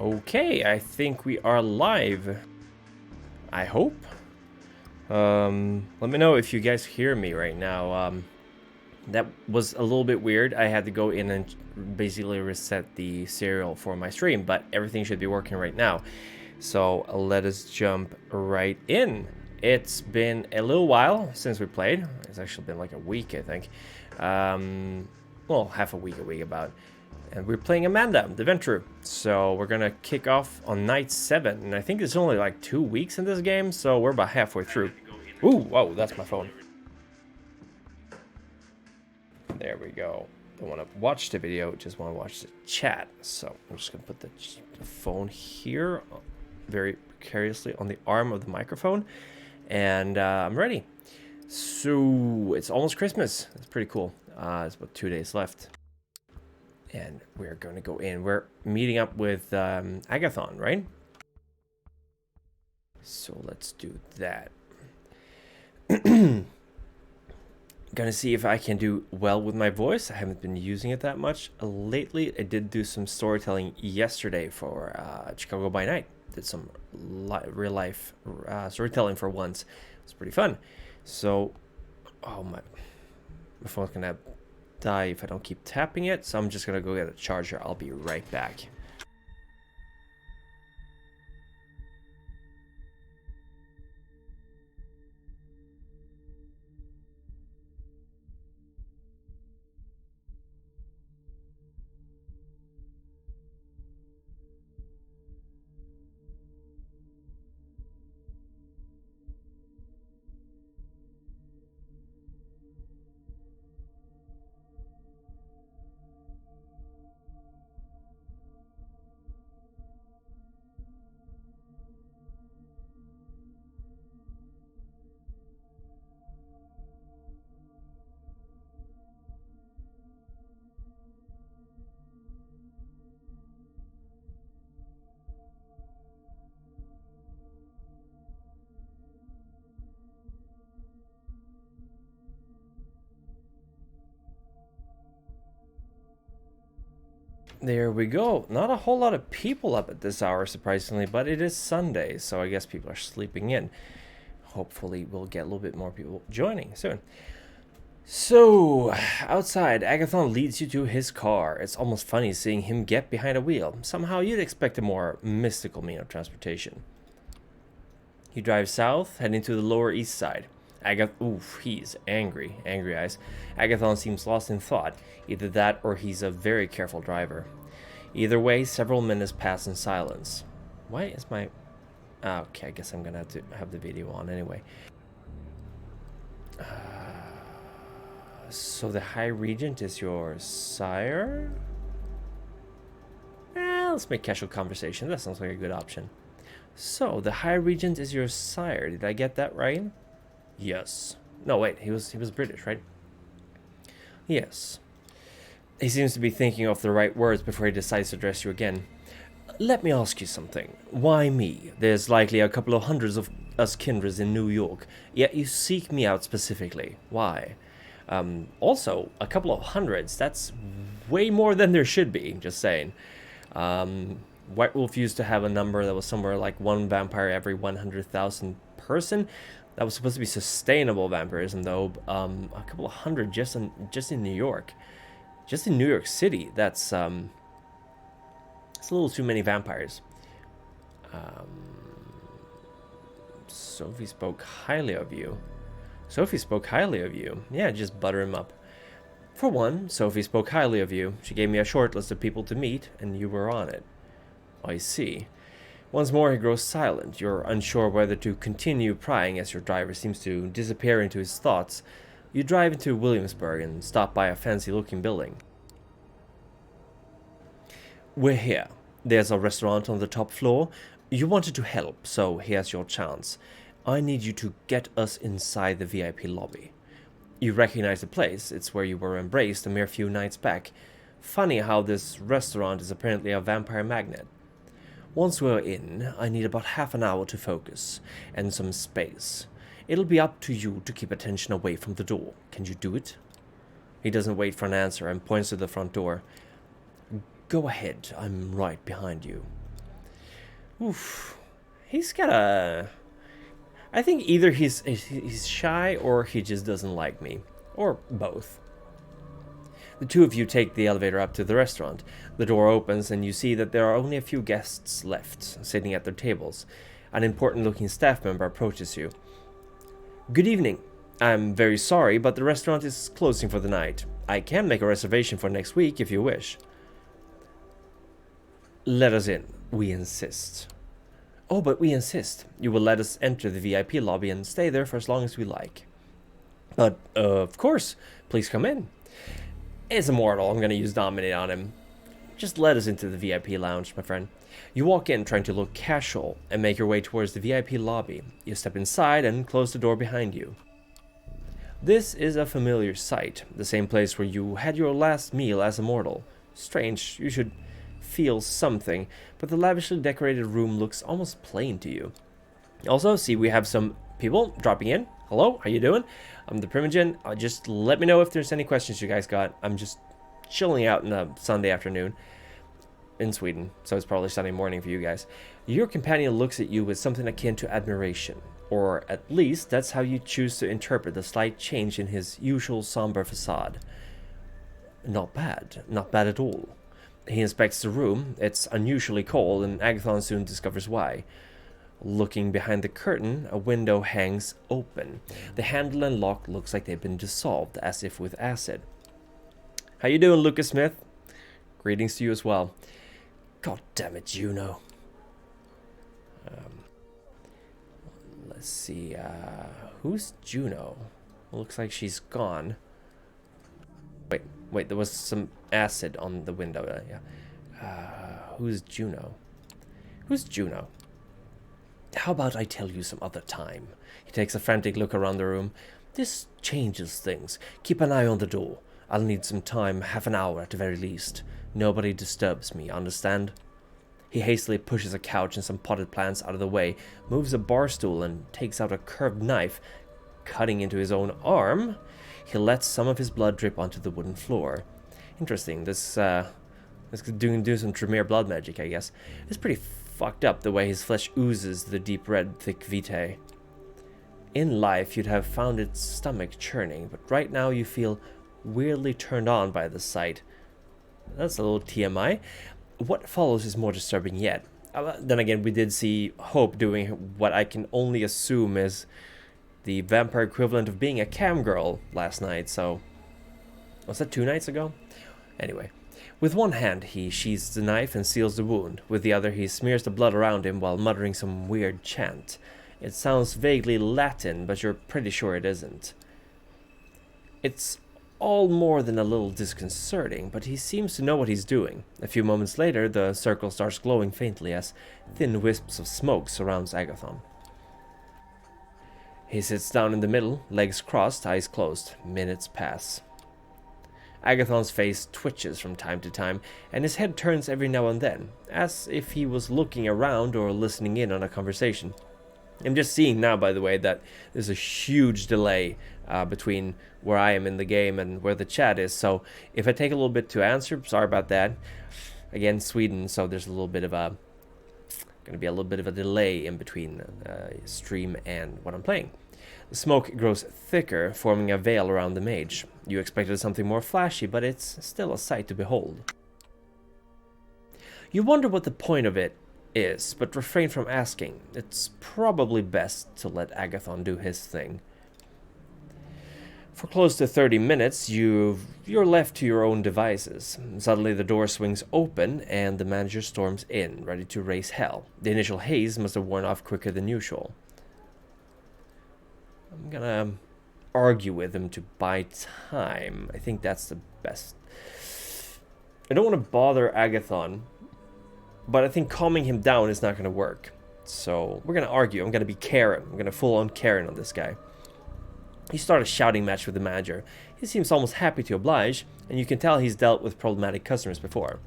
Okay, I think we are live. I hope. Let me know if you guys hear me right now. That was a little bit weird. I had to go in and basically reset the serial for my stream, but everything should be working right now. So let us jump right in. It's been a little while since we played. It's actually been like a week, I think. Well, half a week about. And we're playing Amanda, the Venture. So we're gonna kick off on night 7. And I think it's only like 2 weeks in this game, so we're about halfway through. Ooh, whoa, that's my phone. There we go. Don't want to watch the video, just want to watch the chat. So I'm just gonna put the phone here, very precariously on the arm of the microphone. And I'm ready. So it's almost Christmas. That's pretty cool. It's about 2 days left. And we're going to go in. We're meeting up with Agathon, right? So let's do that. Gonna see if I can do well with my voice. I haven't been using it that much lately. I did do some storytelling yesterday for Chicago by Night. Did some real life storytelling for once. It's pretty fun. So, oh my phone's gonna die if I don't keep tapping it, so I'm just gonna go get a charger. I'll be right back. There we go. Not a whole lot of people up at this hour, surprisingly, but it is Sunday, so I guess people are sleeping in. Hopefully we'll get a little bit more people joining soon. So, outside, Agathon leads you to his car. It's almost funny seeing him get behind a wheel. Somehow you'd expect a more mystical mean of transportation. He drives south, heading to the Lower East Side. Oof, he's angry. Angry eyes. Agathon seems lost in thought. Either that or he's a very careful driver. Either way, several minutes pass in silence. Why is my... okay, I guess I'm gonna have to have the video on anyway. So the High Regent is your sire? Let's make casual conversation. That sounds like a good option. So, the High Regent is your sire. Did I get that right? Yes. No, wait. He was British, right? Yes. He seems to be thinking of the right words before he decides to address you again. Let me ask you something. Why me? There's likely a couple of hundreds of us Kindreds in New York, yet you seek me out specifically. Why? Also, a couple of hundreds. That's way more than there should be, just saying. White Wolf used to have a number that was somewhere like 1 vampire every 100,000 person. That was supposed to be sustainable vampirism, though. A couple of hundred just in New York, just in New York City. That's it's a little too many vampires. Sophie spoke highly of you. Sophie spoke highly of you. Yeah, just butter him up. For one, Sophie spoke highly of you. She gave me a short list of people to meet, and you were on it. I see. Once more he grows silent. You're unsure whether to continue prying as your driver seems to disappear into his thoughts. You drive into Williamsburg and stop by a fancy-looking building. We're here. There's a restaurant on the top floor. You wanted to help, so here's your chance. I need you to get us inside the VIP lobby. You recognize the place. It's where you were embraced a mere few nights back. Funny how this restaurant is apparently a vampire magnet. Once we're in, I need about half an hour to focus, and some space. It'll be up to you to keep attention away from the door. Can you do it? He doesn't wait for an answer and points to the front door. Go ahead, I'm right behind you. Oof. He's got a... I think either he's shy or he just doesn't like me. Or both. The two of you take the elevator up to the restaurant. The door opens and you see that there are only a few guests left, sitting at their tables. An important-looking staff member approaches you. Good evening. I'm very sorry, but the restaurant is closing for the night. I can make a reservation for next week if you wish. Let us in. We insist. Oh, but we insist. You will let us enter the VIP lobby and stay there for as long as we like. But, of course. Please come in. It's immortal. I'm going to use Dominate on him. Just let us into the VIP lounge, my friend. You walk in trying to look casual and make your way towards the VIP lobby. You step inside and close the door behind you. This is a familiar sight. The same place where you had your last meal as a mortal. Strange. You should feel something, but the lavishly decorated room looks almost plain to you. Also, see, we have some people dropping in. Hello, how you doing? I'm the Primogen. Just let me know if there's any questions you guys got. I'm just chilling out on a Sunday afternoon in Sweden, so it's probably Sunday morning for you guys. Your companion looks at you with something akin to admiration, or at least that's how you choose to interpret the slight change in his usual somber facade. Not bad at all. He inspects the room. It's unusually cold, and Agathon soon discovers why. Looking behind the curtain, a window hangs open. The handle and lock looks like they've been dissolved, as if with acid. How you doing, Lucas Smith? Greetings to you as well. God damn it, Juno. Let's see, who's Juno? Looks like she's gone. Wait, there was some acid on the window. Who's Juno? Who's Juno? How about I tell you some other time? He takes a frantic look around the room. This changes things. Keep an eye on the door. I'll need some time, half an hour at the very least. Nobody disturbs me, understand? He hastily pushes a couch and some potted plants out of the way, moves a bar stool and takes out a curved knife. Cutting into his own arm, he lets some of his blood drip onto the wooden floor. Interesting, this could do some Tremere blood magic, I guess. It's pretty fucked up the way his flesh oozes the deep red, thick vitae. In life, you'd have found its stomach churning, but right now you feel weirdly turned on by the sight. That's a little TMI. What follows is more disturbing yet. Then again, we did see Hope doing what I can only assume is the vampire equivalent of being a cam girl last night, so... Was that 2 nights ago? Anyway. With one hand, he sheathes the knife and seals the wound. With the other, he smears the blood around him while muttering some weird chant. It sounds vaguely Latin, but you're pretty sure it isn't. It's all more than a little disconcerting, but he seems to know what he's doing. A few moments later, the circle starts glowing faintly as thin wisps of smoke surrounds Agathon. He sits down in the middle, legs crossed, eyes closed. Minutes pass. Agathon's face twitches from time to time, and his head turns every now and then, as if he was looking around or listening in on a conversation. I'm just seeing now, by the way, that there's a huge delay between where I am in the game and where the chat is, so if I take a little bit to answer, sorry about that. Again, Sweden, so there's a little bit of a... going to be a little bit of a delay in between stream and what I'm playing. The smoke grows thicker, forming a veil around the mage. You expected something more flashy, but it's still a sight to behold. You wonder what the point of it is, but refrain from asking. It's probably best to let Agathon do his thing. For close to 30 minutes, you're left to your own devices. Suddenly the door swings open and the manager storms in, ready to raise hell. The initial haze must have worn off quicker than usual. I'm gonna argue with him to buy time. I think that's the best. I don't want to bother Agathon, but I think calming him down is not going to work. So we're going to argue. I'm going to be Karen. I'm going to full on Karen on this guy. You start a shouting match with the manager. He seems almost happy to oblige, and you can tell he's dealt with problematic customers before.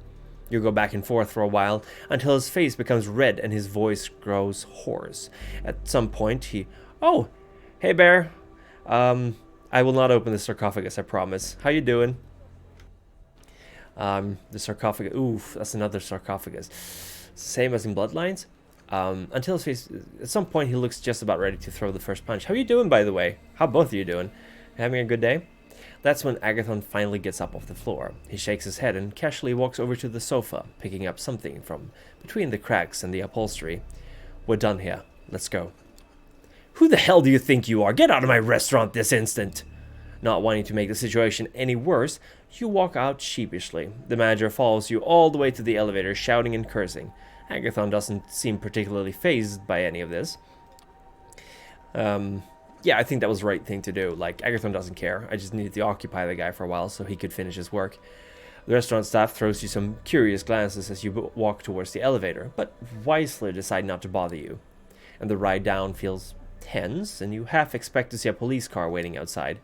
You go back and forth for a while until his face becomes red and his voice grows hoarse. At some point he... Oh, hey bear. I will not open the sarcophagus, I promise. How you doing? The sarcophagus... Oof, that's another sarcophagus. Same as in Bloodlines? Until his face, at some point he looks just about ready to throw the first punch. How you doing, by the way? How both of you doing? Having a good day? That's when Agathon finally gets up off the floor. He shakes his head and casually walks over to the sofa, picking up something from between the cracks and the upholstery. We're done here. Let's go. Who the hell do you think you are? Get out of my restaurant this instant! Not wanting to make the situation any worse, you walk out sheepishly. The manager follows you all the way to the elevator, shouting and cursing. Agathon doesn't seem particularly fazed by any of this. Yeah, I think that was the right thing to do. Like, Agathon doesn't care. I just needed to occupy the guy for a while so he could finish his work. The restaurant staff throws you some curious glances as you walk towards the elevator, but wisely decide not to bother you. And the ride down feels tense, and you half expect to see a police car waiting outside.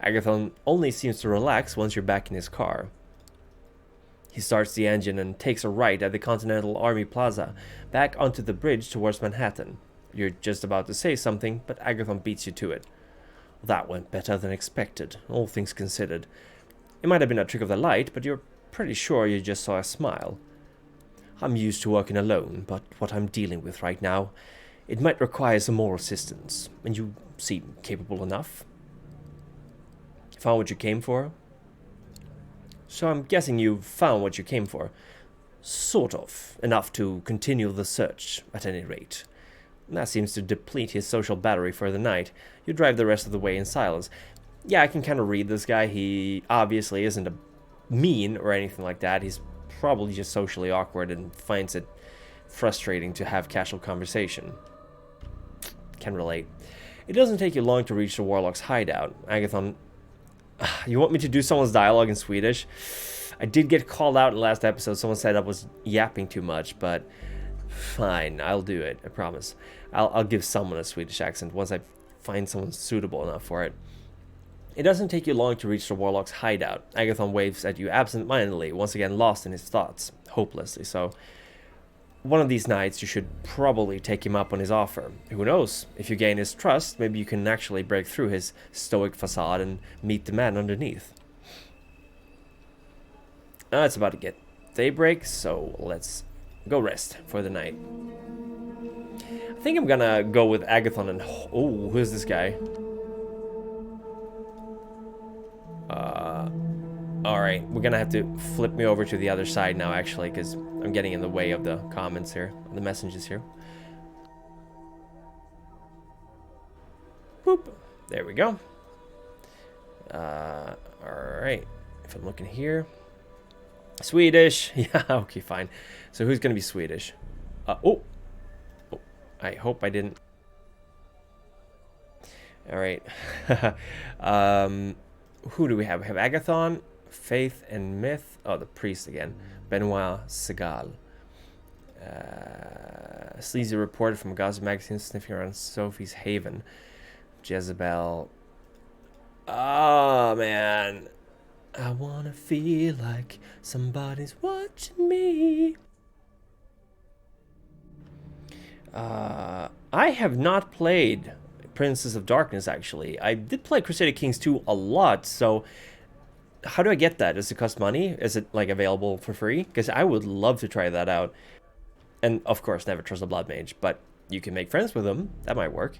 Agathon only seems to relax once you're back in his car. He starts the engine and takes a right at the Continental Army Plaza, back onto the bridge towards Manhattan. You're just about to say something, but Agathon beats you to it. That went better than expected, all things considered. It might have been a trick of the light, but you're pretty sure you just saw a smile. I'm used to working alone, but what I'm dealing with right now, it might require some more assistance, and you seem capable enough. Found what you came for? So I'm guessing you found what you came for. Sort of. Enough to continue the search, at any rate. That seems to deplete his social battery for the night. You drive the rest of the way in silence. Yeah, I can kind of read this guy. He obviously isn't a mean or anything like that. He's probably just socially awkward and finds it frustrating to have casual conversation. Can relate. It doesn't take you long to reach the Warlock's hideout. Agathon, you want me to do someone's dialogue in Swedish? I did get called out in the last episode. Someone said I was yapping too much, but fine, I'll do it. I promise. I'll give someone a Swedish accent once I find someone suitable enough for it. It doesn't take you long to reach the Warlock's hideout. Agathon waves at you absent-mindedly, once again lost in his thoughts, hopelessly so. One of these nights you should probably take him up on his offer. Who knows? If you gain his trust, maybe you can actually break through his stoic facade and meet the man underneath. It's about to get daybreak, so let's go rest for the night. I think I'm gonna go with Agathon and... Oh, who's this guy? Alright, we're gonna have to flip me over to the other side now, actually, because I'm getting in the way of the comments here, the messages here. Boop. There we go. Alright. If I'm looking here. Swedish. Yeah, okay, fine. So who's gonna be Swedish? Oh, I hope I didn't. Alright. Who do we have? We have Agathon, Faith and Myth. Oh, the priest again. Benoit Segal. Sleazy reporter from Gossip Magazine sniffing around Sophie's haven. Jezebel. Oh, man. I wanna feel like somebody's watching me. I have not played Princess of Darkness, actually. I did play Crusader Kings 2 a lot, so how do I get that? Does it cost money? Is it, like, available for free? Because I would love to try that out. And, of course, never trust a blood mage, but you can make friends with them. That might work.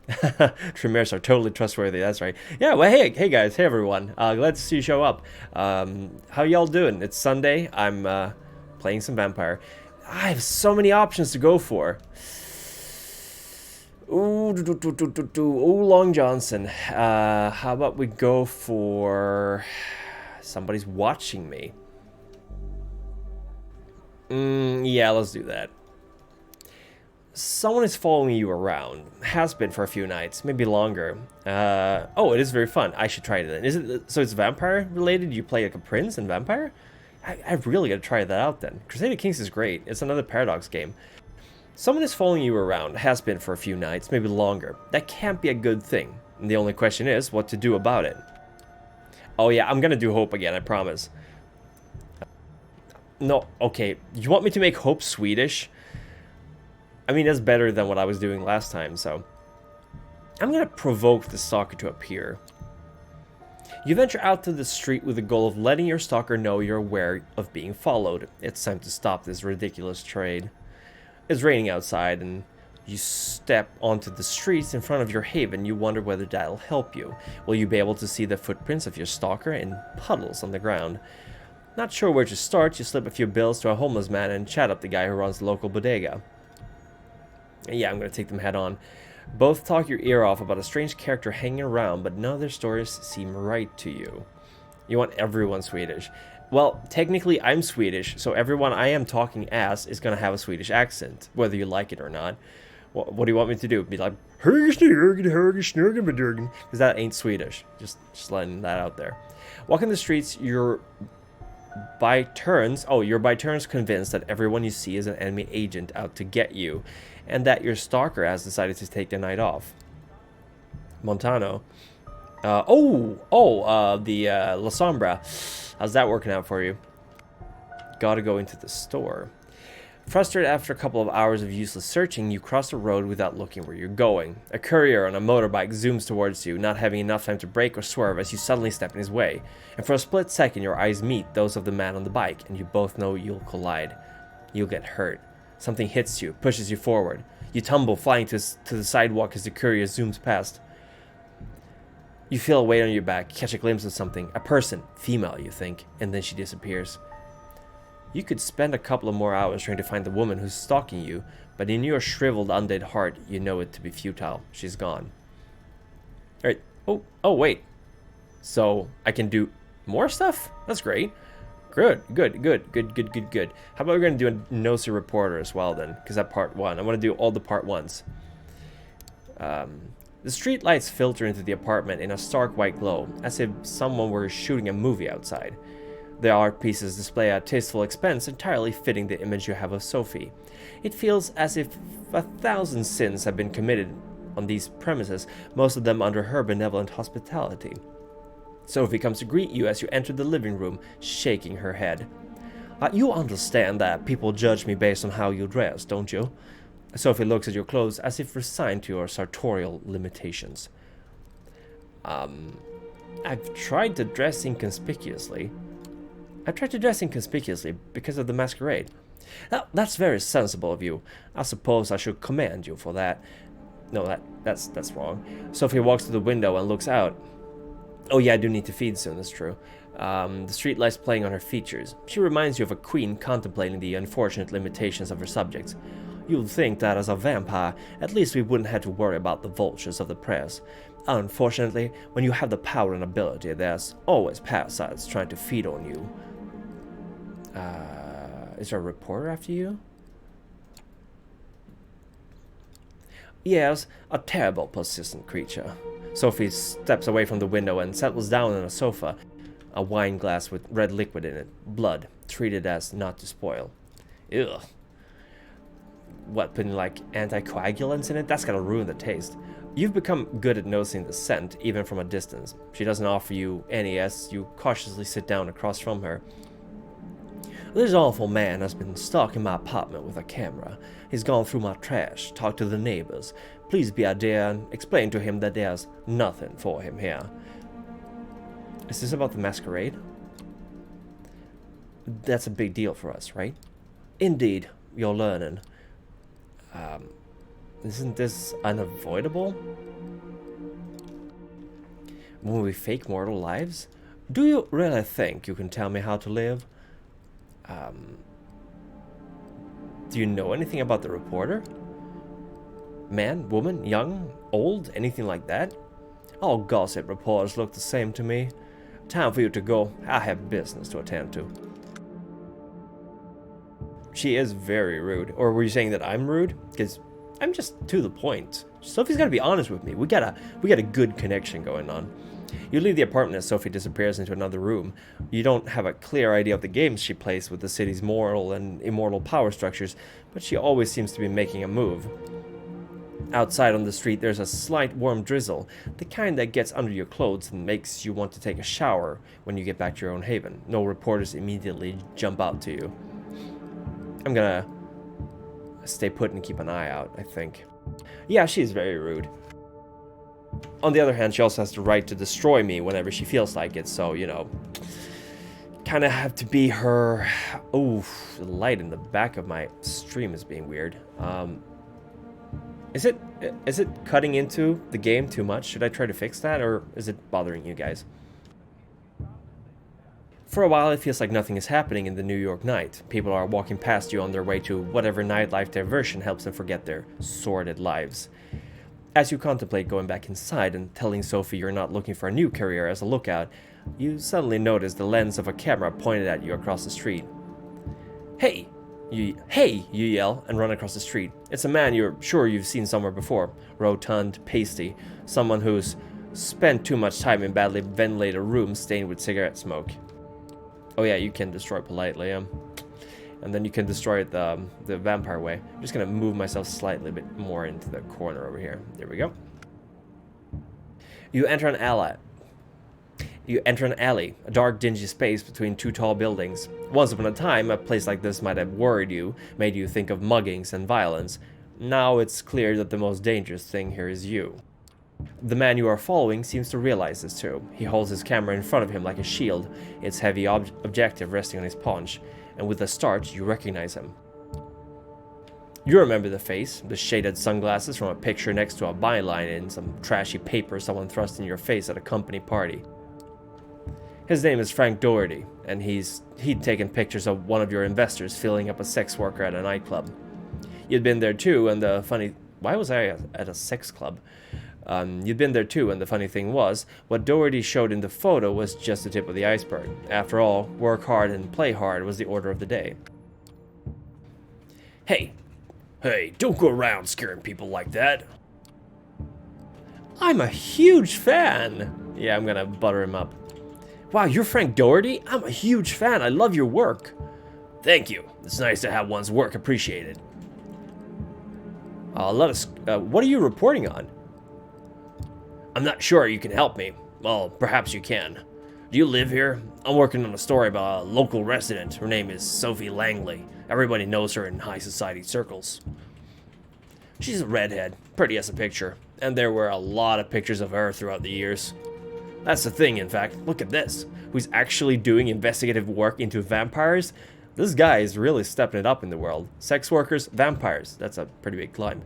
Tremeres are totally trustworthy, that's right. Yeah, well, hey guys, hey everyone. Glad to see you show up. How y'all doing? It's Sunday. I'm playing some vampire. I have so many options to go for. Ooh, Long Johnson. How about we go for... Somebody's watching me. Yeah, let's do that. Someone is following you around. Has been for a few nights, maybe longer. Oh, it is very fun. I should try it then. Is it so? It's vampire related. You play like a prince and vampire. I really got to try that out then. Crusader Kings is great. It's another Paradox game. Someone is following you around. Has been for a few nights, maybe longer. That can't be a good thing. And the only question is what to do about it. Oh yeah, I'm gonna do Hope again. I promise. No, okay. You want me to make Hope Swedish? I mean, that's better than what I was doing last time, so... I'm gonna provoke the stalker to appear. You venture out to the street with the goal of letting your stalker know you're aware of being followed. It's time to stop this ridiculous trade. It's raining outside, and you step onto the streets in front of your haven. You wonder whether that'll help you. Will you be able to see the footprints of your stalker in puddles on the ground? Not sure where to start, you slip a few bills to a homeless man and chat up the guy who runs the local bodega. Yeah, I'm going to take them head on. Both talk your ear off about a strange character hanging around, but none of their stories seem right to you. You want everyone Swedish. Well, technically I'm Swedish, so everyone I am talking as is going to have a Swedish accent, whether you like it or not. What do you want me to do? Be like, because that ain't Swedish. Just letting that out there. Walking the streets, you're by turns convinced that everyone you see is an enemy agent out to get you, and that your stalker has decided to take the night off. Montano. La Sombra. How's that working out for you? Gotta go into the store. Frustrated after a couple of hours of useless searching, you cross the road without looking where you're going. A courier on a motorbike zooms towards you, not having enough time to brake or swerve as you suddenly step in his way. And for a split second, your eyes meet those of the man on the bike, and you both know you'll collide. You'll get hurt. Something hits you, pushes you forward. You tumble, flying to the sidewalk as the courier zooms past. You feel a weight on your back, catch a glimpse of something. A person, female, you think, and then she disappears. You could spend a couple of more hours trying to find the woman who's stalking you, but in your shriveled, undead heart, you know it to be futile. She's gone. Alright. Oh, wait. So, I can do more stuff? That's great. Good. How about we're going to do a nosy reporter as well, then? Because that's part 1. I want to do all the part 1s. The street lights filter into the apartment in a stark white glow, as if someone were shooting a movie outside. The art pieces display a tasteful expense entirely fitting the image you have of Sophie. It feels as if 1,000 sins have been committed on these premises, most of them under her benevolent hospitality. Sophie comes to greet you as you enter the living room, shaking her head. You understand that people judge me based on how you dress, don't you? Sophie looks at your clothes as if resigned to your sartorial limitations. I've tried to dress inconspicuously. Because of the masquerade. That's very sensible of you. I suppose I should commend you for that. No, that's wrong. Sophie walks to the window and looks out. Oh yeah, I do need to feed soon, that's true. The street lights playing on her features. She reminds you of a queen contemplating the unfortunate limitations of her subjects. You'd think that as a vampire, at least we wouldn't have to worry about the vultures of the press. Unfortunately, when you have the power and ability, there's always parasites trying to feed on you. Is there a reporter after you? Yes, a terrible, persistent creature. Sophie steps away from the window and settles down on a sofa. A wine glass with red liquid in it. Blood, treated as not to spoil. Ugh. What, putting like anticoagulants in it? That's gonna ruin the taste. You've become good at noticing the scent, even from a distance. She doesn't offer you any as you cautiously sit down across from her. This awful man has been stalking my apartment with a camera. He's gone through my trash, talked to the neighbors. Please be a dear and explain to him that there's nothing for him here. Is this about the masquerade? That's a big deal for us, right? Indeed, you're learning. Isn't this unavoidable? When we fake mortal lives? Do you really think you can tell me how to live? Do you know anything about the reporter? Man, woman, young, old, anything like that? All gossip reporters look the same to me. Time for you to go. I have business to attend to. She is very rude. Or were you saying that I'm rude? Because I'm just to the point. Sophie's got to be honest with me. We got a good connection going on. You leave the apartment as Sophie disappears into another room. You don't have a clear idea of the games she plays with the city's moral and immortal power structures, but she always seems to be making a move. Outside on the street, there's a slight warm drizzle, the kind that gets under your clothes and makes you want to take a shower when you get back to your own haven. No reporters immediately jump out to you. I'm gonna stay put and keep an eye out, I think. Yeah, she's very rude. On the other hand, she also has the right to destroy me whenever she feels like it, so, you know, Kind of have to be her. Oh, the light in the back of my stream is being weird. Is it cutting into the game too much? Should I try to fix that, or is it bothering you guys? For a while, it feels like nothing is happening in the New York night. People are walking past you on their way to whatever nightlife diversion helps them forget their sordid lives. As you contemplate going back inside and telling Sophie you're not looking for a new career as a lookout, you suddenly notice the lens of a camera pointed at you across the street. Hey! You yell and run across the street. It's a man you're sure you've seen somewhere before. Rotund, pasty, someone who's spent too much time in badly ventilated rooms stained with cigarette smoke. Oh yeah, you can destroy politely, and then you can destroy it the vampire way. I'm just gonna move myself slightly a bit more into the corner over here. There we go. You enter an alley. A dark, dingy space between two tall buildings. Once upon a time, a place like this might have worried you, made you think of muggings and violence. Now it's clear that the most dangerous thing here is you. The man you are following seems to realize this too. He holds his camera in front of him like a shield, its heavy objective resting on his paunch, and with a start, you recognize him. You remember the face, the shaded sunglasses from a picture next to a byline in some trashy paper someone thrust in your face at a company party. His name is Frank Doherty, and he'd taken pictures of one of your investors filling up a sex worker at a nightclub. You'd been there too, and the funny... Why was I at a sex club? You'd been there too, and the funny thing was, what Doherty showed in the photo was just the tip of the iceberg. After all, work hard and play hard was the order of the day. Hey, don't go around scaring people like that. I'm a huge fan. Yeah, I'm gonna butter him up. Wow, you're Frank Doherty? I'm a huge fan. I love your work. Thank you. It's nice to have one's work appreciated. What are you reporting on? I'm not sure you can help me. Well, perhaps you can. Do you live here? I'm working on a story about a local resident. Her name is Sophie Langley. Everybody knows her in high society circles. She's a redhead, pretty as a picture, and there were a lot of pictures of her throughout the years. That's the thing, in fact. Look at this. Who's actually doing investigative work into vampires? This guy is really stepping it up in the world. Sex workers, vampires. That's a pretty big climb.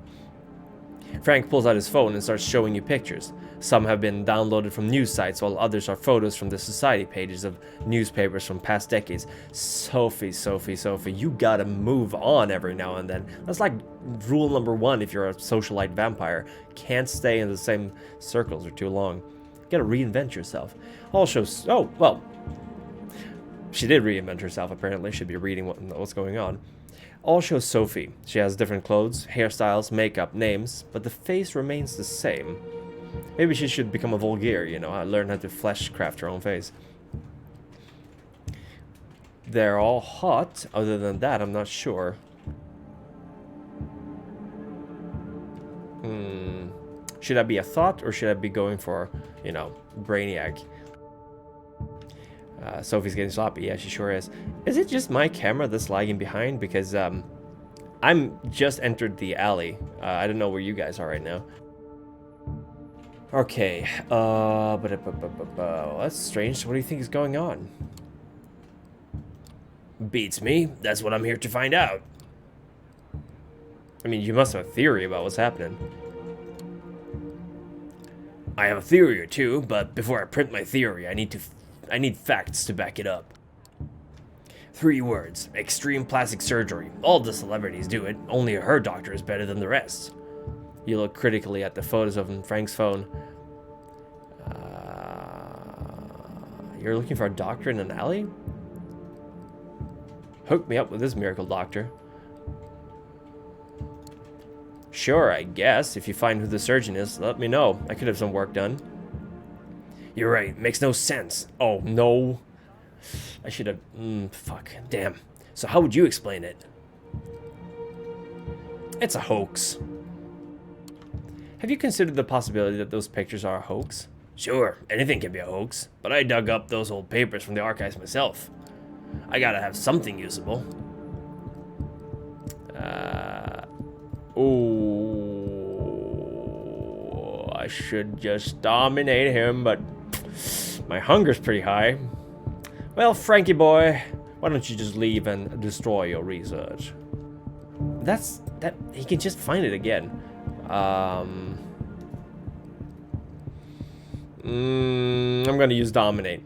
Frank pulls out his phone and starts showing you pictures. Some have been downloaded from news sites, while others are photos from the society pages of newspapers from past decades. Sophie, you gotta move on every now and then. That's like rule number one if you're a socialite vampire. Can't stay in the same circles for too long. You gotta reinvent yourself. Also, oh, well, she did reinvent herself, apparently. Should be reading what's going on. All shows Sophie. She has different clothes, hairstyles, makeup, names, but the face remains the same. Maybe she should become a vulgaire, learn how to flesh craft her own face. They're all hot. Other than that, I'm not sure. Should I be a thought, or should I be going for, brainiac? Sophie's getting sloppy. Yeah, she sure is. Is it just my camera that's lagging behind? Because I'm just entered the alley. I don't know where you guys are right now. Okay. That's strange. What do you think is going on? Beats me. That's what I'm here to find out. I mean, you must have a theory about what's happening. I have a theory or two, but before I print my theory, I need facts to back it up. 3 words. Extreme plastic surgery. All the celebrities do it. Only her doctor is better than the rest. You look critically at the photos of Frank's phone. You're looking for a doctor in an alley? Hook me up with this miracle doctor. Sure, I guess. If you find who the surgeon is, let me know. I could have some work done. You're right. Makes no sense. Oh, no. I should have... fuck. Damn. So how would you explain it? It's a hoax. Have you considered the possibility that those pictures are a hoax? Sure. Anything can be a hoax. But I dug up those old papers from the archives myself. I gotta have something usable. Oh, I should just dominate him, but my hunger's pretty high. Well, Frankie boy, why don't you just leave and destroy your research? That he can just find it again. I'm gonna use dominate.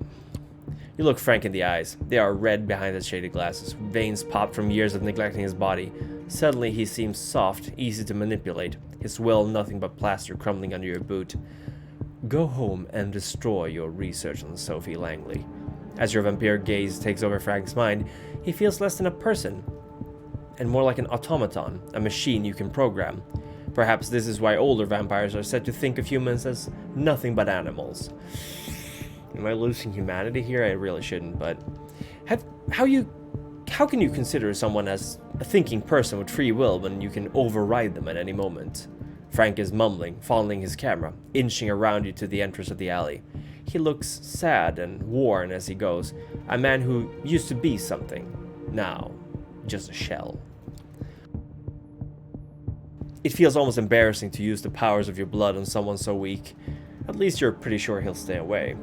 You look Frank in the eyes. They are red behind his shaded glasses. Veins popped from years of neglecting his body. Suddenly he seems soft, easy to manipulate. His will nothing but plaster crumbling under your boot. Go home and destroy your research on Sophie Langley. As your vampire gaze takes over Frank's mind, he feels less than a person, and more like an automaton, a machine you can program. Perhaps this is why older vampires are said to think of humans as nothing but animals. Am I losing humanity here? I really shouldn't, but how can you consider someone as a thinking person with free will when you can override them at any moment? Frank is mumbling, following his camera, inching around you to the entrance of the alley. He looks sad and worn as he goes, a man who used to be something, now just a shell. It feels almost embarrassing to use the powers of your blood on someone so weak. At least you're pretty sure he'll stay away.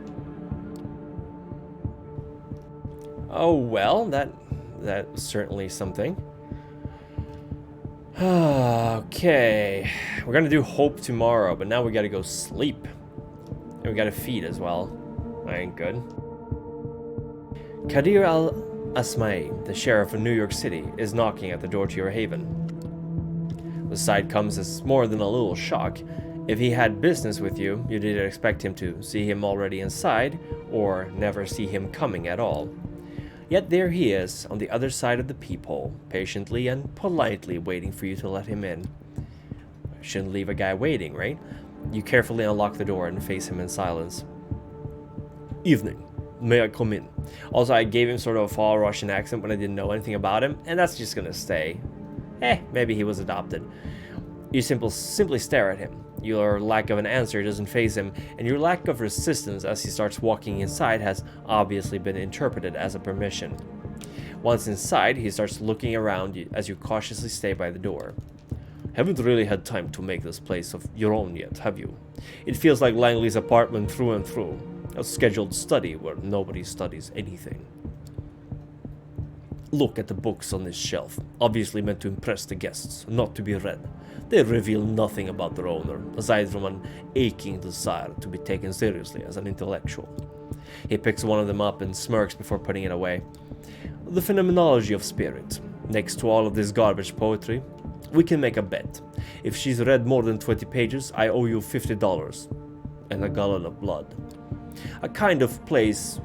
Oh well, that's certainly something. Okay, we're gonna do hope tomorrow, but now we gotta go sleep. And we gotta feed as well. That ain't good. Kadir al-Asma'i, the sheriff of New York City, is knocking at the door to your haven. The sight comes as more than a little shock. If he had business with you, you didn't expect him to see him already inside, or never see him coming at all. Yet there he is, on the other side of the peephole, patiently and politely waiting for you to let him in. Shouldn't leave a guy waiting, right? You carefully unlock the door and face him in silence. Evening. May I come in? Also, I gave him sort of a fall Russian accent when I didn't know anything about him, and that's just gonna stay. Maybe he was adopted. You simply stare at him. Your lack of an answer doesn't faze him, and your lack of resistance as he starts walking inside has obviously been interpreted as a permission. Once inside, he starts looking around as you cautiously stay by the door. Haven't really had time to make this place of your own yet, have you? It feels like Langley's apartment through and through. A scheduled study where nobody studies anything. Look at the books on this shelf, obviously meant to impress the guests, not to be read. They reveal nothing about their owner, aside from an aching desire to be taken seriously as an intellectual. He picks one of them up and smirks before putting it away. The phenomenology of spirit. Next to all of this garbage poetry, we can make a bet. If she's read more than 20 pages, I owe you $50 and a gallon of blood. A kind of place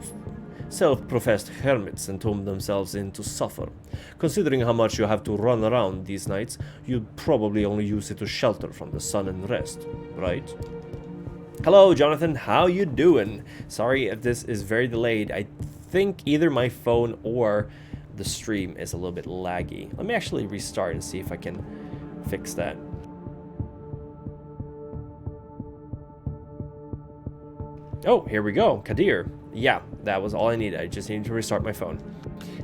self-professed hermits entomb themselves in to suffer. Considering how much you have to run around these nights, you'd probably only use it to shelter from the sun and rest, right? Hello, Jonathan. How you doing? Sorry if this is very delayed. I think either my phone or the stream is a little bit laggy. Let me actually restart and see if I can fix that. Oh, here we go. Kadir. Yeah, that was all I needed. I just needed to restart my phone.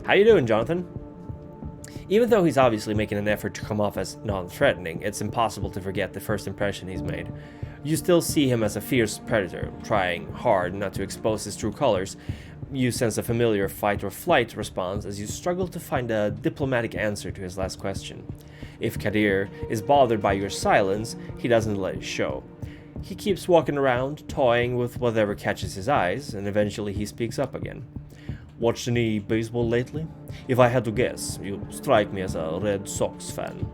How you doing, Jonathan? Even though he's obviously making an effort to come off as non-threatening, it's impossible to forget the first impression he's made. You still see him as a fierce predator, trying hard not to expose his true colors. You sense a familiar fight or flight response as you struggle to find a diplomatic answer to his last question. If Kadir is bothered by your silence, he doesn't let it show. He keeps walking around, toying with whatever catches his eyes, and eventually he speaks up again. Watched any baseball lately? If I had to guess, you strike me as a Red Sox fan.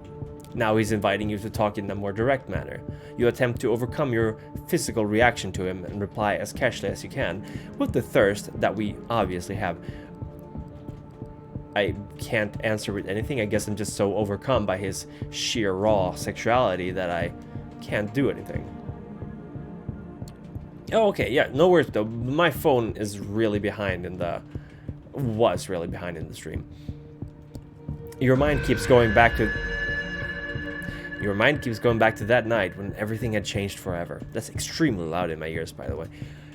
Now he's inviting you to talk in a more direct manner. You attempt to overcome your physical reaction to him and reply as casually as you can, with the thirst that we obviously have. I can't answer with anything. I guess I'm just so overcome by his sheer raw sexuality that I can't do anything. Oh, okay, yeah, no worries though. My phone is really behind in the... was really behind in the stream. Your mind keeps going back to that night when everything had changed forever. That's extremely loud in my ears, by the way.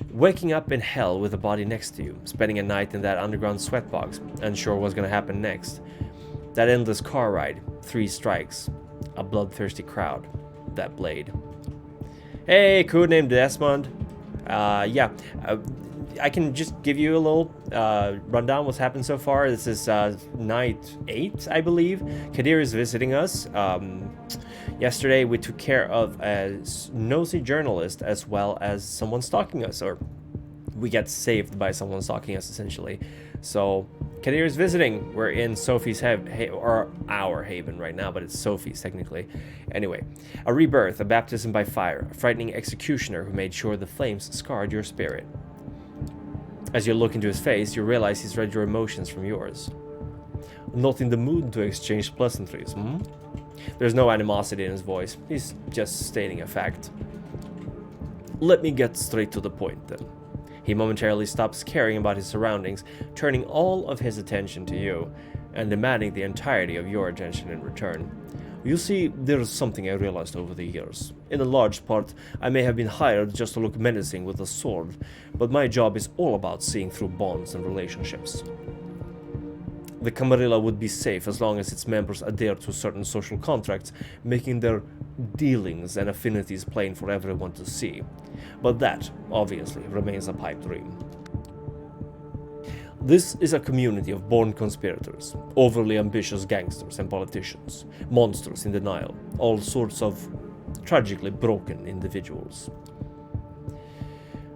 Waking up in hell with a body next to you, spending a night in that underground sweatbox, unsure what's gonna happen next. That endless car ride, 3 strikes, a bloodthirsty crowd, that blade. Hey, codenamed Desmond. I can just give you a little rundown what's happened so far. This is night 8, I believe. Kadir is visiting us. Yesterday we took care of a nosy journalist as well as someone stalking us, or we get saved by someone stalking us, essentially. So Kadir is visiting. We're in Sophie's or our haven right now, but it's Sophie's technically. Anyway, a rebirth, a baptism by fire, a frightening executioner who made sure the flames scarred your spirit. As you look into his face, you realize he's read your emotions from yours. Not in the mood to exchange pleasantries, hmm? There's no animosity in his voice. He's just stating a fact. Let me get straight to the point, then. He momentarily stops caring about his surroundings, turning all of his attention to you, and demanding the entirety of your attention in return. You see, there's something I realized over the years. In a large part, I may have been hired just to look menacing with a sword, but my job is all about seeing through bonds and relationships. The Camarilla would be safe as long as its members adhere to certain social contracts, making their dealings and affinities plain for everyone to see. But that, obviously, remains a pipe dream. This is a community of born conspirators, overly ambitious gangsters and politicians, monsters in denial, all sorts of tragically broken individuals.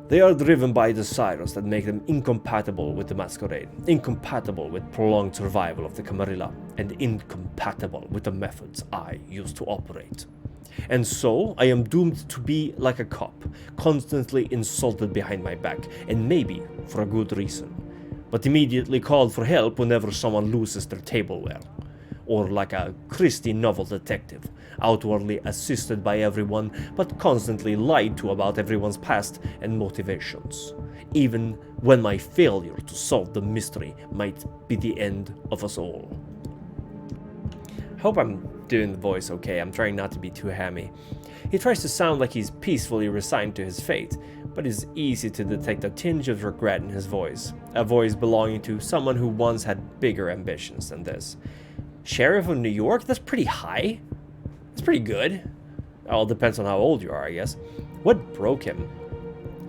They are driven by desires that make them incompatible with the Masquerade, incompatible with prolonged survival of the Camarilla, and incompatible with the methods I used to operate. And so, I am doomed to be like a cop, constantly insulted behind my back, and maybe for a good reason, but immediately called for help whenever someone loses their tableware. Or like a Christie novel detective, outwardly assisted by everyone, but constantly lied to about everyone's past and motivations, even when my failure to solve the mystery might be the end of us all. Hope I'm doing the voice okay. I'm trying not to be too hammy. He tries to sound like he's peacefully resigned to his fate, but it's easy to detect a tinge of regret in his voice, a voice belonging to someone who once had bigger ambitions than this. Sheriff of New York? That's pretty high. That's pretty good. Well, it depends on how old you are, I guess. What broke him?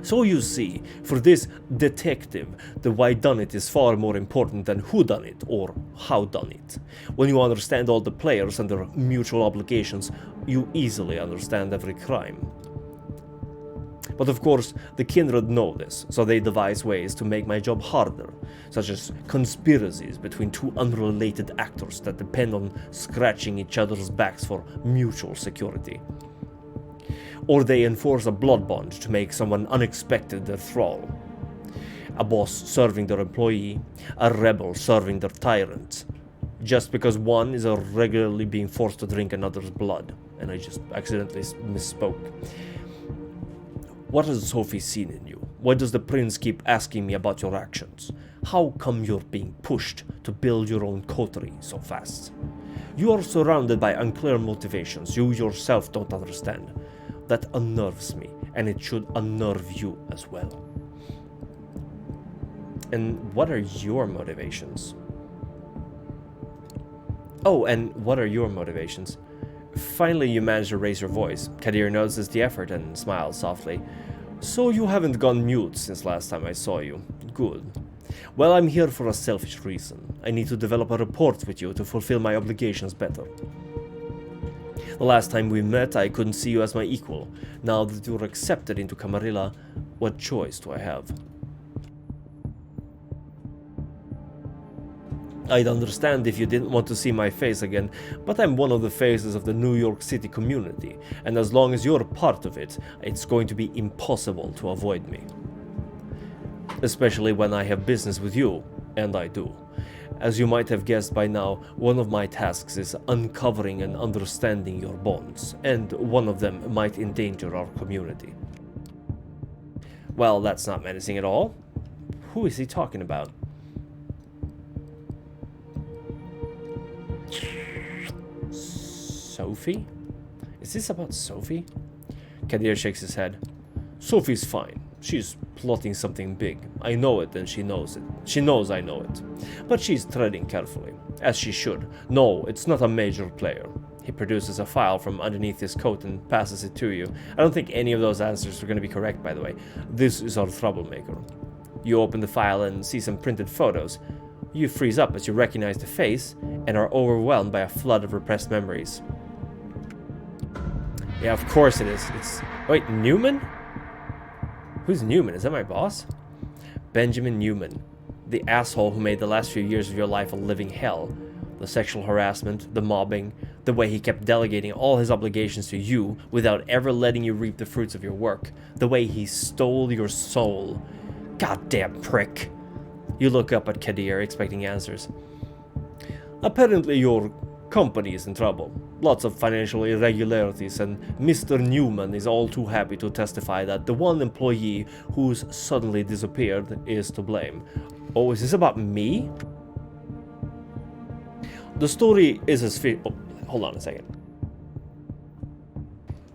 So you see, for this detective, the why done it is far more important than who done it or how done it. When you understand all the players and their mutual obligations, you easily understand every crime. But of course, the Kindred know this, so they devise ways to make my job harder, such as conspiracies between two unrelated actors that depend on scratching each other's backs for mutual security. Or they enforce a blood bond to make someone unexpected their thrall. A boss serving their employee, a rebel serving their tyrant, just because one is regularly being forced to drink another's blood. And I just accidentally misspoke. What has Sophie seen in you? Why does the prince keep asking me about your actions? How come you're being pushed to build your own coterie so fast? You are surrounded by unclear motivations you yourself don't understand. That unnerves me, and it should unnerve you as well. And what are your motivations? Oh, and what are your motivations? Finally, you manage to raise your voice. Kadir notices the effort and smiles softly. So you haven't gone mute since last time I saw you. Good. Well, I'm here for a selfish reason. I need to develop a report with you to fulfill my obligations better. The last time we met, I couldn't see you as my equal. Now that you're accepted into Camarilla, what choice do I have? I'd understand if you didn't want to see my face again, but I'm one of the faces of the New York City community, and as long as you're part of it, it's going to be impossible to avoid me. Especially when I have business with you, and I do. As you might have guessed by now, one of my tasks is uncovering and understanding your bonds, and one of them might endanger our community. Well, that's not menacing at all. Who is he talking about? Sophie? Is this about Sophie? Kadir shakes his head. Sophie's fine. She's plotting something big. I know it and she knows it. She knows I know it. But she's treading carefully, as she should. No, it's not a major player. He produces a file from underneath his coat and passes it to you. I don't think any of those answers are going to be correct, by the way. This is our troublemaker. You open the file and see some printed photos. You freeze up as you recognize the face and are overwhelmed by a flood of repressed memories. Yeah, of course it is. Wait, Newman? Who's Newman? Is that my boss? Benjamin Newman. The asshole who made the last few years of your life a living hell. The sexual harassment, the mobbing, the way he kept delegating all his obligations to you without ever letting you reap the fruits of your work. The way he stole your soul. Goddamn prick. You look up at Kadir, expecting answers. Apparently your company is in trouble. Lots of financial irregularities, and Mr. Newman is all too happy to testify that the one employee who's suddenly disappeared is to blame. Oh, is this about me? The story is as hold on a second.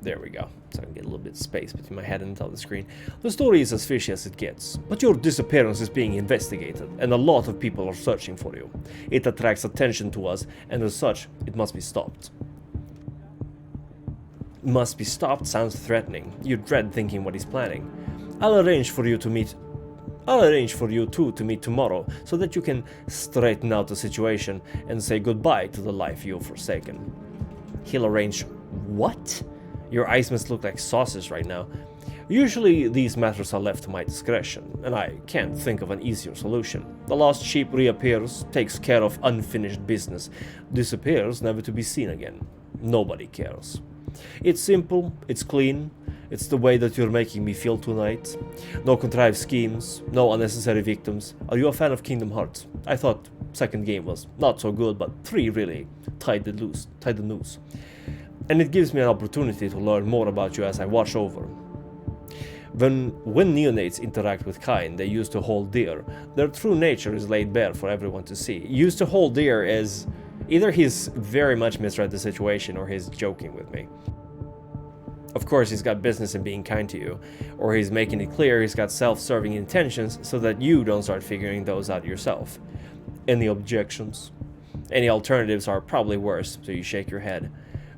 There we go. So I can get a little bit of space between my head and the screen. The story is as fishy as it gets, but your disappearance is being investigated, and a lot of people are searching for you. It attracts attention to us, and as such, it must be stopped. Must be stopped sounds threatening. You dread thinking what he's planning. I'll arrange for you two to meet tomorrow, so that you can straighten out the situation and say goodbye to the life you've forsaken. He'll arrange what? Your eyes must look like saucers right now. Usually these matters are left to my discretion, and I can't think of an easier solution. The lost sheep reappears, takes care of unfinished business, disappears never to be seen again. Nobody cares. It's simple, it's clean, it's the way that you're making me feel tonight. No contrived schemes, no unnecessary victims. Are you a fan of Kingdom Hearts? I thought second game was not so good, but 3 really tied the noose. And it gives me an opportunity to learn more about you as I watch over. When neonates interact with kind, they use to hold dear. Their true nature is laid bare for everyone to see. Used to hold dear is either he's very much misread the situation or he's joking with me. Of course, he's got business in being kind to you, or he's making it clear he's got self-serving intentions so that you don't start figuring those out yourself. Any objections? Any alternatives are probably worse, so you shake your head.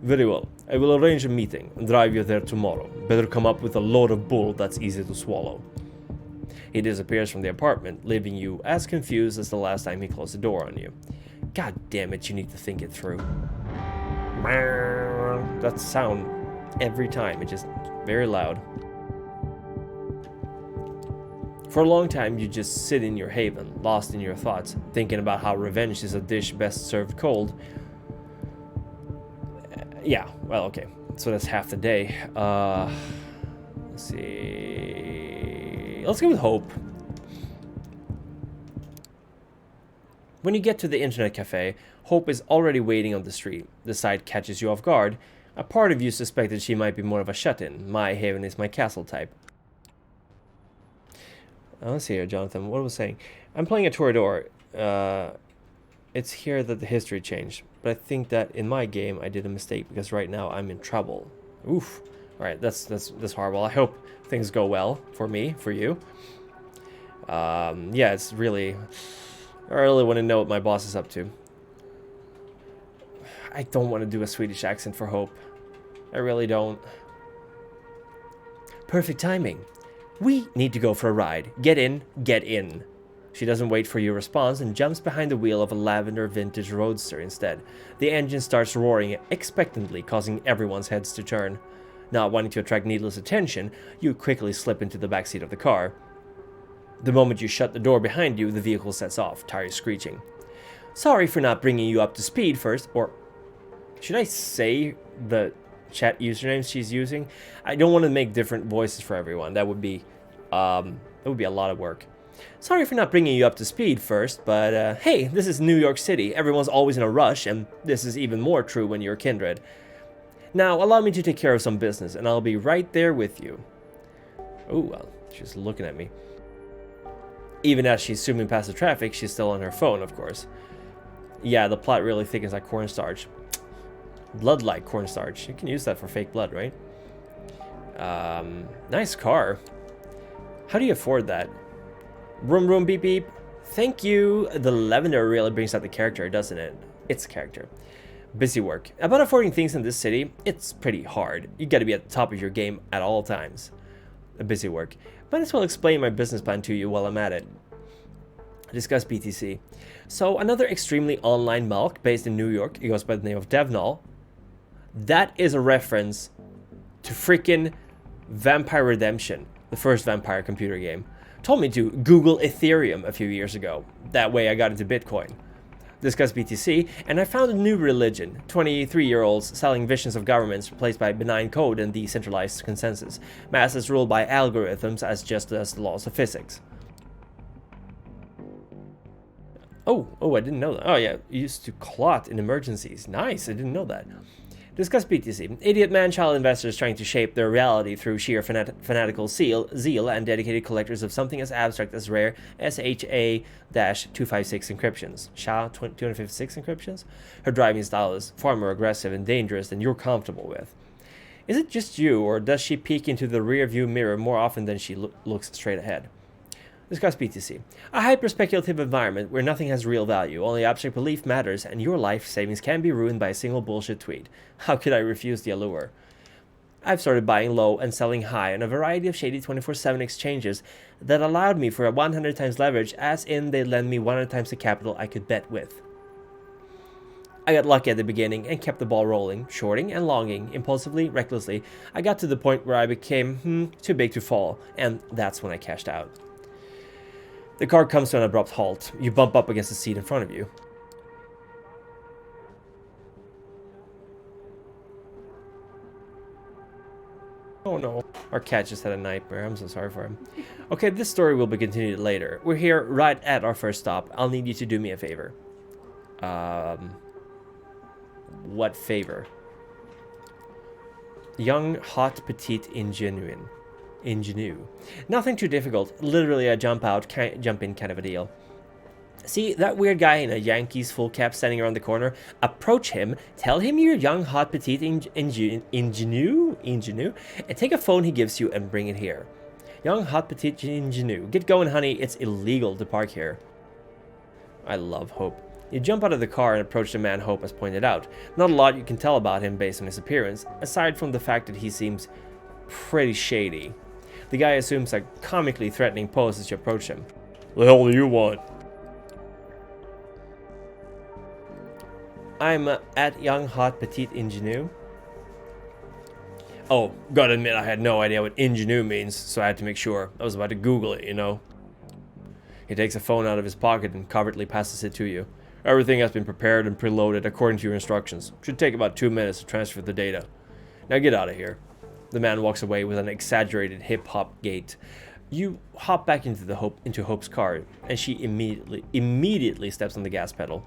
Very well, I will arrange a meeting and drive you there tomorrow. Better come up with a load of bull that's easy to swallow. He disappears from the apartment, leaving you as confused as the last time he closed the door on you. God damn it, you need to think it through. That sound every time, it's just very loud. For a long time, you just sit in your haven, lost in your thoughts, thinking about how revenge is a dish best served cold. Yeah, well, okay. So that's half the day. Let's see. Let's go with hope. When you get to the internet cafe, Hope is already waiting on the street. The sight catches you off guard. A part of you suspected she might be more of a shut-in. My haven is my castle type. Let's see here, Jonathan. What was I saying? I'm playing a Toreador. It's here that the history changed. But I think that in my game I did a mistake because right now I'm in trouble. Oof. Alright, that's horrible. I hope things go well for me, for you. Yeah, it's really... I really want to know what my boss is up to. I don't want to do a Swedish accent for Hope. I really don't. Perfect timing. We need to go for a ride. Get in, get in. She doesn't wait for your response and jumps behind the wheel of a lavender vintage roadster instead. The engine starts roaring expectantly, causing everyone's heads to turn. Not wanting to attract needless attention, you quickly slip into the backseat of the car. The moment you shut the door behind you, the vehicle sets off, tires screeching. Sorry for not bringing you up to speed first, or should I say the chat usernames she's using? I don't want to make different voices for everyone. That would be a lot of work. Sorry for not bringing you up to speed first, but hey, this is New York City. Everyone's always in a rush, and this is even more true when you're Kindred. Now, allow me to take care of some business, and I'll be right there with you. Oh, well, she's looking at me. Even as she's zooming past the traffic, she's still on her phone, of course. Yeah, the plot really thickens like cornstarch. Blood-like cornstarch. You can use that for fake blood, right? Nice car. How do you afford that? Vroom vroom beep beep. Thank you. The lavender really brings out the character, doesn't it? It's a character. Busy work. About affording things in this city, it's pretty hard. You gotta be at the top of your game at all times. busy work. Might as well explain my business plan to you while I'm at it. Discuss BTC. So another extremely online milk based in New York. It goes by the name of Devnall. That is a reference to freaking Vampire Redemption, the first vampire computer game. Told me to Google Ethereum a few years ago. That way I got into Bitcoin. Discuss BTC, and I found a new religion. 23-year-olds selling visions of governments replaced by benign code and decentralized consensus. Masses ruled by algorithms as just as the laws of physics. Oh, I didn't know that. Oh yeah, used to clot in emergencies. Nice, I didn't know that. Discuss BTC. Idiot man-child investors trying to shape their reality through sheer fanatical zeal and dedicated collectors of something as abstract as rare SHA-256 encryptions. SHA-256 encryptions? Her driving style is far more aggressive and dangerous than you're comfortable with. Is it just you, or does she peek into the rear-view mirror more often than she looks straight ahead? Discuss BTC. A hyper-speculative environment where nothing has real value, only abstract belief matters, and your life savings can be ruined by a single bullshit tweet. How could I refuse the allure? I've started buying low and selling high on a variety of shady 24/7 exchanges that allowed me for a 100 times leverage, as in they lend me 100 times the capital I could bet with. I got lucky at the beginning and kept the ball rolling, shorting and longing, impulsively, recklessly. I got to the point where I became, too big to fall, and that's when I cashed out. The car comes to an abrupt halt. You bump up against the seat in front of you. Oh no, our cat just had a nightmare. I'm so sorry for him. Okay, this story will be continued later. We're here right at our first stop. I'll need you to do me a favor. What favor? Young, hot, petite, ingenue. Nothing too difficult. Literally a jump in kind of a deal. See that weird guy in a Yankees full cap standing around the corner? Approach him, tell him you're young, hot, petite, ingenue, and take a phone he gives you and bring it here. Young, hot, petite, ingenue. Get going, honey. It's illegal to park here. I love Hope. You jump out of the car and approach the man Hope has pointed out. Not a lot you can tell about him based on his appearance, aside from the fact that he seems pretty shady. The guy assumes a comically threatening pose as you approach him. The hell do you want? I'm at young, hot, petite, ingenue. Oh, gotta admit, I had no idea what ingenue means, so I had to make sure. I was about to Google it, you know. He takes a phone out of his pocket and covertly passes it to you. Everything has been prepared and preloaded according to your instructions. Should take about 2 minutes to transfer the data. Now get out of here. The man walks away with an exaggerated hip-hop gait. You hop back into Hope's car, and she immediately steps on the gas pedal.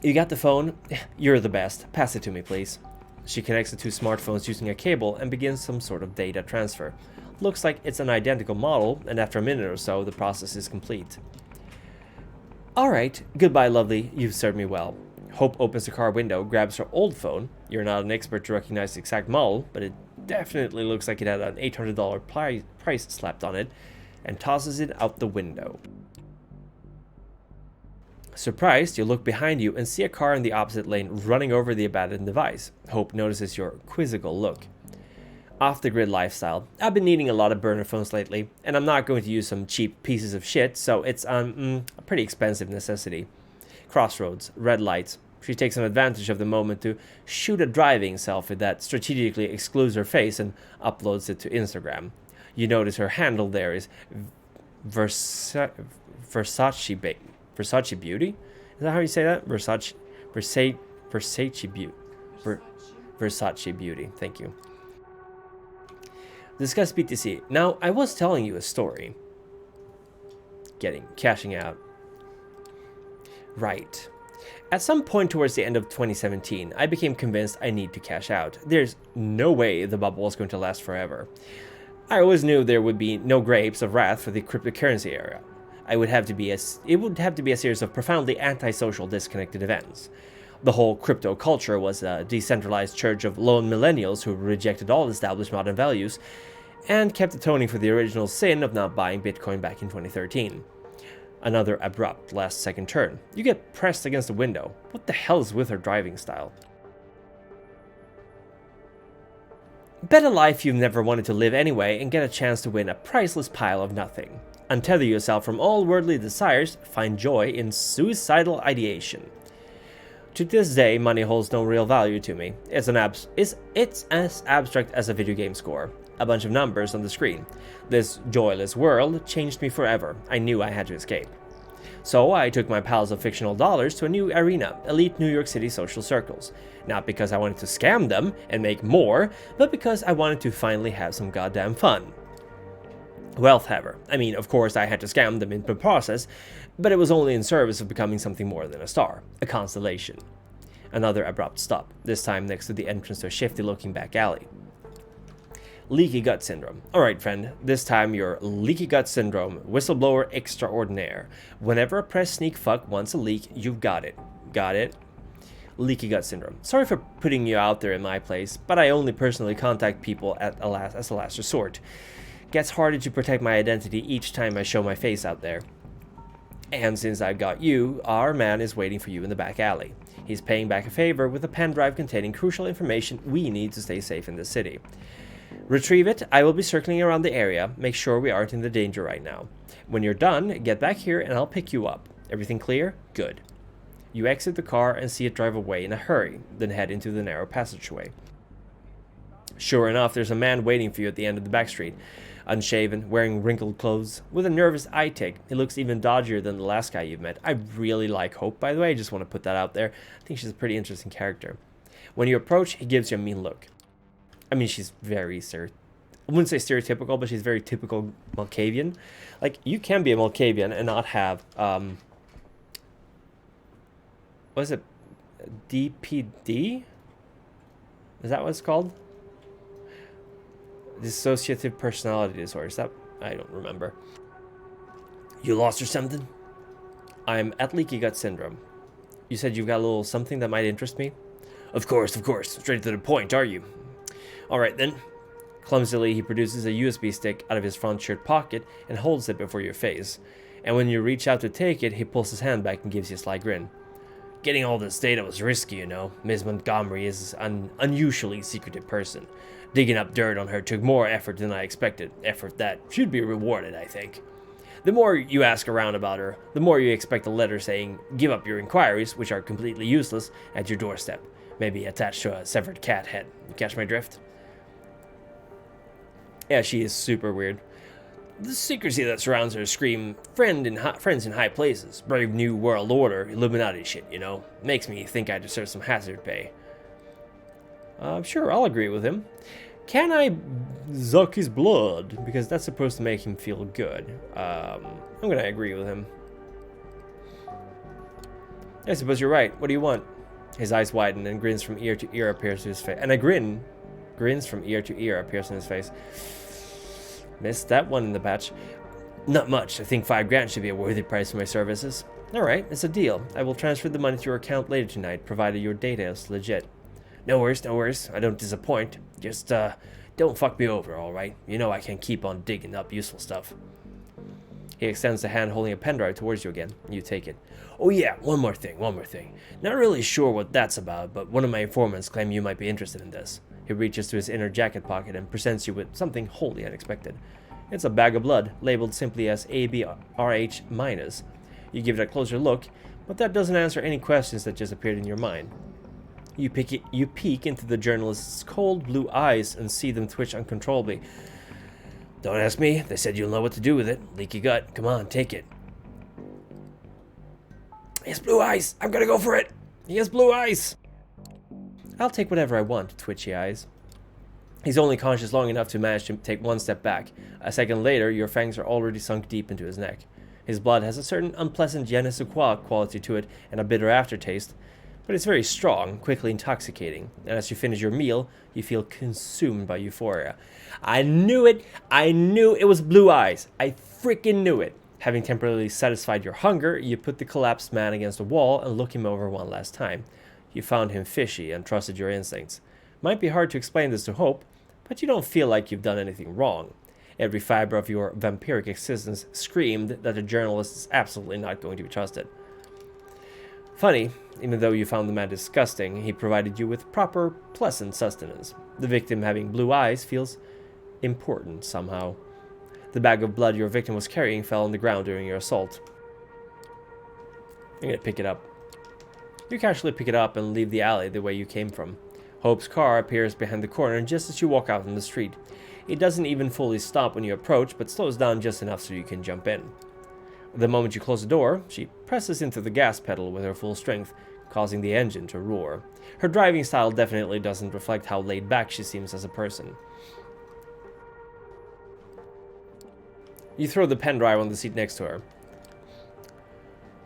You got the phone? You're the best. Pass it to me, please. She connects the two smartphones using a cable and begins some sort of data transfer. Looks like it's an identical model, and after a minute or so, the process is complete. Alright, goodbye, lovely. You've served me well. Hope opens the car window, grabs her old phone. You're not an expert to recognize the exact model, but it definitely looks like it had an $800 price slapped on it, and tosses it out the window. Surprised, you look behind you and see a car in the opposite lane running over the abandoned device. Hope notices your quizzical look. Off-the-grid lifestyle. I've been needing a lot of burner phones lately, and I'm not going to use some cheap pieces of shit, so it's a pretty expensive necessity. Crossroads, red lights. She takes some advantage of the moment to shoot a driving selfie that strategically excludes her face and uploads it to Instagram. You notice her handle there is Versace Beauty? Is that how you say that? Versace Beauty. Thank you. Discuss BTC. Now, I was telling you a story. Cashing out. Right. At some point towards the end of 2017, I became convinced I need to cash out. There's no way the bubble was going to last forever. I always knew there would be no grapes of wrath for the cryptocurrency era. It would have to be a series of profoundly antisocial, disconnected events. The whole crypto culture was a decentralized church of lone millennials who rejected all established modern values and kept atoning for the original sin of not buying Bitcoin back in 2013. Another abrupt last-second turn. You get pressed against the window. What the hell is with her driving style? Bet a life you've never wanted to live anyway and get a chance to win a priceless pile of nothing. Untether yourself from all worldly desires, find joy in suicidal ideation. To this day, money holds no real value to me. It's as abstract as a video game score. A bunch of numbers on the screen. This joyless world changed me forever. I knew I had to escape. So I took my piles of fictional dollars to a new arena, elite New York City social circles. Not because I wanted to scam them and make more, but because I wanted to finally have some goddamn fun. Wealth haver. I mean, of course I had to scam them in the process, but it was only in service of becoming something more than a star, a constellation. Another abrupt stop, this time next to the entrance to a shifty-looking back alley. Leaky gut syndrome. Alright, friend, this time your leaky gut syndrome, whistleblower extraordinaire. Whenever a press sneak fuck wants a leak, you've got it. Got it? Leaky gut syndrome. Sorry for putting you out there in my place, but I only personally contact people as a last resort. Gets harder to protect my identity each time I show my face out there. And since I've got you, our man is waiting for you in the back alley. He's paying back a favor with a pen drive containing crucial information we need to stay safe in this city. Retrieve it, I will be circling around the area, make sure we aren't in the danger right now. When you're done, get back here and I'll pick you up. Everything clear? Good. You exit the car and see it drive away in a hurry, then head into the narrow passageway. Sure enough, there's a man waiting for you at the end of the back street. Unshaven, wearing wrinkled clothes, with a nervous eye tick. He looks even dodgier than the last guy you've met. I really like Hope, by the way. I just want to put that out there. I think she's a pretty interesting character. When you approach, he gives you a mean look. I mean, she's very I wouldn't say stereotypical, but she's very typical Malkavian. Like, you can be a Malkavian and not have, what is it? DPD? Is that what it's called? Dissociative personality disorder. Is that? I don't remember. You lost or something? I'm at leaky gut syndrome. You said you've got a little something that might interest me? Of course. Straight to the point, are you? Alright then. Clumsily, he produces a USB stick out of his front shirt pocket and holds it before your face. And when you reach out to take it, he pulls his hand back and gives you a sly grin. Getting all this data was risky, you know. Ms. Montgomery is an unusually secretive person. Digging up dirt on her took more effort than I expected. Effort that should be rewarded, I think. The more you ask around about her, the more you expect a letter saying, give up your inquiries, which are completely useless, at your doorstep. Maybe attached to a severed cat head. You catch my drift? Yeah, she is super weird. The secrecy that surrounds her scream friends in high places, brave new world order, Illuminati shit, you know. Makes me think I deserve some hazard pay. Sure, I'll agree with him. Can I suck his blood? Because that's supposed to make him feel good. I'm gonna agree with him. I suppose you're right. What do you want? His eyes widen and grins from ear to ear appears to his face. And a grins from ear to ear appears on his face. Missed that one in the batch. Not much. I think $5,000 should be a worthy price for my services. Alright, it's a deal. I will transfer the money to your account later tonight, provided your data is legit. No worries. I don't disappoint. Just, don't fuck me over, alright? You know I can keep on digging up useful stuff. He extends the hand holding a pen drive towards you again. You take it. Oh yeah, one more thing. Not really sure what that's about, but one of my informants claimed you might be interested in this. He reaches to his inner jacket pocket and presents you with something wholly unexpected. It's a bag of blood, labeled simply as ABRH-. You give it a closer look, but that doesn't answer any questions that just appeared in your mind. You peek into the journalist's cold blue eyes and see them twitch uncontrollably. Don't ask me. They said you'll know what to do with it. Leaky gut. Come on, take it. He has blue eyes. I'm gonna go for it. He has blue eyes. I'll take whatever I want, twitchy eyes. He's only conscious long enough to manage to take one step back. A second later, your fangs are already sunk deep into his neck. His blood has a certain unpleasant je ne sais quoi quality to it and a bitter aftertaste, but it's very strong, quickly intoxicating, and as you finish your meal, you feel consumed by euphoria. I knew it! I knew it was blue eyes! I freaking knew it! Having temporarily satisfied your hunger, you put the collapsed man against a wall and look him over one last time. You found him fishy and trusted your instincts. Might be hard to explain this to Hope, but you don't feel like you've done anything wrong. Every fiber of your vampiric existence screamed that the journalist is absolutely not going to be trusted. Funny, even though you found the man disgusting, he provided you with proper, pleasant sustenance. The victim having blue eyes feels important somehow. The bag of blood your victim was carrying fell on the ground during your assault. I'm gonna pick it up. You casually pick it up and leave the alley the way you came from. Hope's car appears behind the corner just as you walk out on the street. It doesn't even fully stop when you approach, but slows down just enough so you can jump in. The moment you close the door, she presses into the gas pedal with her full strength, causing the engine to roar. Her driving style definitely doesn't reflect how laid back she seems as a person. You throw the pen drive on the seat next to her.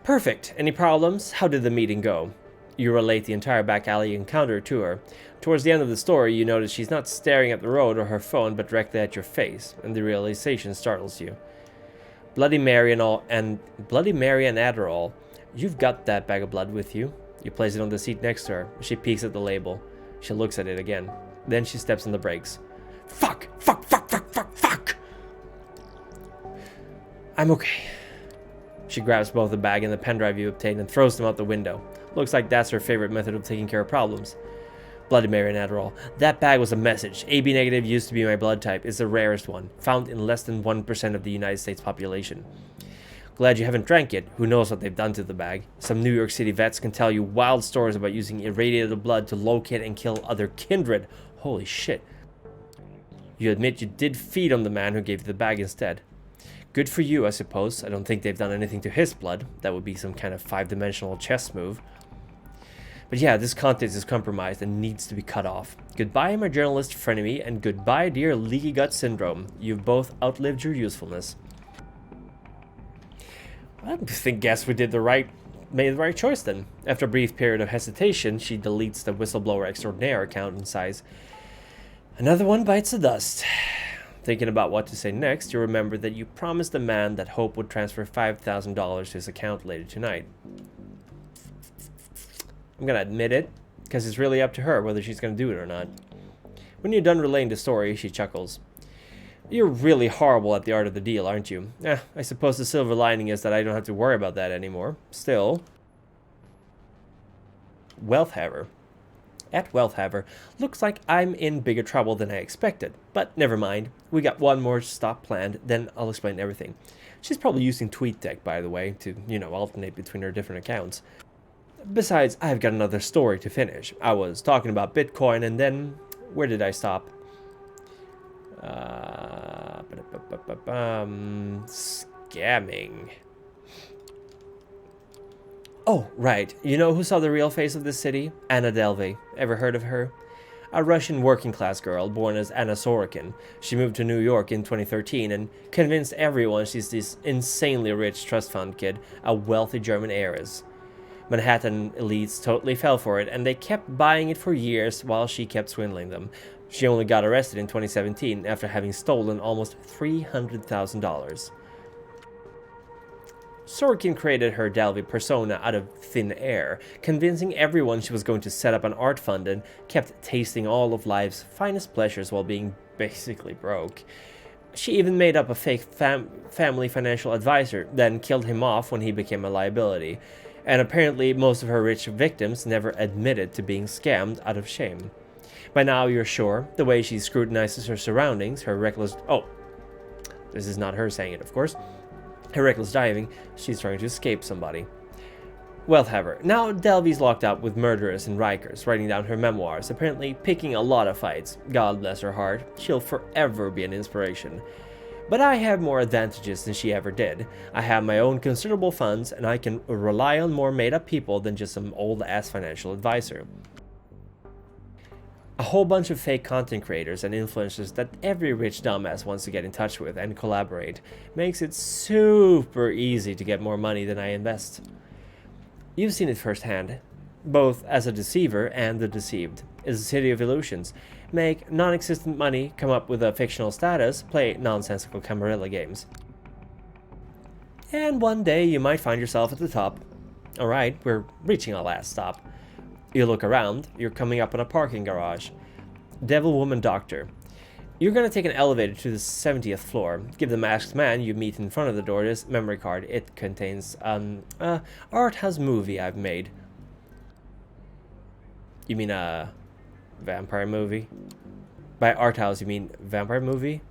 Perfect. Any problems? How did the meeting go? You relate the entire back alley encounter to her. Towards the end of the story, you notice she's not staring at the road or her phone, but directly at your face, and the realization startles you. Bloody Mary and Adderall. You've got that bag of blood with you. You place it on the seat next to her. She peeks at the label. She looks at it again. Then she steps on the brakes. Fuck! Fuck! Fuck! Fuck! Fuck! Fuck! I'm okay. She grabs both the bag and the pen drive you obtained and throws them out the window. Looks like that's her favorite method of taking care of problems. Bloody Mary and Adderall. That bag was a message. AB negative used to be my blood type. It's the rarest one, found in less than 1% of the United States population. Glad you haven't drank it. Who knows what they've done to the bag. Some New York City vets can tell you wild stories about using irradiated blood to locate and kill other kindred. Holy shit. You admit you did feed on the man who gave you the bag instead. Good for you, I suppose. I don't think they've done anything to his blood. That would be some kind of 5-dimensional chess move. But yeah, this content is compromised and needs to be cut off. Goodbye, my journalist frenemy, and goodbye, dear leaky gut syndrome. You've both outlived your usefulness. I guess we made the right choice then. After a brief period of hesitation, she deletes the whistleblower extraordinaire account and sighs. Another one bites the dust. Thinking about what to say next, you remember that you promised the man that Hope would transfer $5,000 to his account later tonight. I'm gonna admit it, because it's really up to her whether she's gonna do it or not. When you're done relaying the story, she chuckles. You're really horrible at the art of the deal, aren't you? I suppose the silver lining is that I don't have to worry about that anymore. Still. Wealth Haver. At Wealth Haver. Looks like I'm in bigger trouble than I expected. But never mind. We got one more stop planned, then I'll explain everything. She's probably using TweetDeck, by the way, to, alternate between her different accounts. Besides, I've got another story to finish. I was talking about Bitcoin and then... Where did I stop? Scamming. Oh, right. You know who saw the real face of this city? Anna Delvey. Ever heard of her? A Russian working-class girl born as Anna Sorokin. She moved to New York in 2013 and convinced everyone she's this insanely rich trust fund kid, a wealthy German heiress. Manhattan elites totally fell for it, and they kept buying it for years while she kept swindling them. She only got arrested in 2017 after having stolen almost $300,000. Sorokin created her Delvey persona out of thin air, convincing everyone she was going to set up an art fund and kept tasting all of life's finest pleasures while being basically broke. She even made up a fake family financial advisor, then killed him off when he became a liability. And apparently most of her rich victims never admitted to being scammed out of shame. By now you're sure, the way she scrutinizes her surroundings, her reckless... Oh, this is not her saying it, of course. Her reckless diving, she's trying to escape somebody. Wealth Haver. Now Delvey's locked up with murderers and Rikers, writing down her memoirs, apparently picking a lot of fights. God bless her heart. She'll forever be an inspiration. But I have more advantages than she ever did. I have my own considerable funds, and I can rely on more made-up people than just some old-ass financial advisor. A whole bunch of fake content creators and influencers that every rich dumbass wants to get in touch with and collaborate makes it super easy to get more money than I invest. You've seen it firsthand, both as a deceiver and the deceived. It's a city of illusions. Make non-existent money, come up with a fictional status, play nonsensical Camarilla games. And one day you might find yourself at the top. Alright, we're reaching our last stop. You look around, you're coming up on a parking garage. Devil Woman Doctor. You're gonna take an elevator to the 70th floor. Give the masked man you meet in front of the door this memory card. It contains art house movie I've made. You mean a vampire movie? By art house, you mean vampire movie?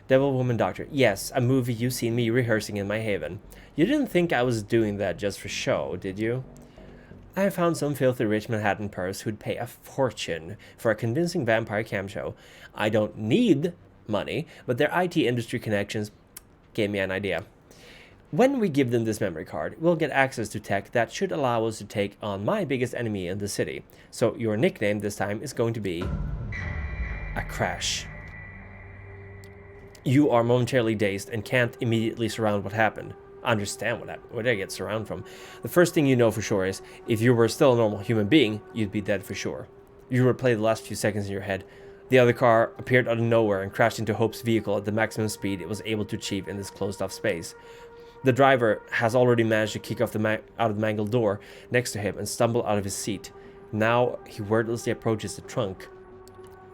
Devil Woman Doctor. Yes, a movie you've seen me rehearsing in my haven. You didn't think I was doing that just for show, did you? I found some filthy rich Manhattan purse who'd pay a fortune for a convincing vampire cam show. I don't need money, but their IT industry connections gave me an idea. When we give them this memory card, we'll get access to tech that should allow us to take on my biggest enemy in the city. So your nickname this time is going to be a crash. You are momentarily dazed and can't immediately surround what happened. Understand what happened. Where did I get surround from? The first thing you know for sure is, if you were still a normal human being, you'd be dead for sure. You replay the last few seconds in your head. The other car appeared out of nowhere and crashed into Hope's vehicle at the maximum speed it was able to achieve in this closed-off space. The driver has already managed to kick off out of the mangled door next to him and stumble out of his seat. Now he wordlessly approaches the trunk.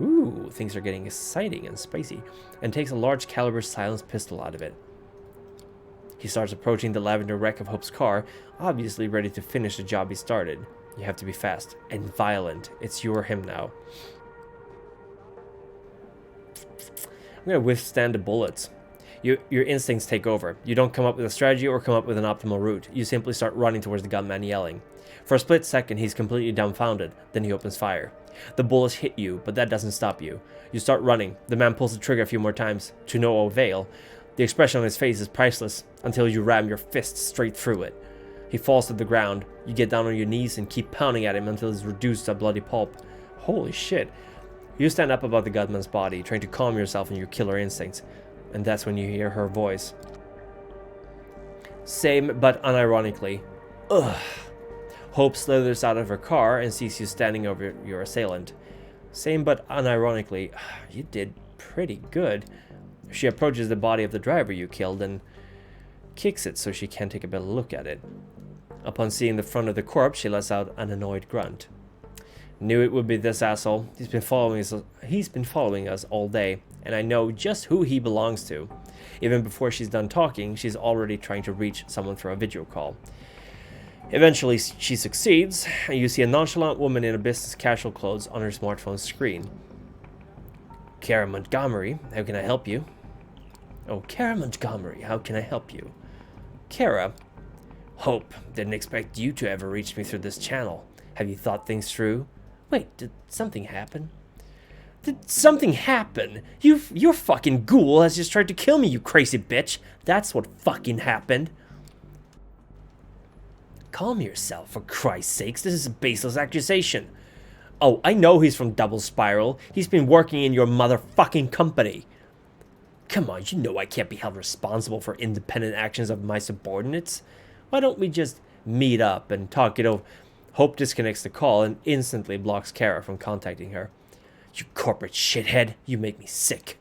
Ooh, things are getting exciting and spicy, and takes a large caliber silenced pistol out of it. He starts approaching the lavender wreck of Hope's car, obviously ready to finish the job he started. You have to be fast and violent. It's you or him now. I'm going to withstand the bullets. Your instincts take over. You don't come up with a strategy or come up with an optimal route. You simply start running towards the gunman, yelling. For a split second, he's completely dumbfounded. Then he opens fire. The bullets hit you, but that doesn't stop you. You start running. The man pulls the trigger a few more times, to no avail. The expression on his face is priceless until you ram your fist straight through it. He falls to the ground. You get down on your knees and keep pounding at him until he's reduced to a bloody pulp. Holy shit. You stand up above the gunman's body, trying to calm yourself and your killer instincts. And that's when you hear her voice. Same, but unironically. Ugh. Hope slithers out of her car and sees you standing over your assailant. Same, but unironically. You did pretty good. She approaches the body of the driver you killed and kicks it so she can't take a better look at it. Upon seeing the front of the corpse, she lets out an annoyed grunt. Knew it would be this asshole. He's been following us all day, and I know just who he belongs to. Even before she's done talking, she's already trying to reach someone for a video call. Eventually, she succeeds, and you see a nonchalant woman in a business casual clothes on her smartphone screen. Kara Montgomery, how can I help you? Oh, Kara Montgomery, how can I help you? Kara. Hope, didn't expect you to ever reach me through this channel. Have you thought things through? Wait, did something happen? Did something happen? Your fucking ghoul has just tried to kill me, you crazy bitch. That's what fucking happened. Calm yourself, for Christ's sakes. This is a baseless accusation. Oh, I know he's from Double Spiral. He's been working in your motherfucking company. Come on, you know I can't be held responsible for independent actions of my subordinates. Why don't we just meet up and talk it over? Hope disconnects the call and instantly blocks Kara from contacting her. You corporate shithead, you make me sick.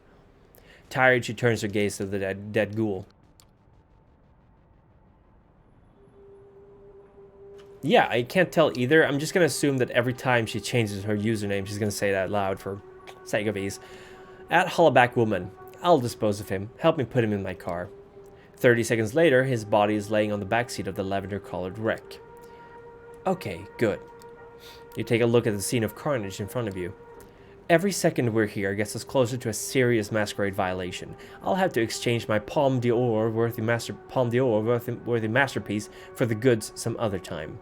Tired, she turns her gaze to the dead ghoul. Yeah, I can't tell either. I'm just going to assume that every time she changes her username, she's going to say that loud for sake of ease. At Hollaback Woman, I'll dispose of him. Help me put him in my car. 30 seconds later, his body is laying on the backseat of the lavender-colored wreck. Okay, good. You take a look at the scene of carnage in front of you. Every second we're here gets us closer to a serious Masquerade violation. I'll have to exchange my Palme d'Or worthy masterpiece for the goods some other time.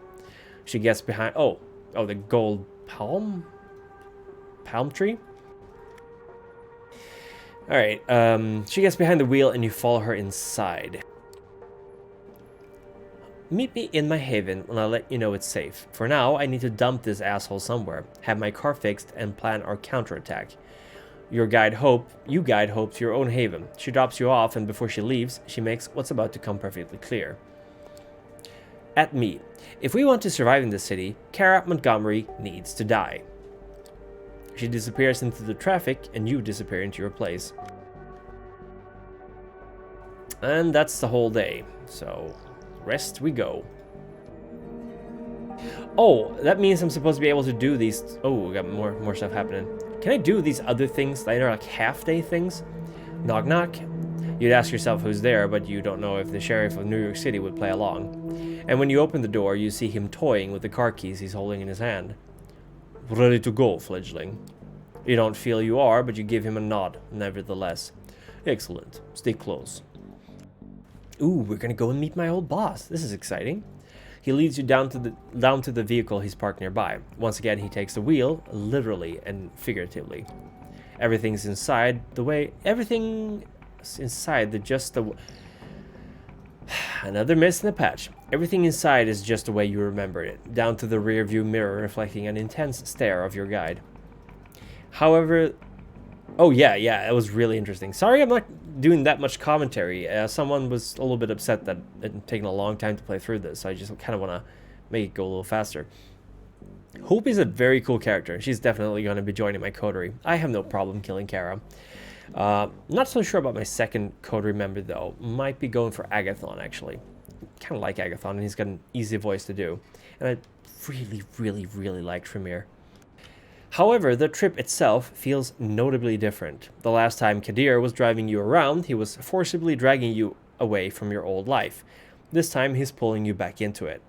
She gets behind... Oh, the gold palm? Palm tree? Alright, she gets behind the wheel and you follow her inside. Meet me in my haven when I let you know it's safe. For now, I need to dump this asshole somewhere, have my car fixed, and plan our counterattack. You guide Hope to your own haven. She drops you off, and before she leaves, she makes what's about to come perfectly clear. At me. If we want to survive in this city, Kara Montgomery needs to die. She disappears into the traffic, and you disappear into your place. And that's the whole day, so... rest we go. Oh, that means I'm supposed to be able to do these... Oh, we got more stuff happening. Can I do these other things that are like half-day things? Knock knock. You'd ask yourself who's there, but you don't know if the sheriff of New York City would play along. And when you open the door, you see him toying with the car keys he's holding in his hand. Ready to go, fledgling. You don't feel you are, but you give him a nod, nevertheless. Excellent. Stay close. Ooh, we're gonna go and meet my old boss. This is exciting. He leads you down to the vehicle he's parked nearby. Once again, he takes the wheel, literally and figuratively. Everything's inside the way... Another miss in the patch. Everything inside is just the way you remember it, down to the rear view mirror reflecting an intense stare of your guide. However... Oh, yeah, it was really interesting. Sorry I'm not doing that much commentary. Someone was a little bit upset that it had taken a long time to play through this, so I just kind of want to make it go a little faster. Hope is a very cool character. She's definitely going to be joining my coterie. I have no problem killing Kara. Not so sure about my second coterie member, though. Might be going for Agathon, actually. Kind of like Agathon, and he's got an easy voice to do. And I really like Tremere. However, the trip itself feels notably different. The last time Kadir was driving you around, he was forcibly dragging you away from your old life. This time, he's pulling you back into it.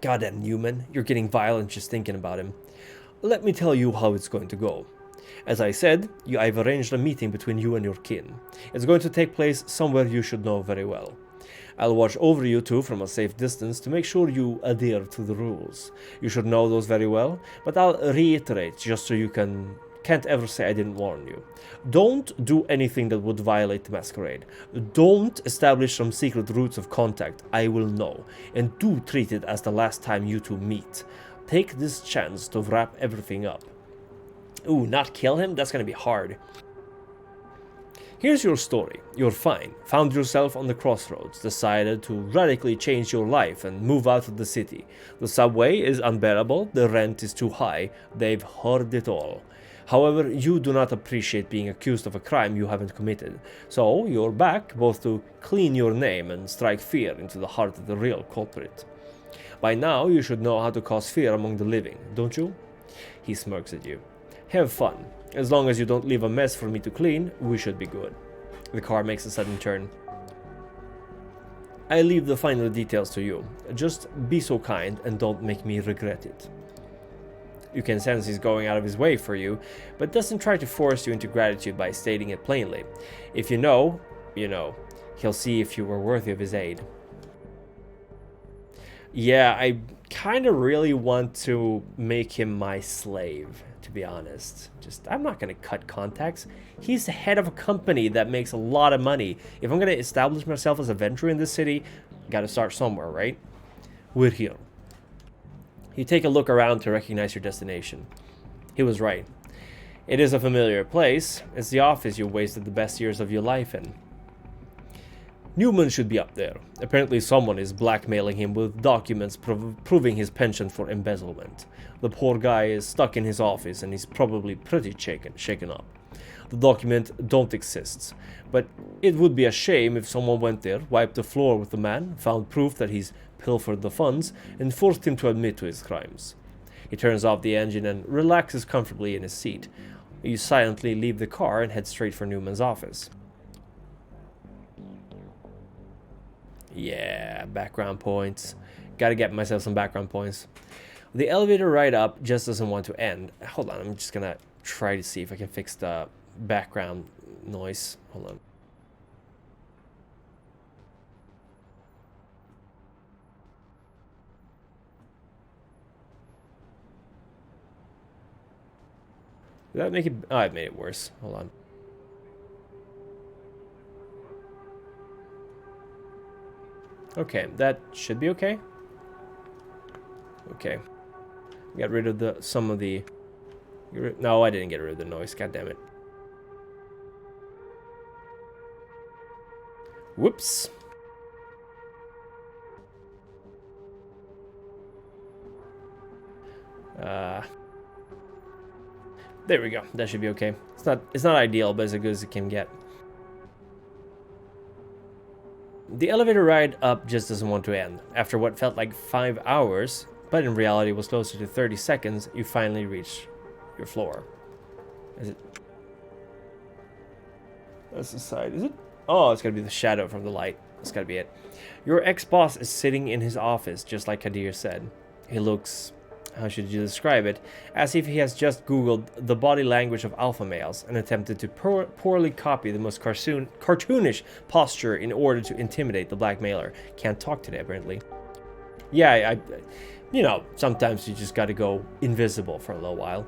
Goddamn Newman, you're getting violent just thinking about him. Let me tell you how it's going to go. As I said, I've arranged a meeting between you and your kin. It's going to take place somewhere you should know very well. I'll watch over you two from a safe distance to make sure you adhere to the rules. You should know those very well, but I'll reiterate just so you can't ever say I didn't warn you. Don't do anything that would violate the Masquerade. Don't establish some secret routes of contact, I will know. And do treat it as the last time you two meet. Take this chance to wrap everything up. Ooh, not kill him? That's gonna be hard. Here's your story. You're fine. Found yourself on the crossroads. Decided to radically change your life and move out of the city. The subway is unbearable. The rent is too high. They've heard it all. However, you do not appreciate being accused of a crime you haven't committed. So, you're back both to clean your name and strike fear into the heart of the real culprit. By now, you should know how to cause fear among the living, don't you? He smirks at you. Have fun. As long as you don't leave a mess for me to clean, we should be good. The car makes a sudden turn. I leave the final details to you. Just be so kind and don't make me regret it. You can sense he's going out of his way for you, but doesn't try to force you into gratitude by stating it plainly. If you know, you know. He'll see if you were worthy of his aid. Yeah, I kind of really want to make him my slave, to be honest. I'm not going to cut contacts. He's the head of a company that makes a lot of money. If I'm going to establish myself as a venturer in this city, got to start somewhere, right? We're here. You take a look around to recognize your destination. He was right. It is a familiar place. It's the office you wasted the best years of your life in. Newman should be up there. Apparently someone is blackmailing him with documents proving his penchant for embezzlement. The poor guy is stuck in his office and he's probably pretty shaken up. The document don't exist, but it would be a shame if someone went there, wiped the floor with the man, found proof that he's pilfered the funds, and forced him to admit to his crimes. He turns off the engine and relaxes comfortably in his seat. You silently leave the car and head straight for Newman's office. Yeah, background points. Gotta get myself some background points. The elevator ride up just doesn't want to end. Hold on, I'm just gonna try to see if I can fix the background noise. Hold on. Did that make it? Oh, it made it worse. Hold on. Okay, that should be okay. Okay. Got rid of some of the... No, I didn't get rid of the noise. God damn it. Whoops. There we go. That should be okay. It's not ideal, but as good as it can get. The elevator ride up just doesn't want to end. After what felt like 5 hours, but in reality was closer to 30 seconds, you finally reach your floor. Is it? That's the side, is it? Oh, it's gonna be the shadow from the light. That's gotta be it. Your ex-boss is sitting in his office, just like Kadir said. He looks, how should you describe it, as if he has just googled the body language of alpha males and attempted to poorly copy the most cartoonish posture in order to intimidate the blackmailer. Can't talk today, apparently. Yeah, you know, sometimes you just gotta go invisible for a little while.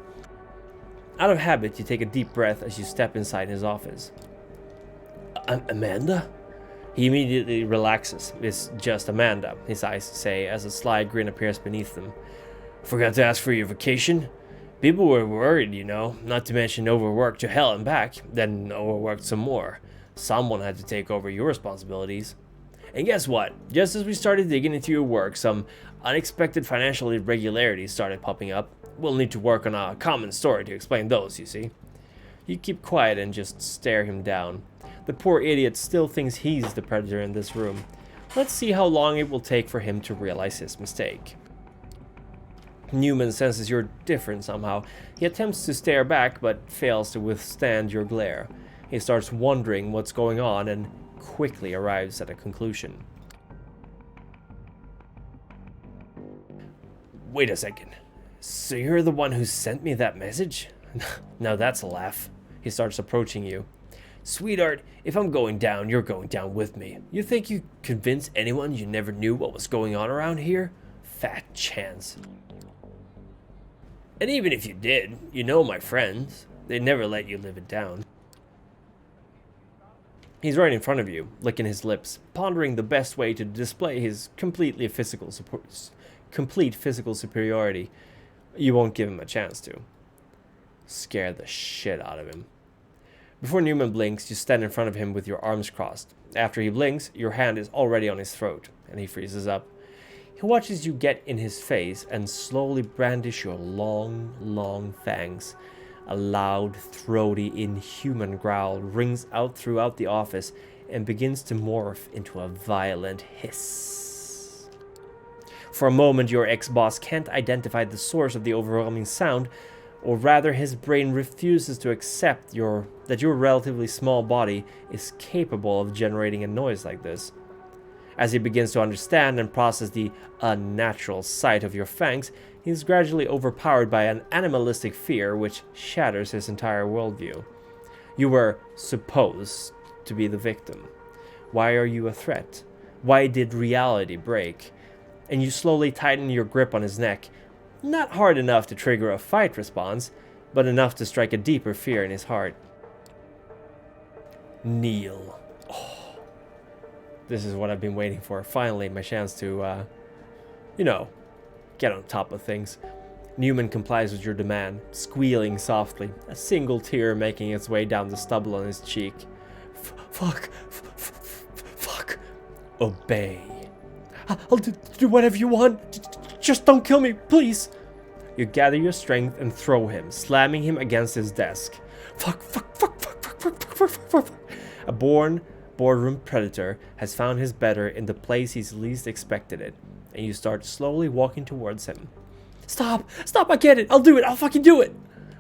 Out of habit, you take a deep breath as you step inside his office. Amanda? He immediately relaxes. It's just Amanda, his eyes say as a sly grin appears beneath them. Forgot to ask for your vacation? People were worried, you know, not to mention overworked to hell and back, then overworked some more. Someone had to take over your responsibilities. And guess what? Just as we started digging into your work, some unexpected financial irregularities started popping up. We'll need to work on a common story to explain those, you see. You keep quiet and just stare him down. The poor idiot still thinks he's the predator in this room. Let's see how long it will take for him to realize his mistake. Newman senses you're different somehow. He attempts to stare back, but fails to withstand your glare. He starts wondering what's going on and quickly arrives at a conclusion. Wait a second. So you're the one who sent me that message? Now that's a laugh. He starts approaching you. Sweetheart, if I'm going down, you're going down with me. You think you convince anyone you never knew what was going on around here? Fat chance. And even if you did, you know my friends. They'd never let you live it down. He's right in front of you, licking his lips, pondering the best way to display his complete physical superiority. You won't give him a chance to. Scare the shit out of him. Before Newman blinks, you stand in front of him with your arms crossed. After he blinks, your hand is already on his throat, and he freezes up. He watches you get in his face and slowly brandish your long, long fangs. A loud, throaty, inhuman growl rings out throughout the office and begins to morph into a violent hiss. For a moment, your ex-boss can't identify the source of the overwhelming sound, or rather his brain refuses to accept that your relatively small body is capable of generating a noise like this. As he begins to understand and process the unnatural sight of your fangs, he is gradually overpowered by an animalistic fear which shatters his entire worldview. You were supposed to be the victim. Why are you a threat? Why did reality break? And you slowly tighten your grip on his neck, not hard enough to trigger a fight response, but enough to strike a deeper fear in his heart. Kneel. Oh. This is what I've been waiting for. Finally, my chance to, get on top of things. Newman complies with your demand, squealing softly, a single tear making its way down the stubble on his cheek. Fuck. Obey. I'll do whatever you want. Just don't kill me, please. You gather your strength and throw him, slamming him against his desk. Fuck. A born boardroom predator has found his better in the place he's least expected it, and you start slowly walking towards him. Stop, I get it, I'll fucking do it.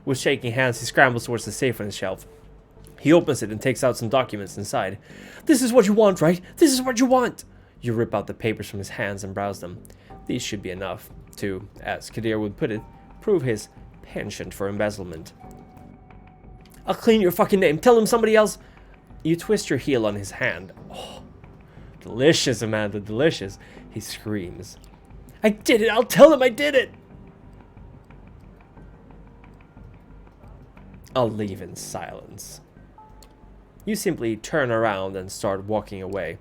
With shaking hands, he scrambles towards the safe on his shelf. He opens it and takes out some documents inside. This is what you want, right? This is what you want. You rip out the papers from his hands and browse them. These should be enough to, as Kadir would put it, prove his penchant for embezzlement. I'll clean your fucking name. Tell him somebody else. You twist your heel on his hand. Oh, delicious, Amanda, delicious. He screams. I did it. I'll tell him I did it. I'll leave in silence. You simply turn around and start walking away.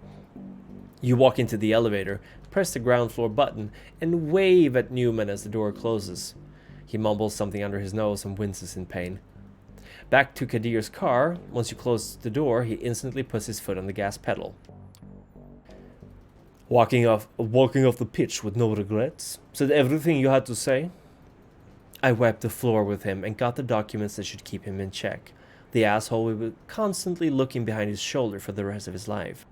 You walk into the elevator, press the ground floor button, and wave at Newman as the door closes. He mumbles something under his nose and winces in pain. Back to Kadir's car, once you close the door, he instantly puts his foot on the gas pedal. Walking off the pitch with no regrets? Said everything you had to say? I wiped the floor with him and got the documents that should keep him in check. The asshole will be constantly looking behind his shoulder for the rest of his life.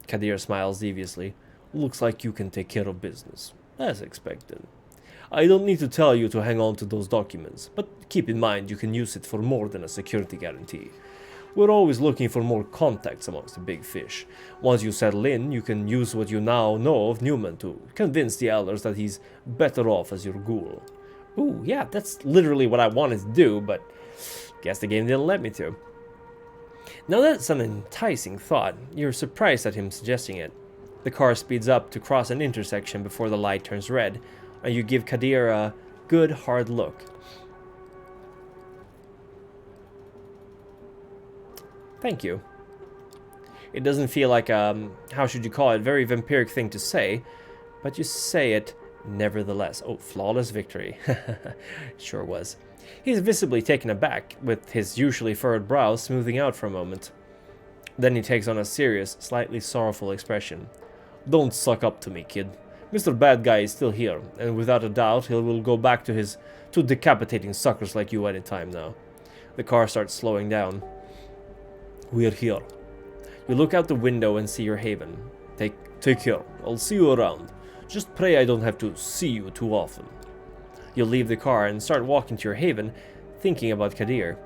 Kadir smiles deviously. Looks like you can take care of business, as expected. I don't need to tell you to hang on to those documents, but keep in mind you can use it for more than a security guarantee. We're always looking for more contacts amongst the big fish. Once you settle in, you can use what you now know of Newman to convince the elders that he's better off as your ghoul. Ooh, yeah, that's literally what I wanted to do, but guess the game didn't let me to. Now that's an enticing thought. You're surprised at him suggesting it. The car speeds up to cross an intersection before the light turns red, and you give Kadir a good hard look. Thank you. It doesn't feel like how should you call it, very vampiric thing to say, but you say it nevertheless. Oh, flawless victory. Sure was. He's visibly taken aback, with his usually furrowed brows smoothing out for a moment. Then he takes on a serious, slightly sorrowful expression. Don't suck up to me, kid. Mr. Bad Guy is still here, and without a doubt he will go back to decapitating suckers like you any time now. The car starts slowing down. We're here. You look out the window and see your haven. Take care. I'll see you around. Just pray I don't have to see you too often. You'll leave the car and start walking to your haven, thinking about Kadir.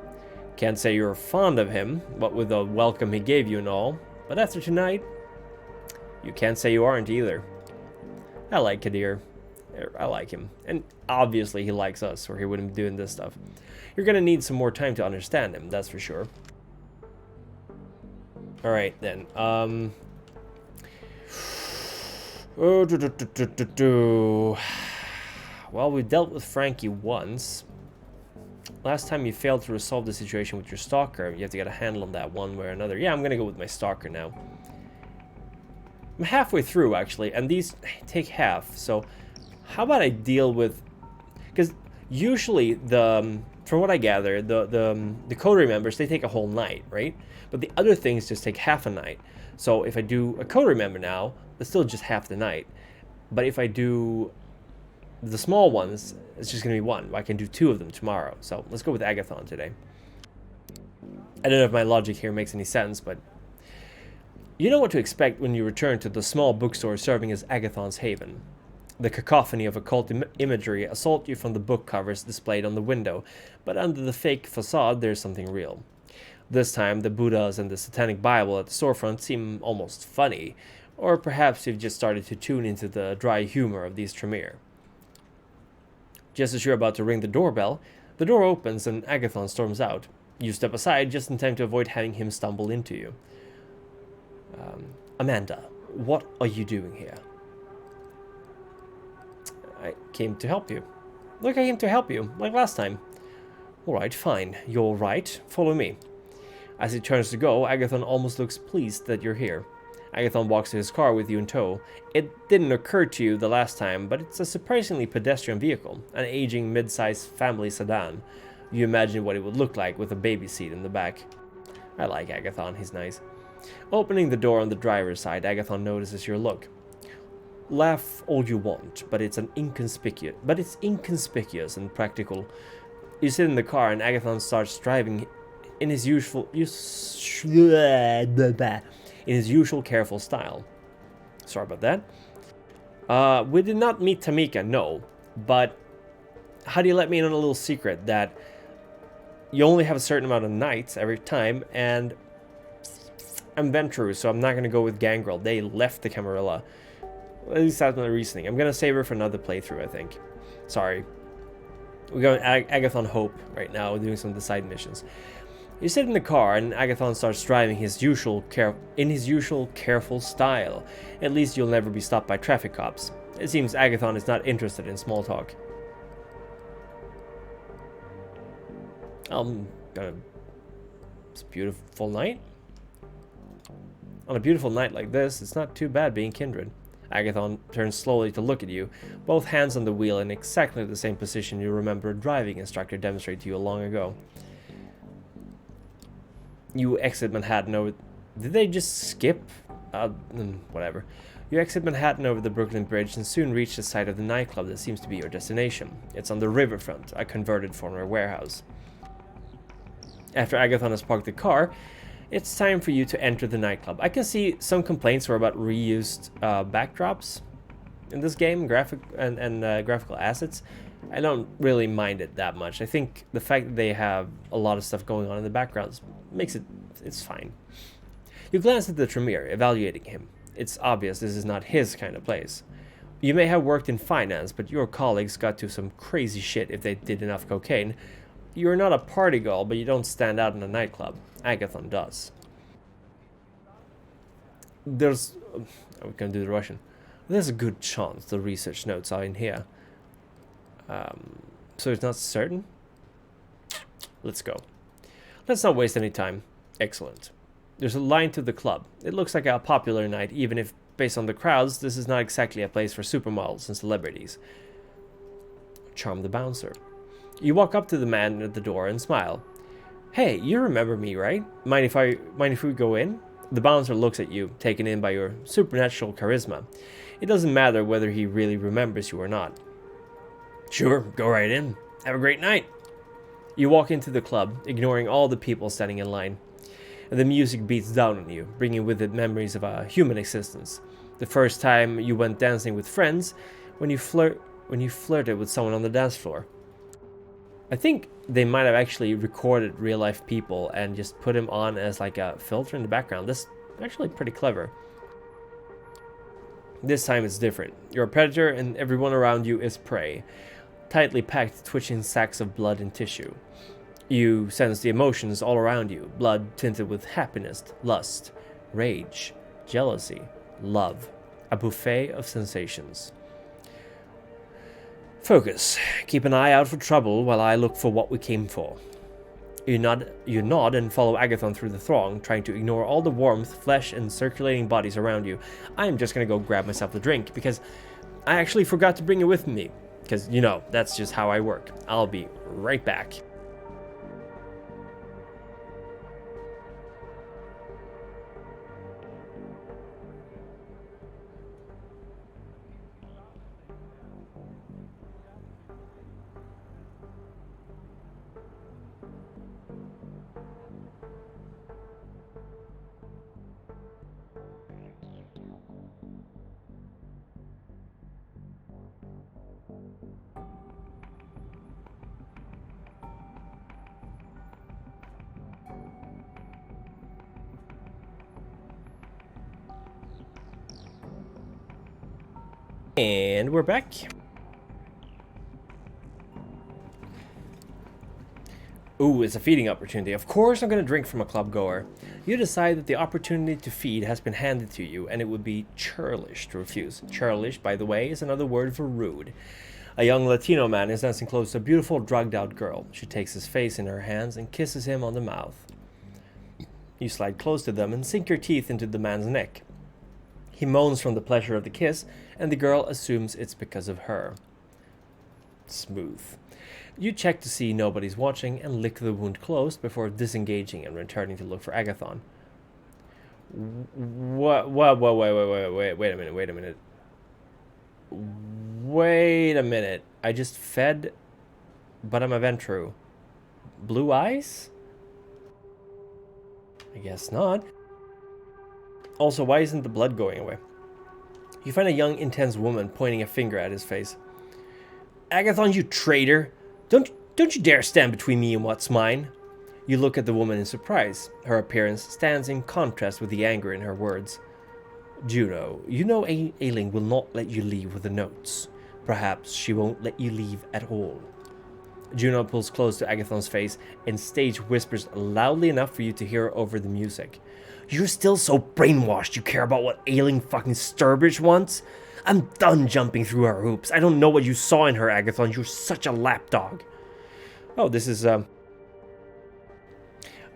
Can't say you're fond of him, what with the welcome he gave you and all, but after tonight, you can't say you aren't either. I like Kadir. I like him. And obviously he likes us, or he wouldn't be doing this stuff. You're gonna need some more time to understand him, that's for sure. Alright then, well, we dealt with Frankie once. Last time you failed to resolve the situation with your stalker. You have to get a handle on that one way or another. Yeah, I'm gonna go with my stalker now. I'm halfway through, actually, and these take half. So, how about I deal with... Because usually, from what I gather, the coterie members, they take a whole night, right? But the other things just take half a night. So, if I do a coterie member now, it's still just half the night. But if I do the small ones, it's just going to be one. I can do 2 of them tomorrow. So let's go with Agathon today. I don't know if my logic here makes any sense, but you know what to expect when you return to the small bookstore serving as Agathon's haven. The cacophony of occult imagery assault you from the book covers displayed on the window, but under the fake facade there's something real. This time the Buddhas and the Satanic Bible at the storefront seem almost funny, or perhaps you've just started to tune into the dry humor of these Tremere. Just as you're about to ring the doorbell, the door opens and Agathon storms out. You step aside just in time to avoid having him stumble into you. Amanda, what are you doing here? I came to help you. Look, I came to help you, like last time. Alright, fine. You're right. Follow me. As he turns to go, Agathon almost looks pleased that you're here. Agathon walks to his car with you in tow. It didn't occur to you the last time, but it's a surprisingly pedestrian vehicle, an aging mid-sized family sedan. You imagine what it would look like with a baby seat in the back. I like Agathon, he's nice. Opening the door on the driver's side, Agathon notices your look. Laugh all you want, but it's inconspicuous and practical. You sit in the car and Agathon starts driving in his usual careful style. Sorry about that. We did not meet Tamika, no. But how do you let me in on a little secret that you only have a certain amount of nights every time, and I'm Ventrue, so I'm not going to go with Gangrel. They left the Camarilla. At least that's my reasoning. I'm going to save her for another playthrough, I think. Sorry. We're going Agathon Hope right now, doing some of the side missions. You sit in the car and Agathon starts driving in his usual careful style. At least you'll never be stopped by traffic cops. It seems Agathon is not interested in small talk. It's a beautiful night. On a beautiful night like this, it's not too bad being Kindred. Agathon turns slowly to look at you, both hands on the wheel in exactly the same position you remember a driving instructor demonstrated to you long ago. You exit Manhattan over... Did they just skip? Whatever. You exit Manhattan over the Brooklyn Bridge and soon reach the site of the nightclub that seems to be your destination. It's on the riverfront, a converted former warehouse. After Agathon has parked the car, it's time for you to enter the nightclub. I can see some complaints were about reused backdrops in this game, graphical assets. I don't really mind it that much. I think the fact that they have a lot of stuff going on in the backgrounds makes it It's fine. You glance at the Tremere, evaluating him. It's obvious this is not his kind of place. You may have worked in finance, but your colleagues got to some crazy shit if they did enough cocaine. You're not a party girl, but you don't stand out in a nightclub. Agathon does. There's... we can do the Russian. There's a good chance the research notes are in here. So it's not certain? Let's go. Let's not waste any time. Excellent. There's a line to the club. It looks like a popular night, even if, based on the crowds, this is not exactly a place for supermodels and celebrities. Charm the bouncer. You walk up to the man at the door and smile. Hey, you remember me, right? Mind if we go in? The bouncer looks at you, taken in by your supernatural charisma. It doesn't matter whether he really remembers you or not. Sure, go right in. Have a great night. You walk into the club, ignoring all the people standing in line. And the music beats down on you, bringing with it memories of a human existence. The first time you went dancing with friends, when you flirted with someone on the dance floor. I think they might have actually recorded real life people and just put him on as like a filter in the background. That's actually pretty clever. This time it's different. You're a predator and everyone around you is prey. Tightly packed, twitching sacks of blood and tissue. You sense the emotions all around you, blood tinted with happiness, lust, rage, jealousy, love. A buffet of sensations. Focus. Keep an eye out for trouble while I look for what we came for. You nod and follow Agathon through the throng, trying to ignore all the warmth, flesh, and circulating bodies around you. I'm just gonna go grab myself a drink, because I actually forgot to bring it with me. Because, you know, that's just how I work. I'll be right back. And we're back. Ooh, it's a feeding opportunity. Of course I'm going to drink from a club goer. You decide that the opportunity to feed has been handed to you, and it would be churlish to refuse. Churlish, by the way, is another word for rude. A young Latino man is dancing close to a beautiful, drugged-out girl. She takes his face in her hands and kisses him on the mouth. You slide close to them and sink your teeth into the man's neck. He moans from the pleasure of the kiss, and the girl assumes it's because of her. Smooth. You check to see nobody's watching and lick the wound closed before disengaging and returning to look for Agathon. Wait a minute. Wait a minute. I just fed, but I'm a Ventru. Blue eyes? I guess not. Also, why isn't the blood going away? You find a young, intense woman pointing a finger at his face. Agathon, you traitor! Don't you dare stand between me and what's mine! You look at the woman in surprise. Her appearance stands in contrast with the anger in her words. Juno, you know Ailing will not let you leave with the notes. Perhaps she won't let you leave at all. Juno pulls close to Agathon's face and stage whispers loudly enough for you to hear over the music. You're still so brainwashed you care about what Ailing fucking Sturbridge wants? I'm done jumping through her hoops. I don't know what you saw in her, Agathon. You're such a lapdog. Oh, this is,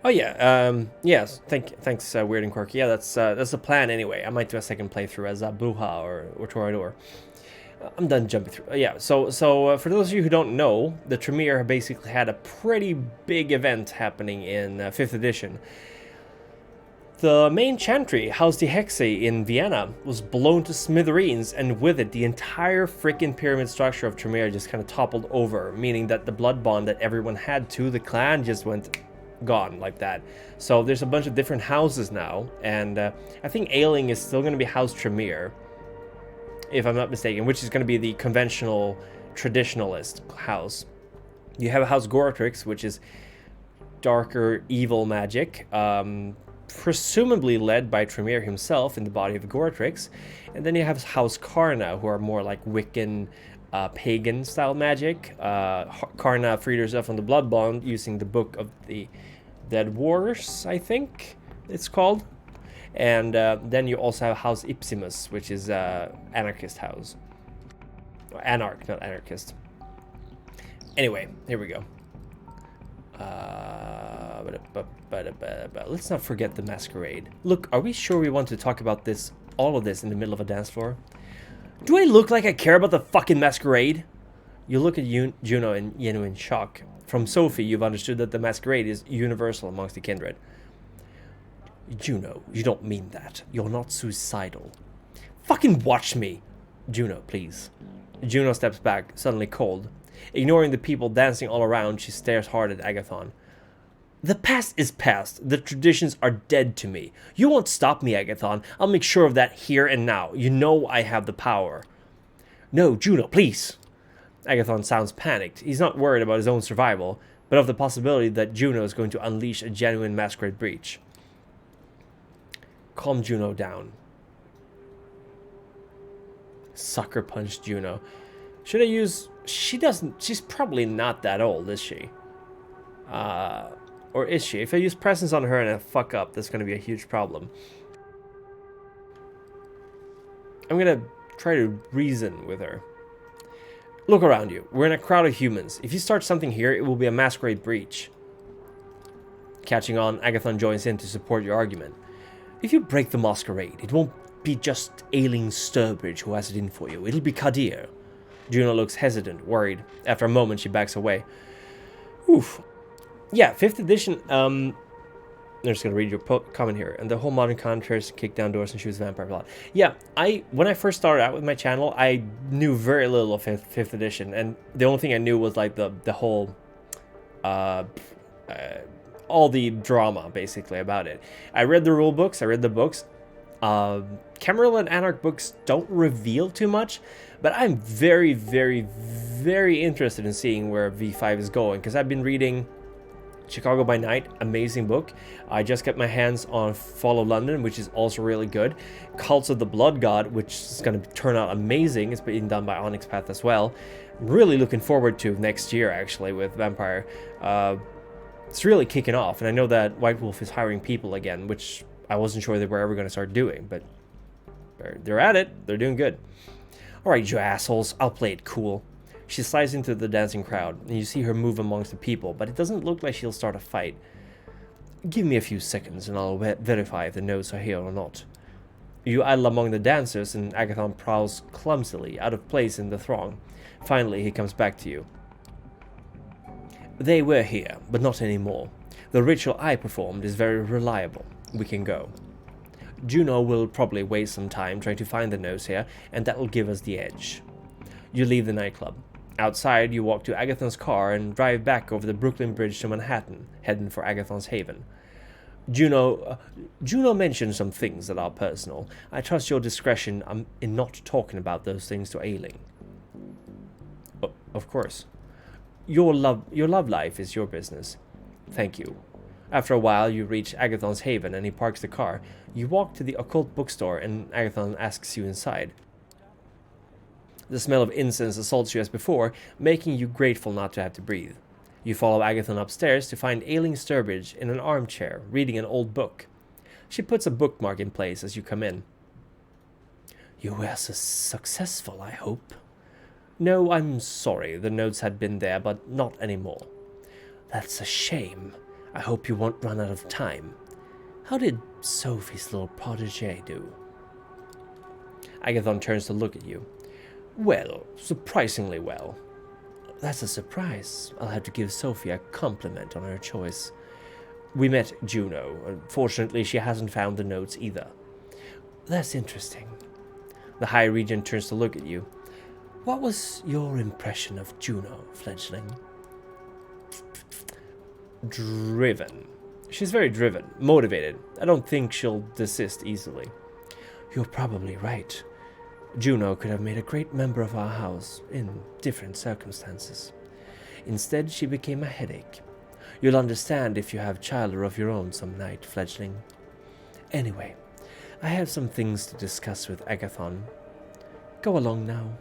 Oh, yeah, yes, thanks, Weird and Quirky. Yeah, that's the plan anyway. I might do a second playthrough as Buha or Torador. I'm done jumping through. Yeah, so for those of you who don't know, the Tremere basically had a pretty big event happening in 5th edition. The main chantry, House die Hexe in Vienna, was blown to smithereens, and with it, the entire frickin' pyramid structure of Tremere just kind of toppled over, meaning that the blood bond that everyone had to the clan just went gone like that. So there's a bunch of different houses now, and I think Ailing is still going to be House Tremere, if I'm not mistaken, which is going to be the conventional, traditionalist house. You have a House Goratrix, which is darker evil magic, presumably led by Tremere himself in the body of Goretrix. And then you have House Karna, who are more like Wiccan, pagan style magic. Karna freed herself from the blood bond using the Book of the Dead Wars, I think it's called. And then you also have House Ipsimus, which is anarchist house. Anarch, not anarchist. Anyway, here we go. Let's not forget the Masquerade. Look, are we sure we want to talk about this, all of this, in the middle of a dance floor? Do I look like I care about the fucking Masquerade? You look at Juno in genuine shock. From Sophie, you've understood that the Masquerade is universal amongst the Kindred. Juno, you don't mean that. You're not suicidal. Fucking watch me! Juno, please. Juno steps back, suddenly cold. Ignoring the people dancing all around, she stares hard at Agathon. The past is past. The traditions are dead to me. You won't stop me, Agathon. I'll make sure of that here and now. You know I have the power. No, Juno, please. Agathon sounds panicked. He's not worried about his own survival, but of the possibility that Juno is going to unleash a genuine Masquerade breach. Calm Juno down. Sucker punch Juno. Should I use... She's probably not that old, is she? Or is she? If I use presence on her and I fuck up, that's going to be a huge problem. I'm going to try to reason with her. Look around you. We're in a crowd of humans. If you start something here, it will be a Masquerade breach. Catching on, Agathon joins in to support your argument. If you break the Masquerade, it won't be just ailing Sturbridge who has it in for you. It'll be Kadir. Juno looks hesitant, worried. After a moment, she backs away. Oof. Yeah, 5th edition, I'm just going to read your comment here. And the whole modern contrast, kick down doors and shoots vampire plot. Yeah, when I first started out with my channel, I knew very little of 5th edition. And the only thing I knew was like the whole, all the drama, basically, about it. I read the rule books, I read the books. Camarilla and Anarch books don't reveal too much, but I'm very, very, very interested in seeing where V5 is going, because I've been reading Chicago by Night, amazing book. I just got my hands on Fall of London, which is also really good. Cults of the Blood God, which is going to turn out amazing. It's being done by Onyx Path as well. I'm really looking forward to next year, actually, with Vampire. It's really kicking off, and I know that White Wolf is hiring people again, which I wasn't sure they were ever going to start doing, but they're at it. They're doing good. All right, you assholes, I'll play it cool. She slides into the dancing crowd, and you see her move amongst the people, but it doesn't look like she'll start a fight. Give me a few seconds, and I'll verify if the notes are here or not. You idle among the dancers, and Agathon prowls clumsily, out of place in the throng. Finally, he comes back to you. They were here, but not anymore. The ritual I performed is very reliable. We can go. Juno will probably waste some time trying to find the notes here, and that will give us the edge. You leave the nightclub. Outside, you walk to Agathon's car and drive back over the Brooklyn Bridge to Manhattan, heading for Agathon's haven. Juno mentioned some things that are personal. I trust your discretion in not talking about those things to Ailing. Of course. Your love life is your business. Thank you. After a while, you reach Agathon's haven and he parks the car. You walk to the occult bookstore and Agathon asks you inside. The smell of incense assaults you as before, making you grateful not to have to breathe. You follow Agathon upstairs to find ailing Sturbridge in an armchair, reading an old book. She puts a bookmark in place as you come in. You were so successful, I hope. No, I'm sorry. The notes had been there, but not anymore. That's a shame. I hope you won't run out of time. How did Sophie's little protégé do? Agathon turns to look at you. Well, surprisingly well. That's a surprise. I'll have to give Sophie a compliment on her choice. We met Juno. Unfortunately, she hasn't found the notes either. That's interesting. The High Regent turns to look at you. What was your impression of Juno, fledgling? Driven. She's very driven, motivated. I don't think she'll desist easily. You're probably right. Juno could have made a great member of our house in different circumstances. Instead, she became a headache. You'll understand if you have childer of your own some night, fledgling. Anyway, I have some things to discuss with Agathon. Go along now.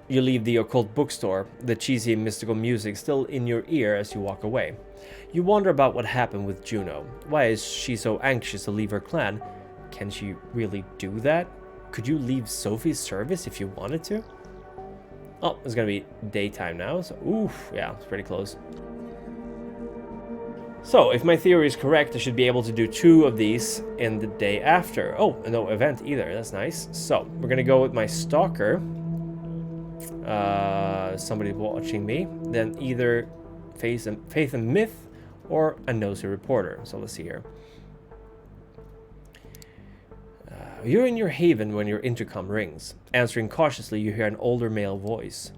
You leave the occult bookstore, the cheesy mystical music still in your ear as you walk away. You wonder about what happened with Juno. Why is she so anxious to leave her clan? Can she really do that? Could you leave Sophie's service if you wanted to? Oh, it's gonna be daytime now, so oof, yeah, it's pretty close. So, if my theory is correct, I should be able to do 2 of these in the day after. Oh, and no event either, that's nice. So, we're gonna go with my stalker. Somebody watching me. Then either faith and myth or a nosy reporter. So let's see here. You're in your haven when your intercom rings. Answering cautiously, you hear an older male voice.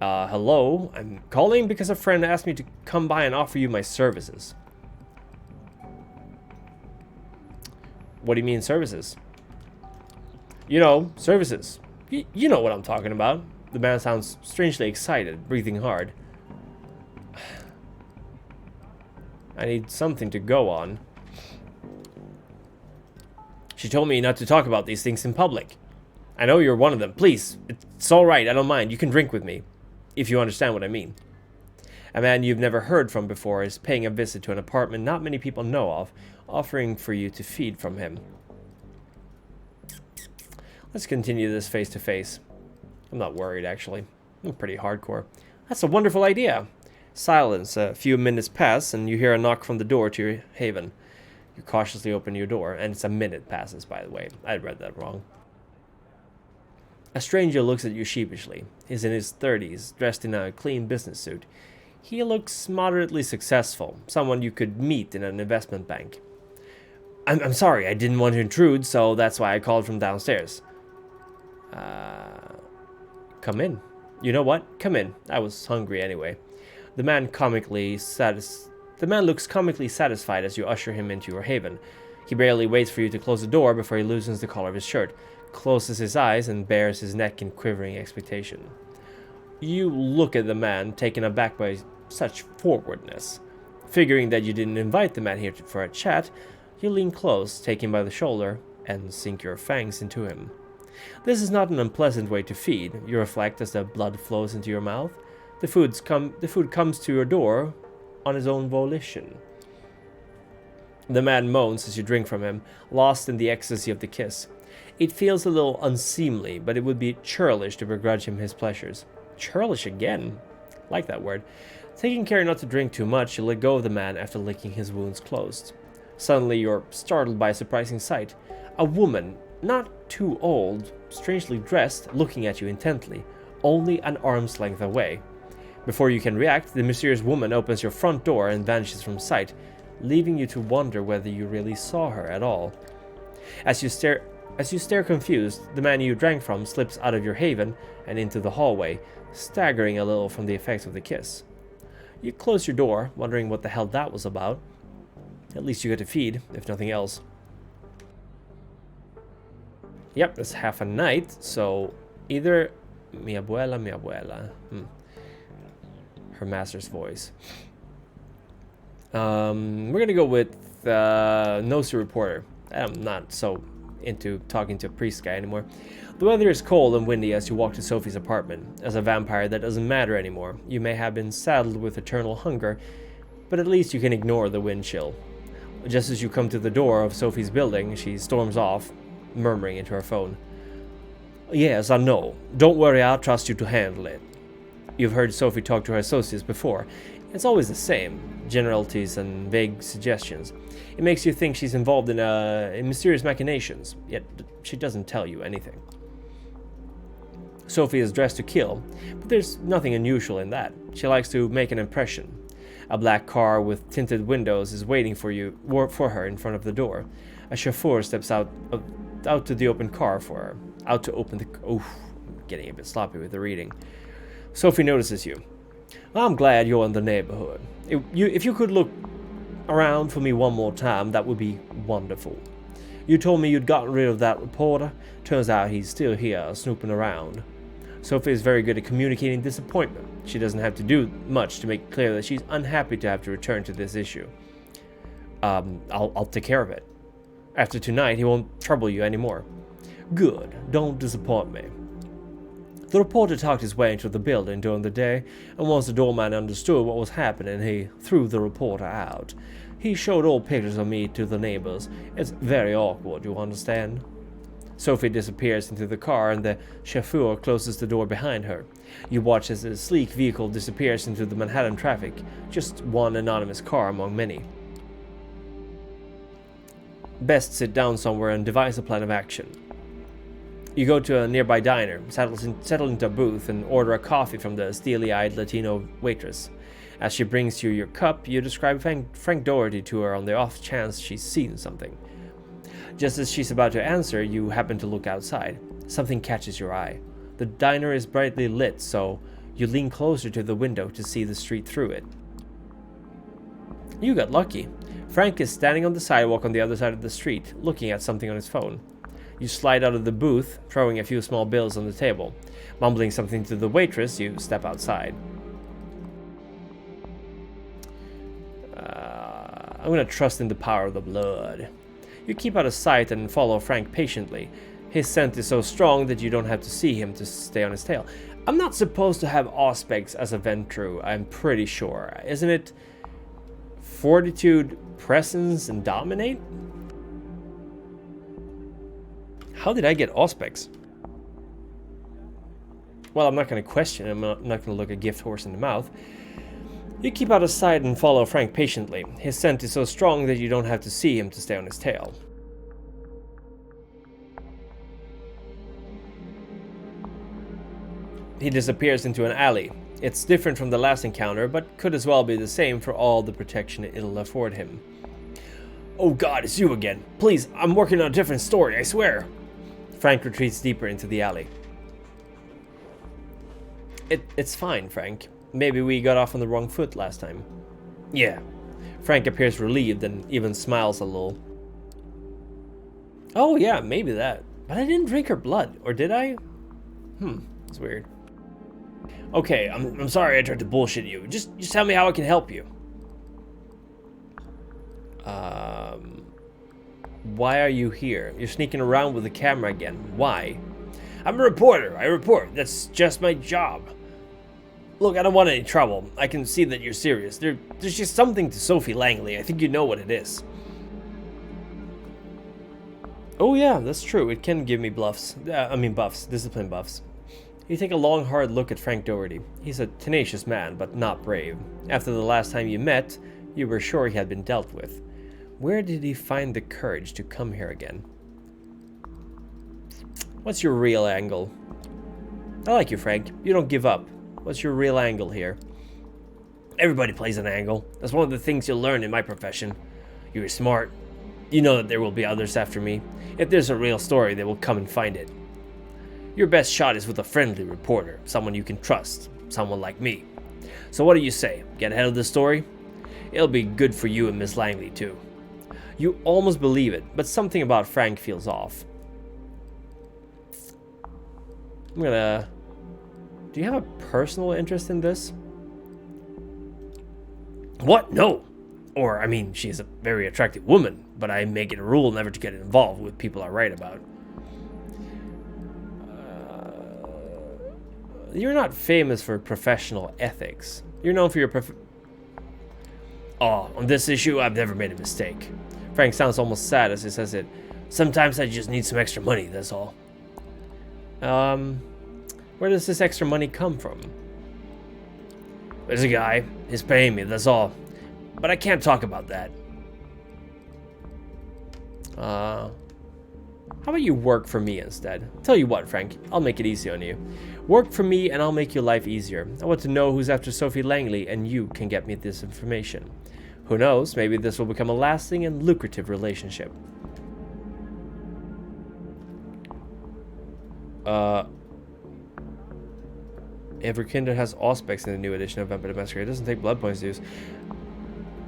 Hello, I'm calling because a friend asked me to come by and offer you my services. What do you mean services? You know, services. You know what I'm talking about. The man sounds strangely excited, breathing hard. I need something to go on. She told me not to talk about these things in public. I know you're one of them. Please, it's all right. I don't mind. You can drink with me, if you understand what I mean. A man you've never heard from before is paying a visit to an apartment not many people know of, offering for you to feed from him. Let's continue this face to face. I'm not worried, actually. I'm pretty hardcore. That's a wonderful idea. Silence. A few minutes pass, and you hear a knock from the door to your haven. You cautiously open your door, and it's a minute passes, by the way. I read that wrong. A stranger looks at you sheepishly. He's in his 30s, dressed in a clean business suit. He looks moderately successful, someone you could meet in an investment bank. I'm sorry, I didn't want to intrude, so that's why I called from downstairs. Come in. You know what? Come in. I was hungry anyway. The man looks comically satisfied as you usher him into your haven. He barely waits for you to close the door before he loosens the collar of his shirt, closes his eyes, and bares his neck in quivering expectation. You look at the man, taken aback by such forwardness. Figuring that you didn't invite the man here for a chat, you lean close, take him by the shoulder, and sink your fangs into him. This is not an unpleasant way to feed, you reflect as the blood flows into your mouth. The food comes to your door on his own volition. The man moans as you drink from him, lost in the ecstasy of the kiss. It feels a little unseemly, but it would be churlish to begrudge him his pleasures. Churlish again? Like that word. Taking care not to drink too much, you let go of the man after licking his wounds closed. Suddenly you're startled by a surprising sight. A woman, not too old, strangely dressed, looking at you intently, only an arm's length away. Before you can react, the mysterious woman opens your front door and vanishes from sight, leaving you to wonder whether you really saw her at all. As you stare confused, the man you drank from slips out of your haven and into the hallway, staggering a little from the effects of the kiss. You close your door, wondering what the hell that was about. At least you get to feed, if nothing else. Yep, it's half a night, so either mi abuela. Her master's voice. We're gonna go with nosy reporter. I'm not so into talking to a priest guy anymore. The weather is cold and windy as you walk to Sophie's apartment. As a vampire, that doesn't matter anymore. You may have been saddled with eternal hunger, but at least you can ignore the wind chill. Just as you come to the door of Sophie's building, she storms off, murmuring into her phone. Yes, I know. Don't worry, I'll trust you to handle it. You've heard Sophie talk to her associates before. It's always the same, generalities and vague suggestions. It makes you think she's involved in mysterious machinations, yet she doesn't tell you anything. Sophie is dressed to kill, but there's nothing unusual in that. She likes to make an impression. A black car with tinted windows is waiting for her in front of the door. A chauffeur steps out to the open car for her. Out to open the... Oof, I'm getting a bit sloppy with the reading. Sophie notices you. I'm glad you're in the neighborhood. If you could look around for me one more time, that would be wonderful. You told me you'd gotten rid of that reporter. Turns out he's still here, snooping around. Sophie is very good at communicating disappointment. She doesn't have to do much to make it clear that she's unhappy to have to return to this issue. I'll take care of it. After tonight, he won't trouble you anymore. Good, don't disappoint me. The reporter talked his way into the building during the day, and once the doorman understood what was happening, he threw the reporter out. He showed old pictures of me to the neighbors. It's very awkward, you understand? Sophie disappears into the car, and the chauffeur closes the door behind her. You watch as the sleek vehicle disappears into the Manhattan traffic, just one anonymous car among many. Best sit down somewhere and devise a plan of action. You go to a nearby diner, settle into a booth, and order a coffee from the steely-eyed Latino waitress. As she brings you your cup, you describe Frank Doherty to her on the off chance she's seen something. Just as she's about to answer, you happen to look outside. Something catches your eye. The diner is brightly lit, so you lean closer to the window to see the street through it. You got lucky. Frank is standing on the sidewalk on the other side of the street, looking at something on his phone. You slide out of the booth, throwing a few small bills on the table. Mumbling something to the waitress, you step outside. I'm gonna trust in the power of the blood. You keep out of sight and follow Frank patiently. His scent is so strong that you don't have to see him to stay on his tail. I'm not supposed to have auspex as a Ventru, I'm pretty sure. Isn't it fortitude, presence, and dominate? How did I get auspex? Well, I'm not going to question him. I'm not going to look a gift horse in the mouth. You keep out of sight and follow Frank patiently. His scent is so strong that you don't have to see him to stay on his tail. He disappears into an alley. It's different from the last encounter, but could as well be the same for all the protection it'll afford him. Oh God, it's you again. Please, I'm working on a different story, I swear. Frank retreats deeper into the alley. It's fine, Frank. Maybe we got off on the wrong foot last time. Yeah. Frank appears relieved and even smiles a little. Oh yeah, maybe that. But I didn't drink her blood, or did I? It's weird. Okay, I'm sorry I tried to bullshit you. Just tell me how I can help you. Why are you here? You're sneaking around with the camera again. Why? I'm a reporter. I report. That's just my job. Look, I don't want any trouble. I can see that you're serious. There's just something to Sophie Langley. I think you know what it is. Oh yeah, that's true. It can give me buffs. Discipline buffs. You take a long, hard look at Frank Doherty. He's a tenacious man, but not brave. After the last time you met, you were sure he had been dealt with. Where did he find the courage to come here again? What's your real angle? I like you, Frank. You don't give up. What's your real angle here? Everybody plays an angle. That's one of the things you'll learn in my profession. You're smart. You know that there will be others after me. If there's a real story, they will come and find it. Your best shot is with a friendly reporter, someone you can trust, someone like me. So what do you say? Get ahead of the story? It'll be good for you and Miss Langley, too. You almost believe it, but something about Frank feels off. Do you have a personal interest in this? What? No. Or, I mean, she's a very attractive woman, but I make it a rule never to get involved with people I write about. You're not famous for professional ethics. You're known for your Oh, on this issue, I've never made a mistake. Frank sounds almost sad as he says it. Sometimes I just need some extra money, that's all. Where does this extra money come from? There's a guy. He's paying me, that's all. But I can't talk about that. How about you work for me instead? Tell you what, Frank, I'll make it easy on you. Work for me and I'll make your life easier. I want to know who's after Sophie Langley and you can get me this information. Who knows, maybe this will become a lasting and lucrative relationship. Every Kindred has auspex in the new edition of Vampire the Masquerade. It doesn't take blood points to use.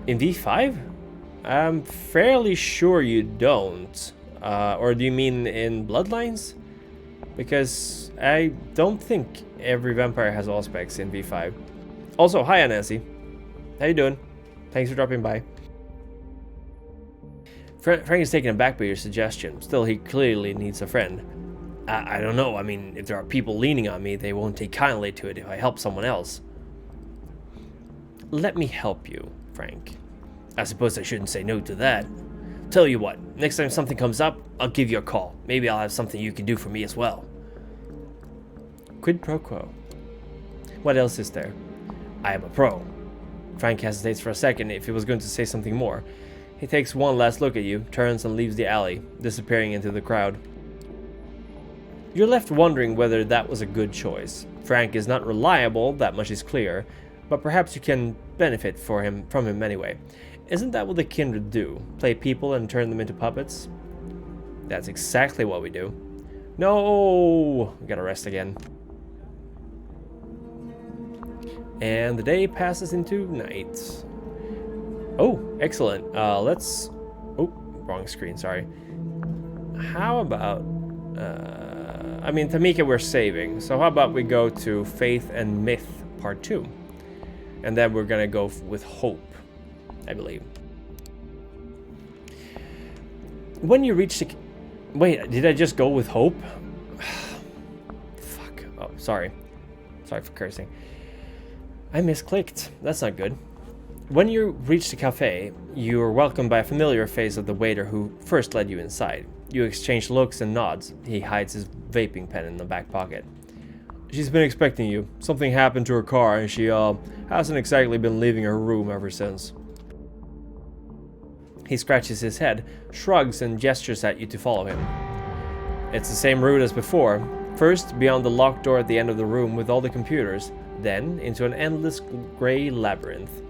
In V5? I'm fairly sure you don't. Or do you mean in Bloodlines? Because I don't think every vampire has Auspex in V5. Also, hi Nancy. How you doing? Thanks for dropping by. Frank is taken aback by your suggestion. Still, he clearly needs a friend. I don't know. I mean, if there are people leaning on me, they won't take kindly to it if I help someone else. Let me help you, Frank. I suppose I shouldn't say no to that. Tell you what, next time something comes up, I'll give you a call. Maybe I'll have something you can do for me as well. Quid pro quo. What else is there? I am a pro. Frank hesitates for a second if he was going to say something more. He takes one last look at you, turns and leaves the alley, disappearing into the crowd. You're left wondering whether that was a good choice. Frank is not reliable, that much is clear, but perhaps you can benefit from him anyway. Isn't that what the Kindred do? Play people and turn them into puppets? That's exactly what we do. No! We gotta rest again. And the day passes into night. Oh, excellent. Let's... Oh, wrong screen, sorry. How about... I mean, Tamika we're saving. So how about we go to Faith and Myth Part 2. And then we're gonna go with Hope, I believe. When you reach the... Wait, did I just go with Hope? Fuck. Oh, sorry. Sorry for cursing. I misclicked. That's not good. When you reach the cafe, you are welcomed by a familiar face of the waiter who first led you inside. You exchange looks and nods. He hides his vaping pen in the back pocket. She's been expecting you. Something happened to her car and she hasn't exactly been leaving her room ever since. He scratches his head, shrugs and gestures at you to follow him. It's the same route as before. First, beyond the locked door at the end of the room with all the computers, then into an endless grey labyrinth.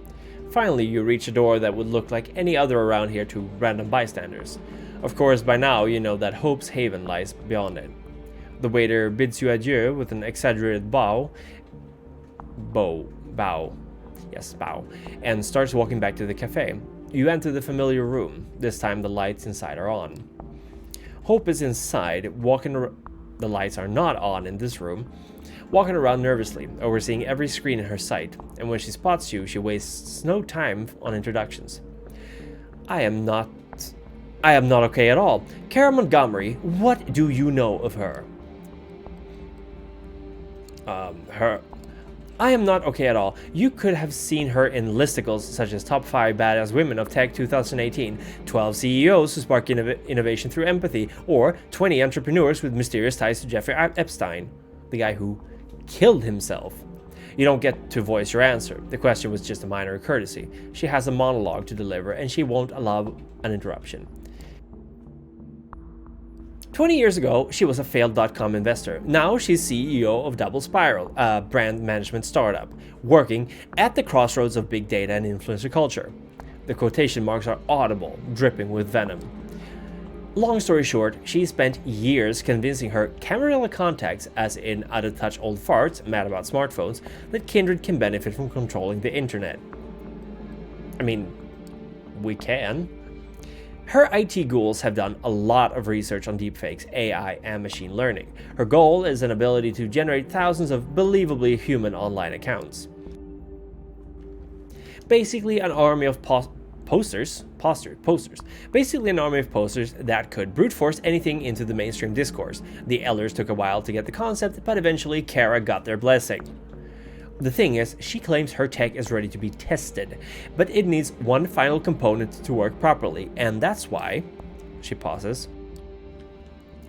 Finally, you reach a door that would look like any other around here to random bystanders. Of course, by now you know that Hope's haven lies beyond it. The waiter bids you adieu with an exaggerated bow, and starts walking back to the cafe. You enter the familiar room. This time the lights inside are on. Hope is inside, the lights are not on in this room, walking around nervously, overseeing every screen in her sight, and when she spots you, she wastes no time on introductions. I am not okay at all. Kara Montgomery, what do you know of her? I am not okay at all. You could have seen her in listicles such as Top 5 Badass Women of Tech 2018, 12 CEOs who spark innovation through empathy, or 20 entrepreneurs with mysterious ties to Jeffrey Epstein, the guy who killed himself. You don't get to voice your answer. The question was just a minor courtesy. She has a monologue to deliver and she won't allow an interruption. 20 years ago, she was a failed .com investor. Now she's CEO of Double Spiral, a brand management startup, working at the crossroads of big data and influencer culture. The quotation marks are audible, dripping with venom. Long story short, she spent years convincing her Camarilla contacts, as in out-of-touch old farts mad about smartphones, that Kindred can benefit from controlling the internet. I mean, we can. Her IT ghouls have done a lot of research on deepfakes, AI, and machine learning. Her goal is an ability to generate thousands of believably human online accounts. Basically an army of posters. Basically an army of posters that could brute force anything into the mainstream discourse. The elders took a while to get the concept, but eventually Kara got their blessing. The thing is, she claims her tech is ready to be tested, but it needs one final component to work properly, and that's why, she pauses,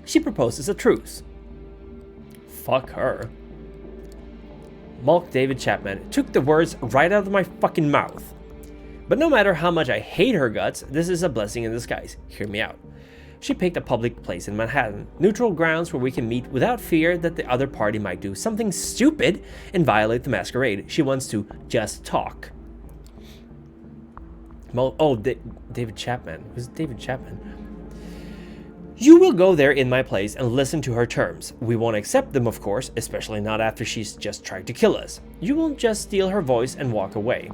she proposes a truce. Fuck her. Malk David Chapman took the words right out of my fucking mouth. But no matter how much I hate her guts, this is a blessing in disguise. Hear me out. She picked a public place in Manhattan, neutral grounds where we can meet without fear that the other party might do something stupid and violate the Masquerade. She wants to just talk. David Chapman. Who's David Chapman? You will go there in my place and listen to her terms. We won't accept them, of course, especially not after she's just tried to kill us. You won't just steal her voice and walk away.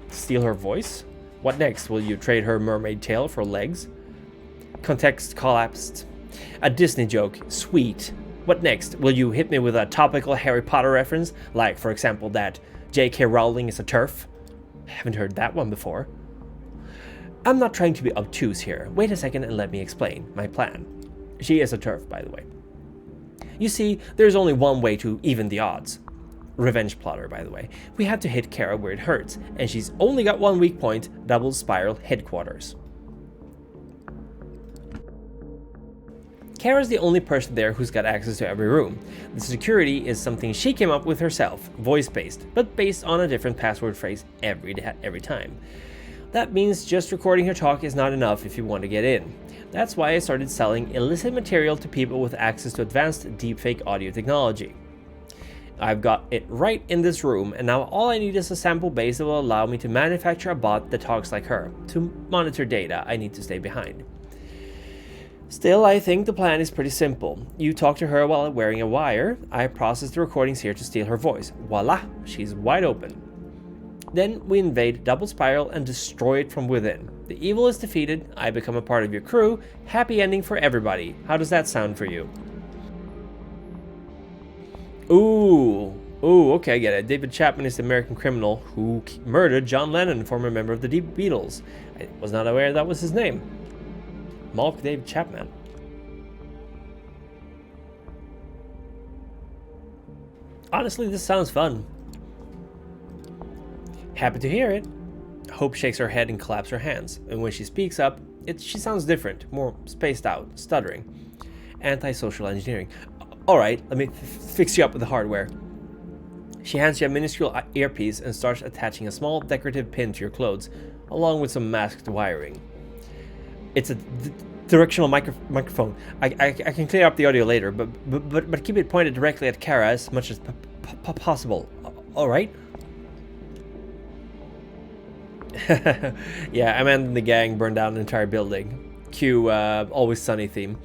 Steal her voice? What next? Will you trade her mermaid tail for legs? Context collapsed. A Disney joke. Sweet. What next? Will you hit me with a topical Harry Potter reference? Like, for example, that J.K. Rowling is a TERF? Haven't heard that one before. I'm not trying to be obtuse here. Wait a second and let me explain my plan. She is a TERF, by the way. You see, there's only one way to even the odds. Revenge plotter, by the way. We have to hit Kara where it hurts, and she's only got one weak point, double spiral headquarters. Kara's the only person there who's got access to every room. The security is something she came up with herself, voice-based, but based on a different password phrase every time. That means just recording her talk is not enough if you want to get in. That's why I started selling illicit material to people with access to advanced deepfake audio technology. I've got it right in this room, and now all I need is a sample base that will allow me to manufacture a bot that talks like her. To monitor data, I need to stay behind. Still, I think the plan is pretty simple. You talk to her while wearing a wire, I process the recordings here to steal her voice. Voila, she's wide open. Then we invade Double Spiral and destroy it from within. The evil is defeated, I become a part of your crew, happy ending for everybody. How does that sound for you? Ooh, okay, I get it. David Chapman is the American criminal who murdered John Lennon, former member of the Beatles. I was not aware that was his name. Malk David Chapman. Honestly, this sounds fun. Happy to hear it. Hope shakes her head and claps her hands, and when she speaks up, she sounds different, more spaced out, stuttering. Anti-social engineering. Alright, let me fix you up with the hardware. She hands you a minuscule earpiece and starts attaching a small decorative pin to your clothes, along with some masked wiring. It's a directional microphone. I can clear up the audio later, but keep it pointed directly at Kara as much as possible. Alright? Yeah, Amanda and the gang burned down an entire building. Cue Always Sunny theme.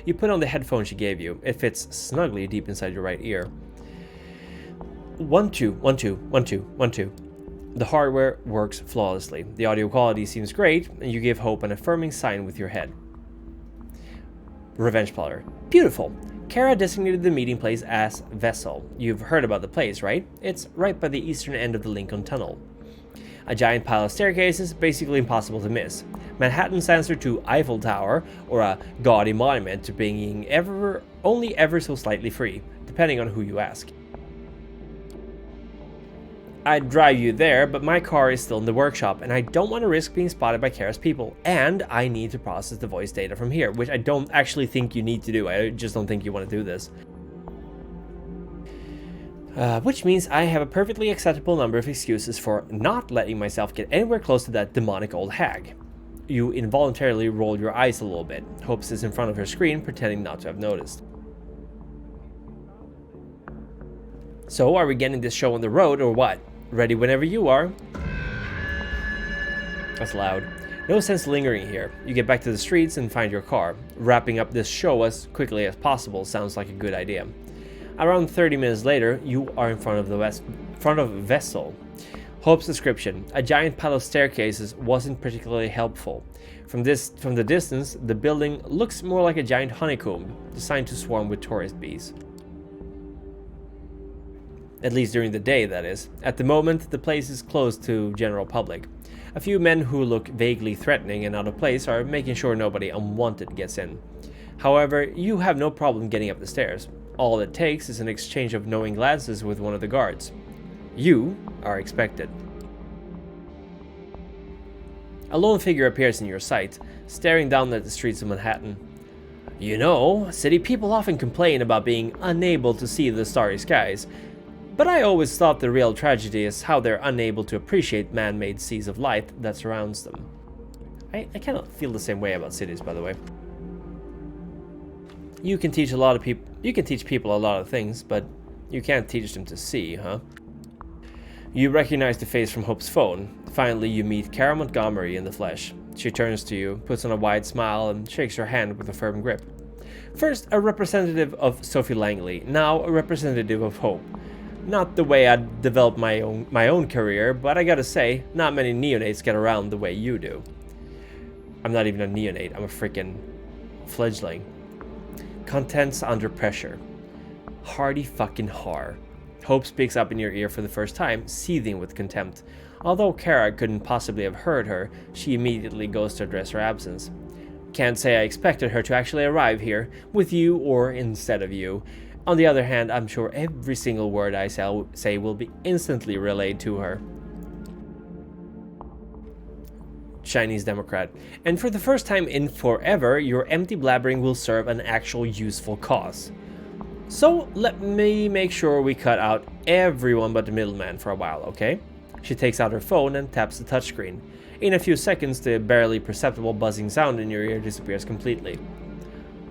You put on the headphone she gave you. It fits snugly deep inside your right ear. 1 2 1 2 1 2 1 2. The hardware works flawlessly. The audio quality seems great, and you give Hope an affirming sign with your head. Revenge plotter. Beautiful. Kara designated the meeting place as Vessel. You've heard about the place, right? It's right by the eastern end of the Lincoln Tunnel. A giant pile of staircases, basically impossible to miss. Manhattan's answer to Eiffel Tower, or a gaudy monument to being only ever so slightly free, depending on who you ask. I'd drive you there, but my car is still in the workshop, and I don't want to risk being spotted by Kara's people, and I need to process the voice data from here, which I don't actually think you need to do. I just don't think you want to do this. Which means I have a perfectly acceptable number of excuses for not letting myself get anywhere close to that demonic old hag. You involuntarily roll your eyes a little bit. Hope sits in front of her screen, pretending not to have noticed. So, are we getting this show on the road, or what? Ready whenever you are. That's loud. No sense lingering here. You get back to the streets and find your car. Wrapping up this show as quickly as possible sounds like a good idea. Around 30 minutes later, you are in front of Vessel. Hope's description: a giant pile of staircases wasn't particularly helpful. From the distance, the building looks more like a giant honeycomb, designed to swarm with tourist bees. At least during the day, that is. At the moment, the place is closed to general public. A few men who look vaguely threatening and out of place are making sure nobody unwanted gets in. However, you have no problem getting up the stairs. All it takes is an exchange of knowing glances with one of the guards. You are expected. A lone figure appears in your sight, staring down at the streets of Manhattan. You know, city people often complain about being unable to see the starry skies, but I always thought the real tragedy is how they're unable to appreciate man-made seas of light that surrounds them. I kind of feel the same way about cities, by the way. You can teach people a lot of things, but you can't teach them to see, huh? You recognize the face from Hope's phone. Finally, you meet Kara Montgomery in the flesh. She turns to you, puts on a wide smile, and shakes your hand with a firm grip. First, a representative of Sophie Langley, now a representative of Hope. Not the way I'd developed my own career, but I gotta say, not many neonates get around the way you do. I'm not even a neonate, I'm a freaking fledgling. Contents under pressure. Hardy fucking har. Hope speaks up in your ear for the first time, seething with contempt. Although Kara couldn't possibly have heard her, she immediately goes to address her absence. Can't say I expected her to actually arrive here, with you or instead of you. On the other hand, I'm sure every single word I say will be instantly relayed to her. Chinese Democrat. And for the first time in forever, your empty blabbering will serve an actual useful cause. So let me make sure we cut out everyone but the middleman for a while, okay? She takes out her phone and taps the touchscreen. In a few seconds, the barely perceptible buzzing sound in your ear disappears completely.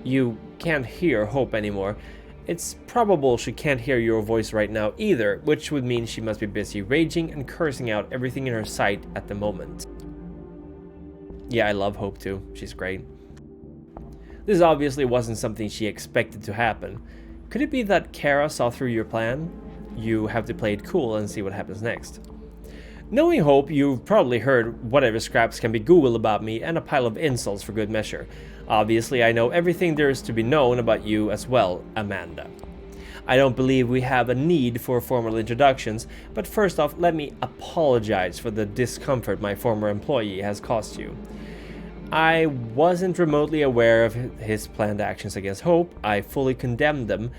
You can't hear Hope anymore. It's probable she can't hear your voice right now either, which would mean she must be busy raging and cursing out everything in her sight at the moment. Yeah, I love Hope too. She's great. This obviously wasn't something she expected to happen. Could it be that Kara saw through your plan? You have to play it cool and see what happens next. Knowing Hope, you've probably heard whatever scraps can be Googled about me and a pile of insults for good measure. Obviously, I know everything there is to be known about you as well, Amanda. I don't believe we have a need for formal introductions, but first off, let me apologize for the discomfort my former employee has caused you. I wasn't remotely aware of his planned actions against Hope. I fully condemned them,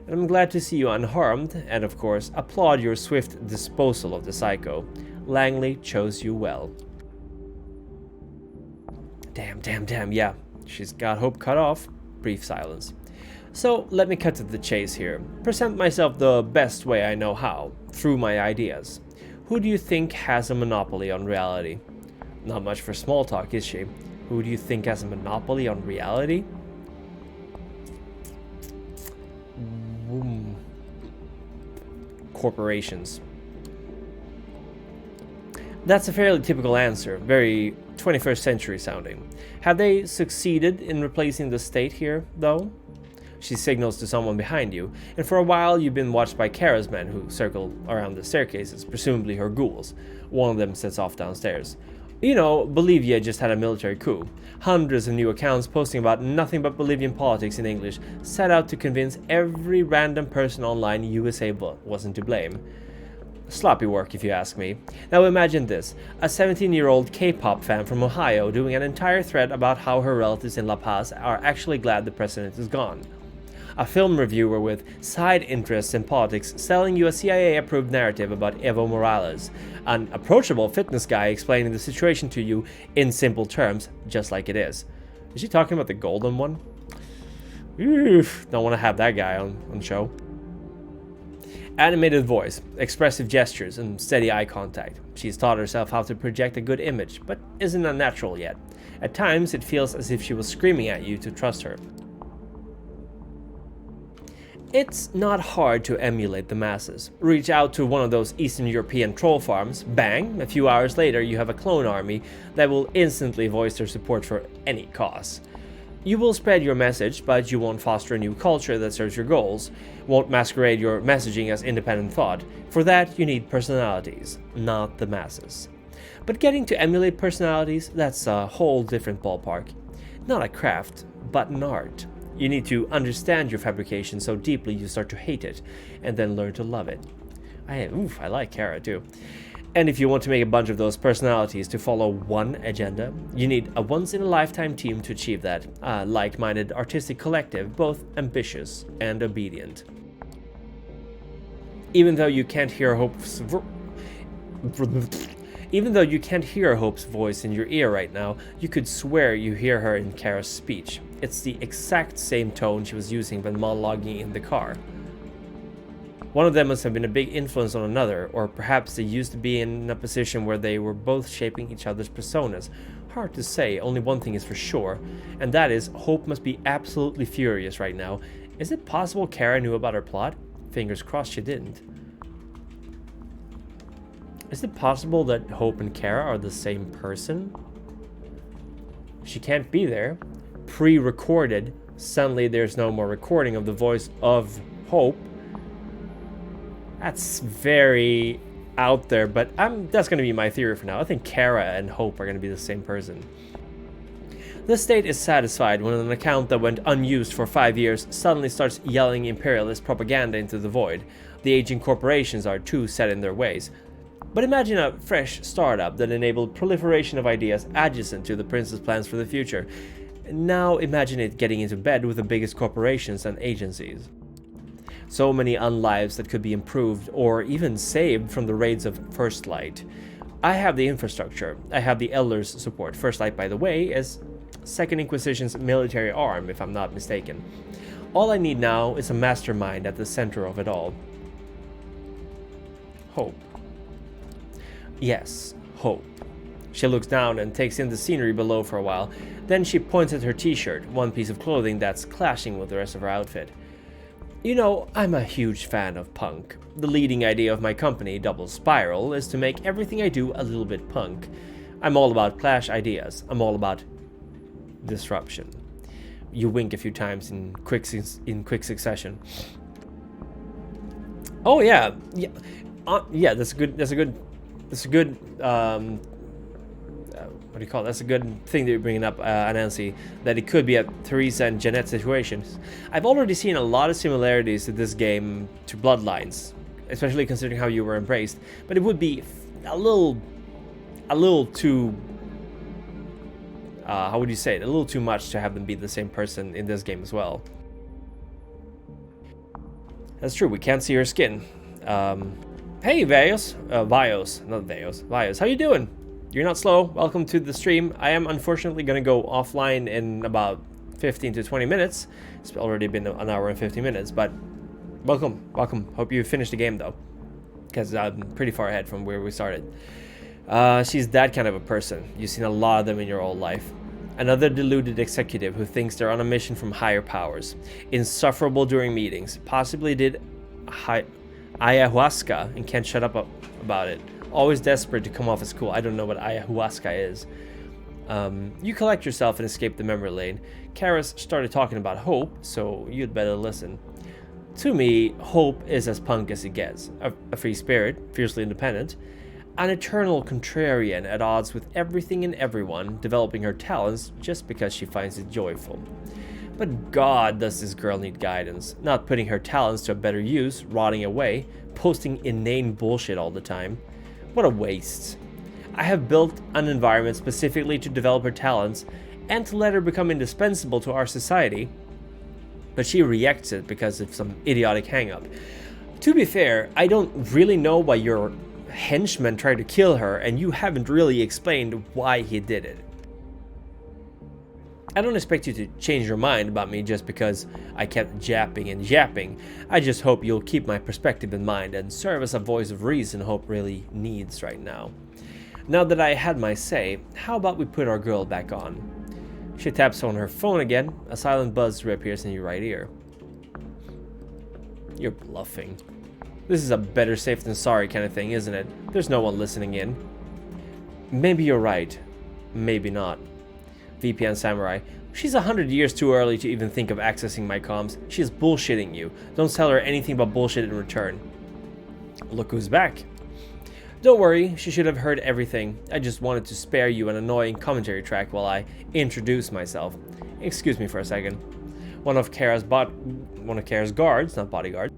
and I'm glad to see you unharmed, and of course, applaud your swift disposal of the psycho. Langley chose you well. Damn, yeah. She's got Hope cut off. Brief silence. So, let me cut to the chase here. Present myself the best way I know how, through my ideas. Who do you think has a monopoly on reality? Not much for small talk, is she? Who do you think has a monopoly on reality? Corporations. That's a fairly typical answer, very 21st century sounding. Have they succeeded in replacing the state here, though? She signals to someone behind you, and for a while you've been watched by Kara's men who circle around the staircases, presumably her ghouls. One of them sets off downstairs. You know, Bolivia just had a military coup. Hundreds of new accounts posting about nothing but Bolivian politics in English set out to convince every random person online USA wasn't to blame. Sloppy work, if you ask me. Now imagine this, a 17-year-old K-pop fan from Ohio doing an entire thread about how her relatives in La Paz are actually glad the president is gone. A film reviewer with side interests in politics selling you a CIA-approved narrative about Evo Morales. An approachable fitness guy explaining the situation to you in simple terms, just like it is. Is she talking about the golden one? Oof, don't want to have that guy on the show. Animated voice, expressive gestures, and steady eye contact. She's taught herself how to project a good image, but isn't unnatural yet. At times, it feels as if she was screaming at you to trust her. It's not hard to emulate the masses. Reach out to one of those Eastern European troll farms, bang, a few hours later you have a clone army that will instantly voice their support for any cause. You will spread your message, but you won't foster a new culture that serves your goals, won't masquerade your messaging as independent thought. For that, you need personalities, not the masses. But getting to emulate personalities, that's a whole different ballpark. Not a craft, but an art. You need to understand your fabrication so deeply you start to hate it, and then learn to love it. I like Kara too. And if you want to make a bunch of those personalities to follow one agenda, you need a once-in-a-lifetime team to achieve that. A like-minded artistic collective, both ambitious and obedient. Even though you can't hear Hope's voice in your ear right now, you could swear you hear her in Kara's speech. It's the exact same tone she was using when monologuing in the car. One of them must have been a big influence on another, or perhaps they used to be in a position where they were both shaping each other's personas. Hard to say, only one thing is for sure, and that is Hope must be absolutely furious right now. Is it possible Kara knew about her plot? Fingers crossed she didn't. Is it possible that Hope and Kara are the same person? She can't be there. Pre-recorded. Suddenly there's no more recording of the voice of Hope. That's very out there, but that's going to be my theory for now. I think Kara and Hope are going to be the same person. The state is satisfied when an account that went unused for 5 years suddenly starts yelling imperialist propaganda into the void. The aging corporations are too set in their ways. But imagine a fresh startup that enabled proliferation of ideas adjacent to the prince's plans for the future. Now imagine it getting into bed with the biggest corporations and agencies. So many unlives that could be improved or even saved from the raids of First Light. I have the infrastructure. I have the Elders' support. First Light, by the way, is Second Inquisition's military arm, if I'm not mistaken. All I need now is a mastermind at the center of it all. Hope. Yes, hope. She looks down and takes in the scenery below for a while. Then she points at her t-shirt, one piece of clothing that's clashing with the rest of her outfit. You know, I'm a huge fan of punk. The leading idea of my company, Double Spiral, is to make everything I do a little bit punk. I'm all about clash ideas. I'm all about disruption. You wink a few times in quick succession. Oh yeah, yeah. That's a good. What do you call it? That's a good thing that you're bringing up, Anansi, that it could be a Theresa and Jeanette situation. I've already seen a lot of similarities to this game to Bloodlines, especially considering how you were embraced. But it would be a little too, how would you say it? A little too much to have them be the same person in this game as well. That's true. We can't see her skin. Hey, Vios, not Vios. Vios, how you doing? You're not slow. Welcome to the stream. I am unfortunately going to go offline in about 15 to 20 minutes. It's already been an hour and 50 minutes, but welcome. Hope you finished the game, though, because I'm pretty far ahead from where we started. She's that kind of a person. You've seen a lot of them in your old life. Another deluded executive who thinks they're on a mission from higher powers. Insufferable during meetings. Possibly did ayahuasca and can't shut up about it. Always desperate to come off as cool. I don't know what ayahuasca is. You collect yourself and escape the memory lane. Karis started talking about hope, so you'd better listen. To me, hope is as punk as it gets. A free spirit, fiercely independent. An eternal contrarian at odds with everything and everyone, developing her talents just because she finds it joyful. But God, does this girl need guidance. Not putting her talents to a better use, rotting away, posting inane bullshit all the time. What a waste. I have built an environment specifically to develop her talents and to let her become indispensable to our society, but she rejects it because of some idiotic hang-up. To be fair, I don't really know why your henchman tried to kill her, and you haven't really explained why he did it. I don't expect you to change your mind about me just because I kept japping and yapping. I just hope you'll keep my perspective in mind and serve as a voice of reason Hope really needs right now. Now that I had my say, how about we put our girl back on? She taps on her phone again. A silent buzz reappears in your right ear. You're bluffing. This is a better safe than sorry kind of thing, isn't it? There's no one listening in. Maybe you're right. Maybe not. VPN Samurai. She's 100 years too early to even think of accessing my comms. She's bullshitting you. Don't tell her anything but bullshit in return. Look who's back. Don't worry, she should have heard everything. I just wanted to spare you an annoying commentary track while I introduce myself. Excuse me for a second. One of Kara's guards, not bodyguard.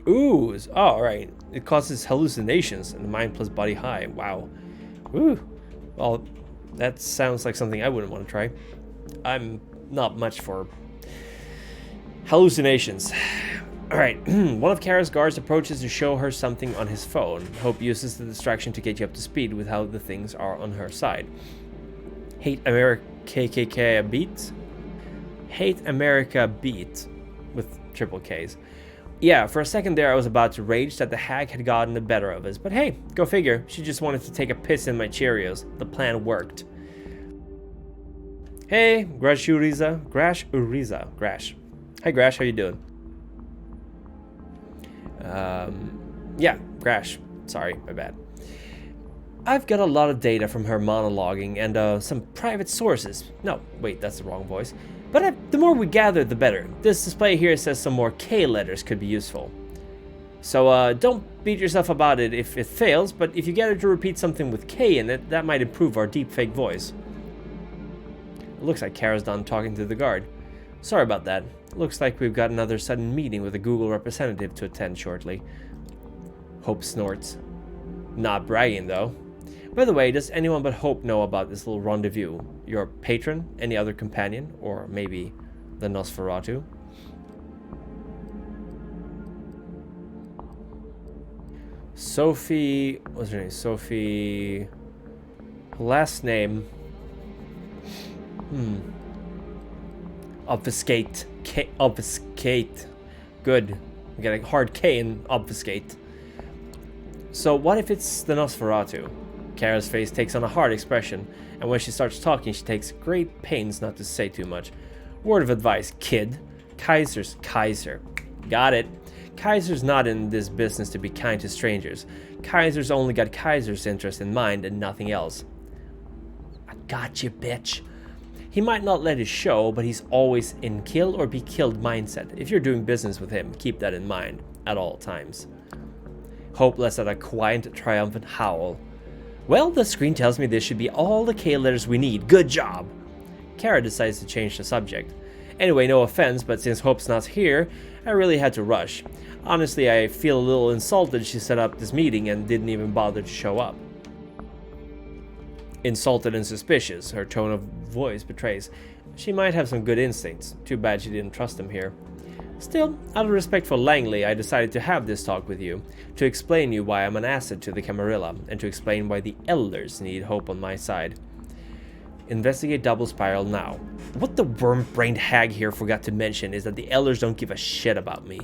Ooze. Oh, alright. It causes hallucinations and mind plus body high. Wow. Ooh. Well, that sounds like something I wouldn't want to try. I'm not much for hallucinations. Alright. One of Kara's guards approaches to show her something on his phone. Hope uses the distraction to get you up to speed with how the things are on her side. Hate America KKK beat? Hate America beat with triple Ks. Yeah, for a second there I was about to rage that the hag had gotten the better of us, but hey, go figure. She just wanted to take a piss in my Cheerios. The plan worked. Hey, Grash. Hi Grash, how you doing? Yeah, Grash. Sorry, my bad. I've got a lot of data from her monologuing and some private sources. No, wait, that's the wrong voice. But the more we gather, the better. This display here says some more K letters could be useful. So don't beat yourself about it if it fails, but if you get her to repeat something with K in it, that might improve our deepfake voice. It looks like Kara's done talking to the guard. Sorry about that. Looks like we've got another sudden meeting with a Google representative to attend shortly. Hope snorts. Not bragging, though. By the way, does anyone but Hope know about this little rendezvous? Your patron? Any other companion? Or maybe the Nosferatu? Sophie... What's her name? Sophie... Last name... Obfuscate. Obfuscate. Good. We got a hard K in obfuscate. So what if it's the Nosferatu? Kara's face takes on a hard expression, and when she starts talking, she takes great pains not to say too much. Word of advice, kid. Kaiser's Kaiser. Got it. Kaiser's not in this business to be kind to strangers. Kaiser's only got Kaiser's interest in mind and nothing else. I got you, bitch. He might not let it show, but he's always in kill or be killed mindset. If you're doing business with him, keep that in mind at all times. Hope lets out a quiet, triumphant howl. Well, the screen tells me this should be all the K letters we need. Good job! Kara decides to change the subject. Anyway, no offense, but since Hope's not here, I really had to rush. Honestly, I feel a little insulted she set up this meeting and didn't even bother to show up. Insulted and suspicious, her tone of voice betrays. She might have some good instincts. Too bad she didn't trust them here. Still, out of respect for Langley, I decided to have this talk with you, to explain you why I'm an asset to the Camarilla, and to explain why the Elders need Hope on my side. Investigate Double Spiral now. What the worm-brained hag here forgot to mention is that the Elders don't give a shit about me.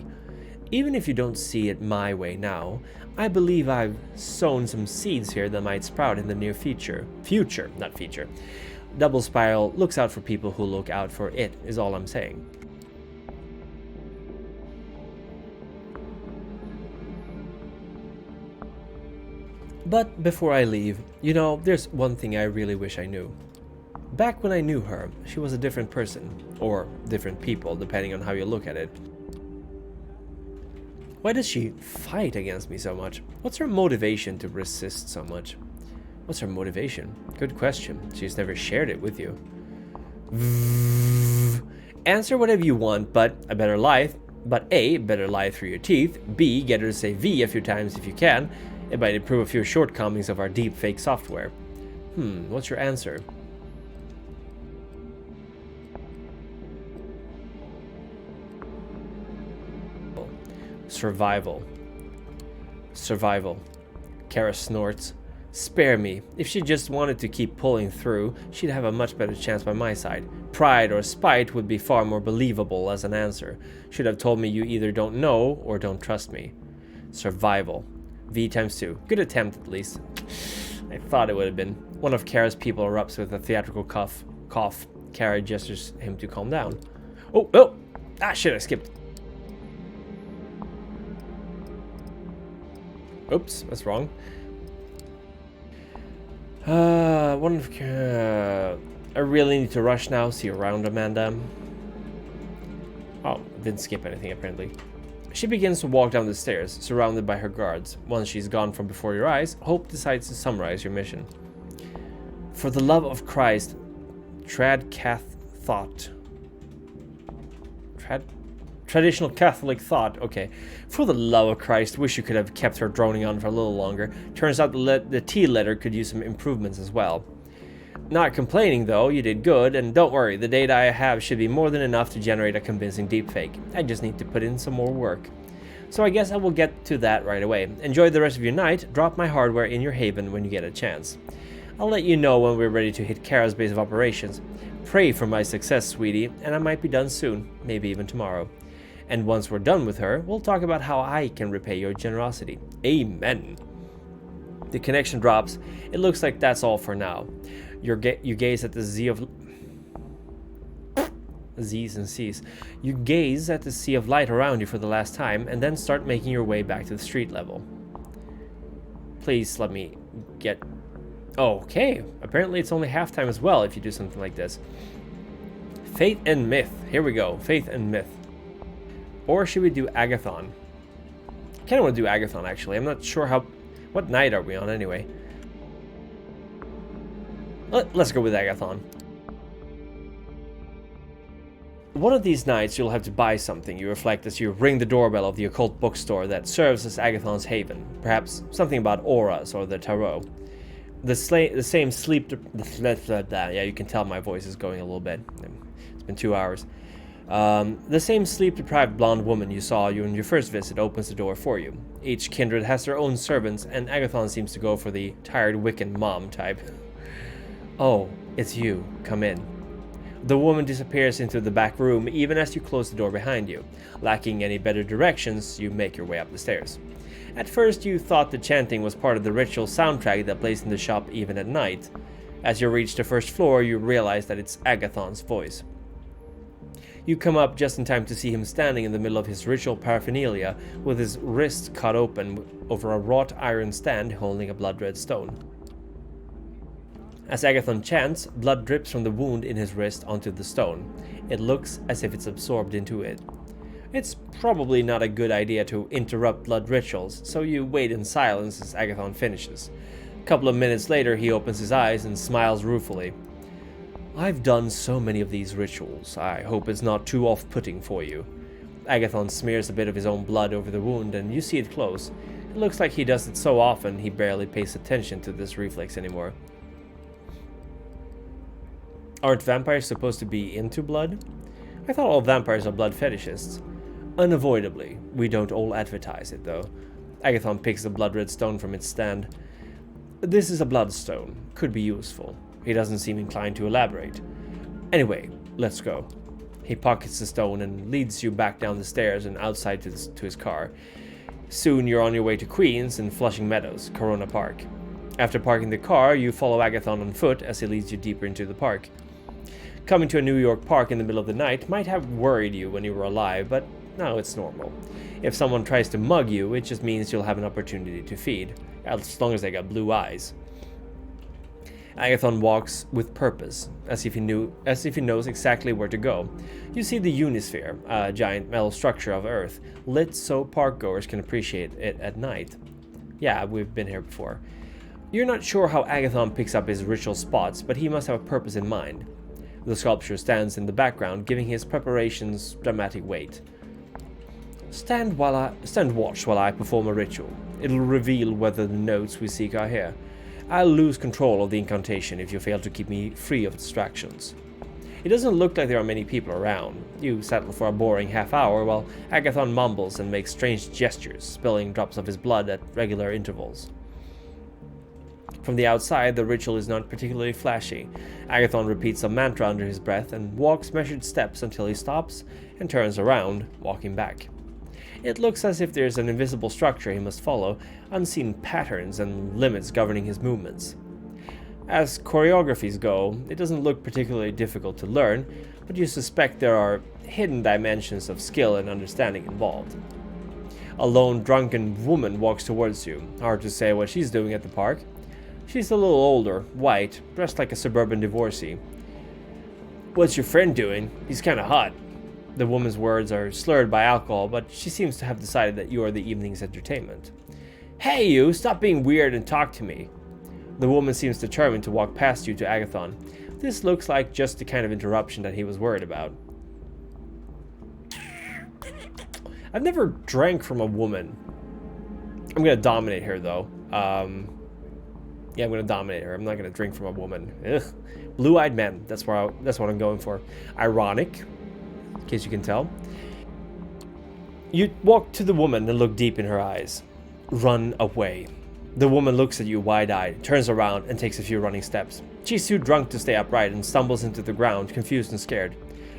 Even if you don't see it my way now, I believe I've sown some seeds here that might sprout in the near future. Future, not feature. Double Spiral looks out for people who look out for it, is all I'm saying. But before I leave, you know, there's one thing I really wish I knew. Back when I knew her, she was a different person, or different people, depending on how you look at it. Why does she fight against me so much? What's her motivation to resist so much? What's her motivation? Good question. She's never shared it with you. Answer whatever you want, but a better lie. But A, better lie through your teeth. B, get her to say V a few times if you can. It might improve a few shortcomings of our deepfake software. What's your answer? Survival. Survival. Kara snorts. Spare me. If she just wanted to keep pulling through, she'd have a much better chance by my side. Pride or spite would be far more believable as an answer. Should have told me you either don't know or don't trust me. Survival. V times 2. Good attempt, at least. I thought it would have been. One of Kara's people erupts with a theatrical cough. Kara gestures him to calm down. Oh! Ah, shit, I skipped. Oops, that's wrong. I really need to rush now. See you around, Amanda. Oh, didn't skip anything, apparently. She begins to walk down the stairs, surrounded by her guards. Once she's gone from before your eyes, Hope decides to summarize your mission. For the love of Christ, Traditional Catholic thought. Okay. For the love of Christ, wish you could have kept her droning on for a little longer. Turns out the T letter could use some improvements as well. Not complaining though, you did good, and don't worry, the data I have should be more than enough to generate a convincing deepfake. I just need to put in some more work. So I guess I will get to that right away. Enjoy the rest of your night, drop my hardware in your haven when you get a chance. I'll let you know when we're ready to hit Kara's base of operations. Pray for my success, sweetie, and I might be done soon, maybe even tomorrow. And once we're done with her, we'll talk about how I can repay your generosity. Amen. The connection drops. It looks like that's all for now. You gaze at the Z's and C's. You gaze at the sea of light around you for the last time, and then start making your way back to the street level. Please let me get... Okay, apparently it's only halftime as well if you do something like this. Faith and myth. Here we go. Faith and myth. Or should we do Agathon? kind of want to do Agathon, actually. I'm not sure how... What night are we on, anyway? Let's go with Agathon. One of these nights, you'll have to buy something, you reflect as you ring the doorbell of the occult bookstore that serves as Agathon's haven. Perhaps something about auras or the tarot. The same sleep... Yeah, you can tell my voice is going a little bit. It's been 2 hours. The same sleep-deprived blonde woman you saw on your first visit opens the door for you. Each kindred has their own servants, and Agathon seems to go for the tired Wiccan mom type. Oh, it's you. Come in. The woman disappears into the back room even as you close the door behind you. Lacking any better directions, you make your way up the stairs. At first, you thought the chanting was part of the ritual soundtrack that plays in the shop even at night. As you reach the first floor, you realize that it's Agathon's voice. You come up just in time to see him standing in the middle of his ritual paraphernalia with his wrist cut open over a wrought iron stand holding a blood-red stone. As Agathon chants, blood drips from the wound in his wrist onto the stone. It looks as if it's absorbed into it. It's probably not a good idea to interrupt blood rituals, so you wait in silence as Agathon finishes. A couple of minutes later, he opens his eyes and smiles ruefully. I've done so many of these rituals. I hope it's not too off-putting for you. Agathon smears a bit of his own blood over the wound, and you see it close. It looks like he does it so often he barely pays attention to this reflex anymore. Aren't vampires supposed to be into blood? I thought all vampires are blood fetishists. Unavoidably. We don't all advertise it, though. Agathon picks the blood-red stone from its stand. This is a bloodstone. Could be useful. He doesn't seem inclined to elaborate. Anyway, let's go. He pockets the stone and leads you back down the stairs and outside to his car. Soon you're on your way to Queens and Flushing Meadows, Corona Park. After parking the car, you follow Agathon on foot as he leads you deeper into the park. Coming to a New York park in the middle of the night might have worried you when you were alive, but now it's normal. If someone tries to mug you, it just means you'll have an opportunity to feed, as long as they got blue eyes. Agathon walks with purpose, as if he knows exactly where to go. You see the Unisphere, a giant metal structure of Earth, lit so parkgoers can appreciate it at night. Yeah, we've been here before. You're not sure how Agathon picks up his ritual spots, but he must have a purpose in mind. The sculpture stands in the background, giving his preparations dramatic weight. Stand watch while I perform a ritual. It'll reveal whether the notes we seek are here. I'll lose control of the incantation if you fail to keep me free of distractions. It doesn't look like there are many people around. You settle for a boring half hour while Agathon mumbles and makes strange gestures, spilling drops of his blood at regular intervals. From the outside, the ritual is not particularly flashy. Agathon repeats a mantra under his breath and walks measured steps until he stops and turns around, walking back. It looks as if there's an invisible structure he must follow, unseen patterns and limits governing his movements. As choreographies go, it doesn't look particularly difficult to learn, but you suspect there are hidden dimensions of skill and understanding involved. A lone drunken woman walks towards you. Hard to say what she's doing at the park. She's a little older, white, dressed like a suburban divorcee. What's your friend doing? He's kinda hot. The woman's words are slurred by alcohol, but she seems to have decided that you are the evening's entertainment. Hey you, stop being weird and talk to me. The woman seems determined to walk past you to Agathon. This looks like just the kind of interruption that he was worried about. I've never drank from a woman. I'm gonna dominate her though. Yeah, I'm gonna dominate her. I'm not gonna drink from a woman. Ugh. Blue-eyed men. That's what I'm going for. Ironic, in case you can tell. You walk to the woman and look deep in her eyes. Run away. The woman looks at you wide-eyed, turns around, and takes a few running steps. She's too drunk to stay upright and stumbles into the ground, confused and scared.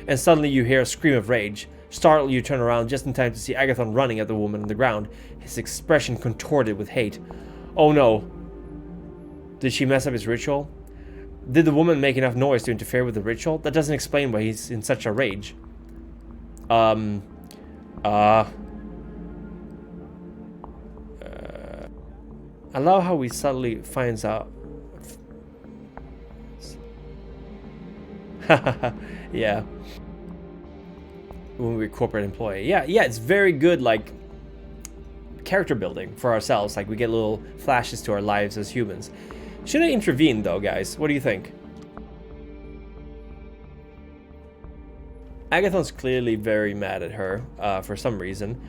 And suddenly you hear a scream of rage. Startled, you turn around just in time to see Agathon running at the woman on the ground, his expression contorted with hate. Oh no. Did she mess up his ritual? Did the woman make enough noise to interfere with the ritual? That doesn't explain why he's in such a rage. I love how he subtly finds out. Yeah. When we're a corporate employee. Yeah, it's very good, like, character building for ourselves. Like, we get little flashes to our lives as humans. Should I intervene, though, guys? What do you think? Agathon's clearly very mad at her for some reason.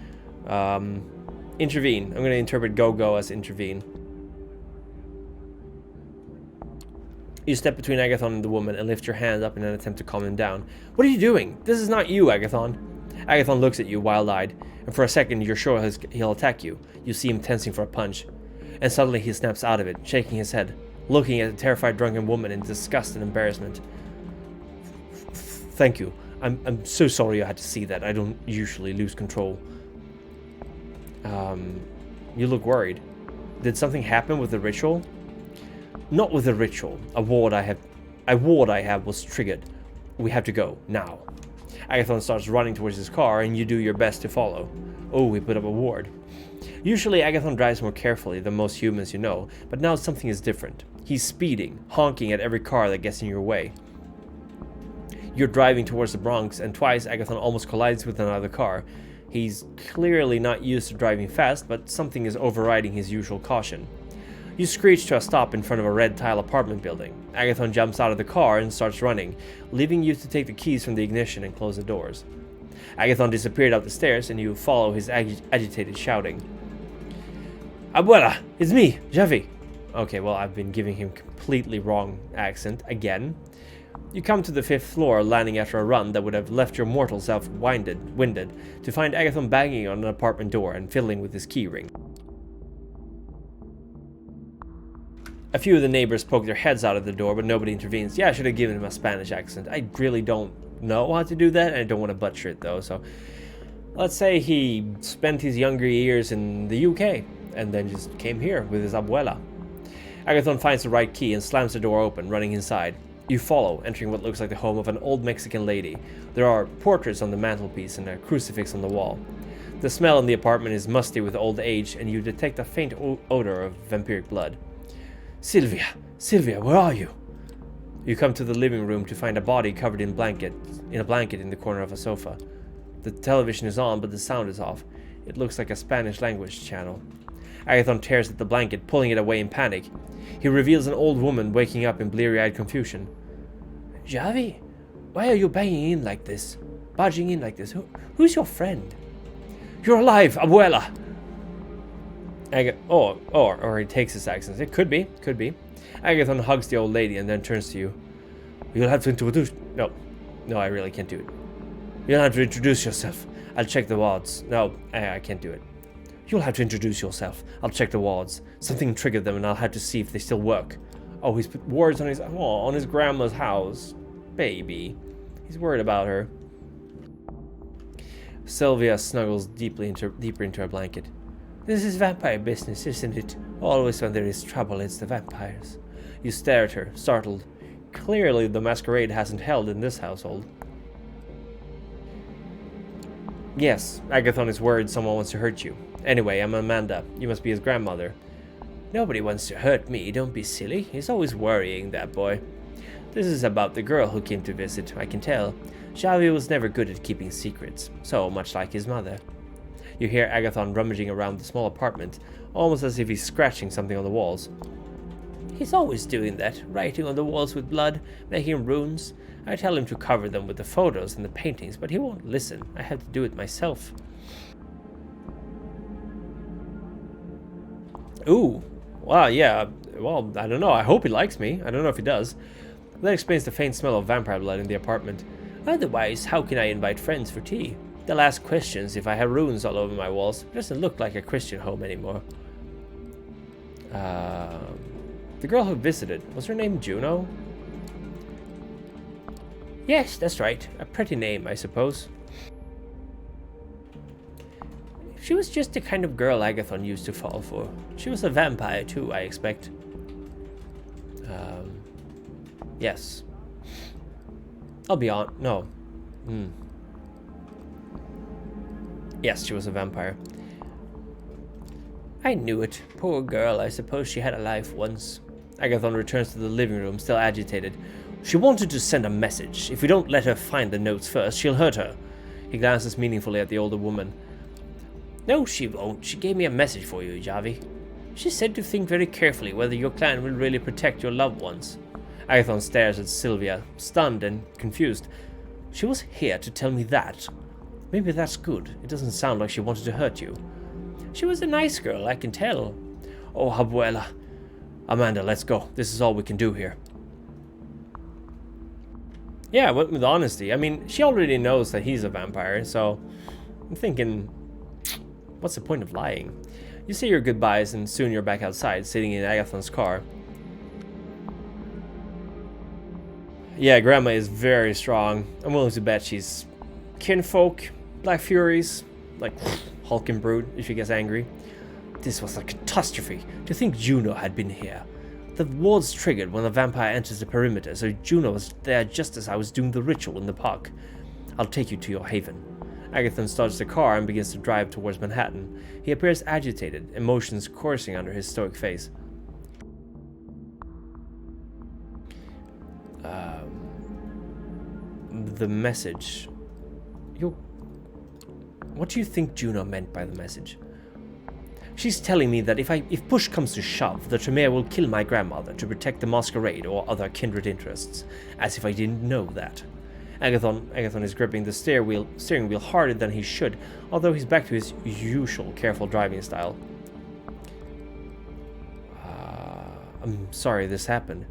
Intervene. I'm going to interpret go as intervene. You step between Agathon and the woman and lift your hand up in an attempt to calm him down. What are you doing? This is not you, Agathon. Agathon looks at you, wild-eyed, and for a second you're sure he'll attack you. You see him tensing for a punch. And suddenly he snaps out of it, shaking his head, looking at the terrified drunken woman in disgust and embarrassment. Thank you. I'm so sorry I had to see that. I don't usually lose control. You look worried. Did something happen with the ritual? Not with the ritual. A ward I have was triggered. We have to go, now. Agathon starts running towards his car, and you do your best to follow. Oh, we put up a ward. Usually Agathon drives more carefully than most humans you know, but now something is different. He's speeding, honking at every car that gets in your way. You're driving towards the Bronx, and twice Agathon almost collides with another car. He's clearly not used to driving fast, but something is overriding his usual caution. You screech to a stop in front of a red-tile apartment building. Agathon jumps out of the car and starts running, leaving you to take the keys from the ignition and close the doors. Agathon disappeared up the stairs, and you follow his agitated shouting. Abuela, it's me, Javi. Okay, well, I've been giving him completely wrong accent again. You come to the 5th floor, landing after a run that would have left your mortal self winded, to find Agathon banging on an apartment door and fiddling with his key ring. A few of the neighbors poke their heads out of the door, but nobody intervenes. Yeah, I should have given him a Spanish accent. I really don't know how to do that, and I don't want to butcher it, though. So, let's say he spent his younger years in the UK, and then just came here with his abuela. Agathon finds the right key and slams the door open, running inside. You follow, entering what looks like the home of an old Mexican lady. There are portraits on the mantelpiece and a crucifix on the wall. The smell in the apartment is musty with old age, and you detect a faint odor of vampiric blood. Sylvia, where are you? You come to the living room to find a body covered in a blanket in the corner of a sofa. The television is on, but the sound is off. It looks like a Spanish language channel. Agathon tears at the blanket, pulling it away in panic. He reveals an old woman waking up in bleary-eyed confusion. Javi, why are you banging in like this? Barging in like this? Who's your friend? You're alive, abuela! Or he takes his accent. It could be. Agathon hugs the old lady and then turns to you. You'll have to introduce... No, I really can't do it. You'll have to introduce yourself. I'll check the wards. No, I can't do it. You'll have to introduce yourself. I'll check the wards. Something triggered them and I'll have to see if they still work. Oh, he's put wards on his grandma's house. Baby. He's worried about her. Sylvia snuggles deeper into her blanket. This is vampire business, isn't it? Always when there is trouble, it's the vampires. You stare at her, startled. Clearly the masquerade hasn't held in this household. Yes, Agathon is worried someone wants to hurt you. Anyway, I'm Amanda. You must be his grandmother. Nobody wants to hurt me, don't be silly. He's always worrying, that boy. This is about the girl who came to visit, I can tell. Xavi was never good at keeping secrets, so much like his mother. You hear Agathon rummaging around the small apartment, almost as if he's scratching something on the walls. He's always doing that, writing on the walls with blood, making runes. I tell him to cover them with the photos and the paintings, but he won't listen. I have to do it myself. Ooh, wow, yeah. Well, I don't know. I hope he likes me. I don't know if he does. That explains the faint smell of vampire blood in the apartment. Otherwise, how can I invite friends for tea? They'll ask questions if I have runes all over my walls. It doesn't look like a Christian home anymore. The girl who visited, was her name Juno? Yes, that's right. A pretty name, I suppose. She was just the kind of girl Agathon used to fall for. She was a vampire too, I expect. Yes. I'll be on. No. Yes, she was a vampire. I knew it. Poor girl, I suppose she had a life once. Agathon returns to the living room, still agitated. She wanted to send a message. If we don't let her find the notes first, she'll hurt her. He glances meaningfully at the older woman. No, she won't. She gave me a message for you, Javi. She said to think very carefully whether your clan will really protect your loved ones. Agathon stares at Sylvia, stunned and confused. She was here to tell me that. Maybe that's good. It doesn't sound like she wanted to hurt you. She was a nice girl, I can tell. Oh, abuela. Amanda, let's go. This is all we can do here. Yeah, I went with honesty. I mean, she already knows that he's a vampire, so I'm thinking, what's the point of lying? You say your goodbyes and soon you're back outside, sitting in Agathon's car. Yeah, Grandma is very strong. I'm willing to bet she's kinfolk, Black Furies, like Hulk and Brood if she gets angry. This was a catastrophe. To think Juno had been here. The wards triggered when the vampire enters the perimeter, so Juno was there just as I was doing the ritual in the park. I'll take you to your haven. Agathon starts the car and begins to drive towards Manhattan. He appears agitated, emotions coursing under his stoic face. The message. What do you think Juno meant by the message? She's telling me that if push comes to shove, the Tremere will kill my grandmother to protect the Masquerade or other kindred interests. As if I didn't know that. Agathon is gripping the steering wheel harder than he should, although he's back to his usual careful driving style. I'm sorry this happened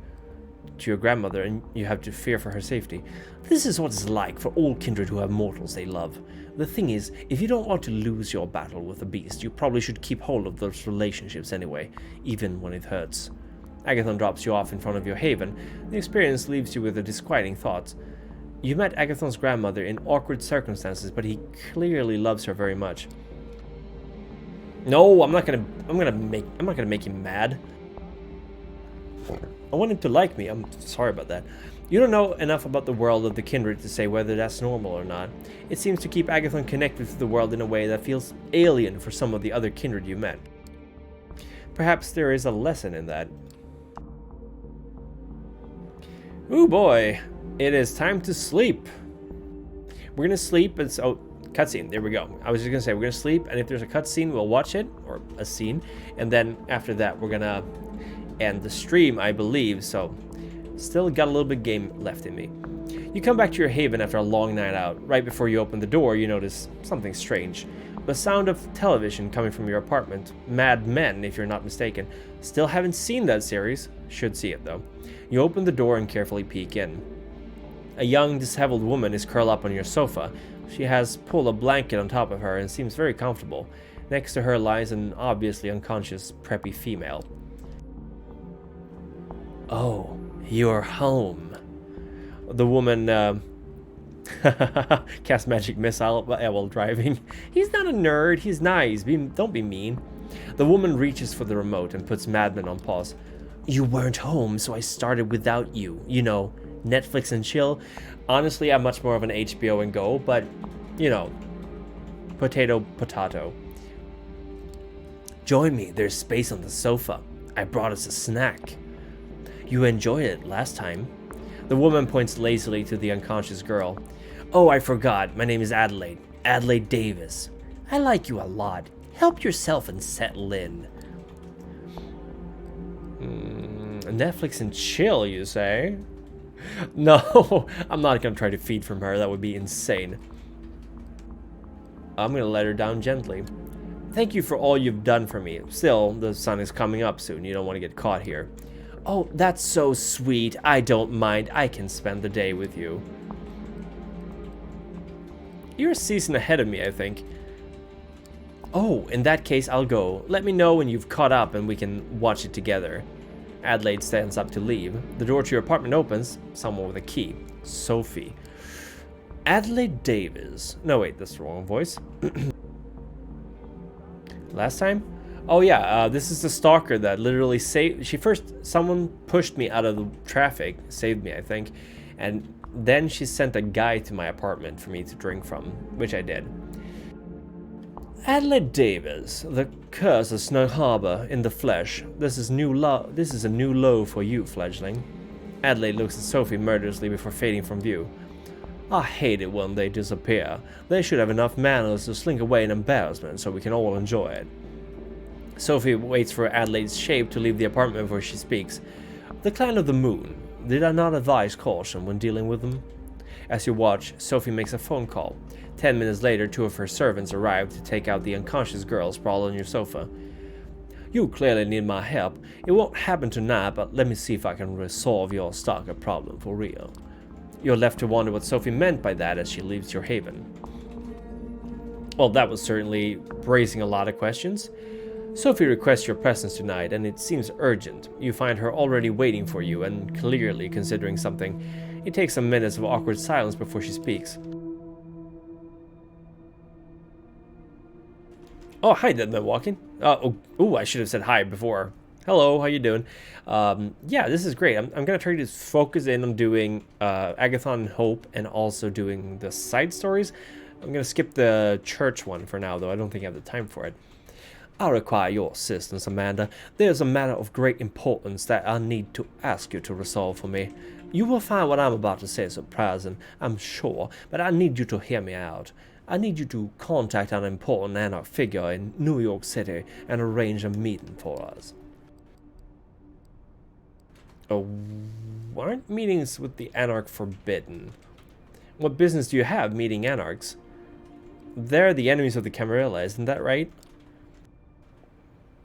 to your grandmother, and you have to fear for her safety. This is what it's like for all kindred who have mortals they love. The thing is, if you don't want to lose your battle with the beast, you probably should keep hold of those relationships anyway, even when it hurts. Agathon drops you off in front of your haven. The experience leaves you with a disquieting thought. You met Agathon's grandmother in awkward circumstances, but he clearly loves her very much. No, I'm not gonna make him mad. I want him to like me. I'm sorry about that. You don't know enough about the world of the kindred to say whether that's normal or not. It seems to keep Agathon connected to the world in a way that feels alien for some of the other kindred you met. Perhaps there is a lesson in that. Ooh boy, it is time to sleep. We're gonna sleep and cutscene, there we go. I was just gonna say we're gonna sleep, and if there's a cutscene we'll watch it, or a scene, and then after that we're gonna end the stream, I believe, so still got a little bit of game left in me. You come back to your haven after a long night out. Right before you open the door, you notice something strange. The sound of television coming from your apartment. Mad Men, if you're not mistaken. Still haven't seen that series. Should see it, though. You open the door and carefully peek in. A young, disheveled woman is curled up on your sofa. She has pulled a blanket on top of her and seems very comfortable. Next to her lies an obviously unconscious, preppy female. Oh, you're home. The woman cast magic missile while driving. He's not a nerd, he's nice. Don't be mean. The woman reaches for the remote and puts Mad Men on pause. You weren't home, so I started without you. You know, Netflix and chill. Honestly, I'm much more of an HBO and go, but, you know, potato. Join me, there's space on the sofa. I brought us a snack. You enjoyed it last time. The woman points lazily to the unconscious girl. Oh, I forgot. My name is Adelaide. Adelaide Davis. I like you a lot. Help yourself and settle in. Netflix and chill, you say? No, I'm not going to try to feed from her. That would be insane. I'm going to let her down gently. Thank you for all you've done for me. Still, the sun is coming up soon. You don't want to get caught here. Oh, that's so sweet. I don't mind. I can spend the day with you. You're a season ahead of me, I think. Oh, in that case, I'll go. Let me know when you've caught up and we can watch it together. Adelaide stands up to leave. The door to your apartment opens. Someone with a key. Sophie. Adelaide Davis. No, wait, that's the wrong voice. Last time? Oh yeah, this is the stalker that literally saved. Someone pushed me out of the traffic, saved me, I think, and then she sent a guy to my apartment for me to drink from, which I did. Adelaide Davis, the curse of Snug Harbor in the flesh. This is a new low for you, fledgling. Adelaide looks at Sophie murderously before fading from view. I hate it when they disappear. They should have enough manners to slink away in embarrassment so we can all enjoy it. Sophie waits for Adelaide's shape to leave the apartment before she speaks. The Clan of the Moon. Did I not advise caution when dealing with them? As you watch, Sophie makes a phone call. 10 minutes later, 2 of her servants arrive to take out the unconscious girl sprawled on your sofa. You clearly need my help. It won't happen tonight, but let me see if I can resolve your stalker problem for real. You're left to wonder what Sophie meant by that as she leaves your haven. Well, that was certainly raising a lot of questions. Sophie requests your presence tonight, and it seems urgent. You find her already waiting for you and clearly considering something. It takes some minutes of awkward silence before she speaks. Oh, hi, Dead Man Walking. I should have said hi before. Hello, how you doing? Yeah, this is great. I'm going to try to focus in on doing Agathon and Hope and also doing the side stories. I'm going to skip the church one for now, though. I don't think I have the time for it. I require your assistance, Amanda. There's a matter of great importance that I need to ask you to resolve for me. You will find what I'm about to say surprising, I'm sure, but I need you to hear me out. I need you to contact an important anarch figure in New York City and arrange a meeting for us. Oh, aren't meetings with the anarch forbidden? What business do you have meeting anarchs? They're the enemies of the Camarilla, isn't that right?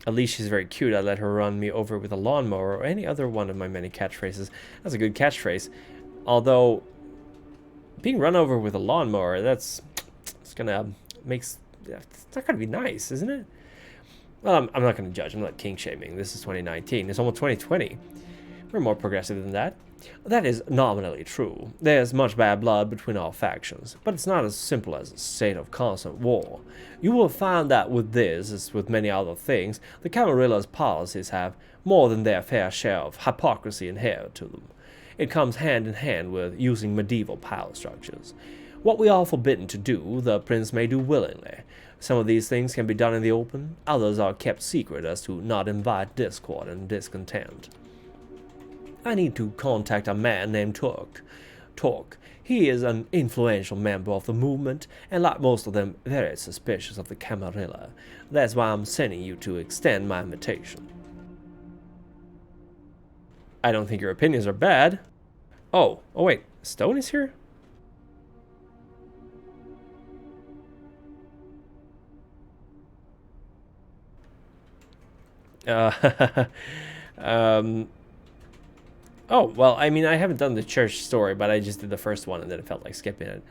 At least she's very cute. I let her run me over with a lawnmower or any other one of my many catchphrases. That's a good catchphrase. Although, being run over with a lawnmower, it's gonna it's not gonna be nice, isn't it? Well, I'm not gonna judge. I'm not kink shaming. This is 2019. It's almost 2020. We're more progressive than that. That is nominally true. There's much bad blood between all factions, but it's not as simple as a state of constant war. You will find that with this, as with many other things, the Camarilla's policies have more than their fair share of hypocrisy inherent to them. It comes hand in hand with using medieval power structures. What we are forbidden to do, the prince may do willingly. Some of these things can be done in the open, others are kept secret as to not invite discord and discontent. I need to contact a man named Torque. He is an influential member of the movement, and like most of them, very suspicious of the Camarilla. That's why I'm sending you to extend my invitation. I don't think your opinions are bad. Oh wait, Stone is here? Oh, well, I mean, I haven't done the church story, but I just did the first one, and then it felt like skipping it.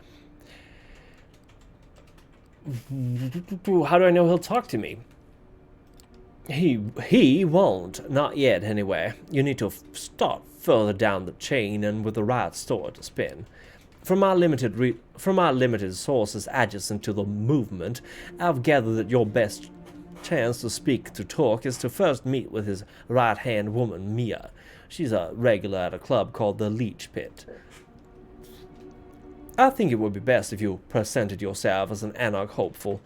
How do I know he'll talk to me? He won't. Not yet, anyway. You need to start further down the chain and with the right story to spin. From our limited sources adjacent to the movement, I've gathered that your best chance to speak to Torque is to first meet with his right-hand woman, Mia. She's a regular at a club called the Leech Pit. I think it would be best if you presented yourself as an anarch hopeful,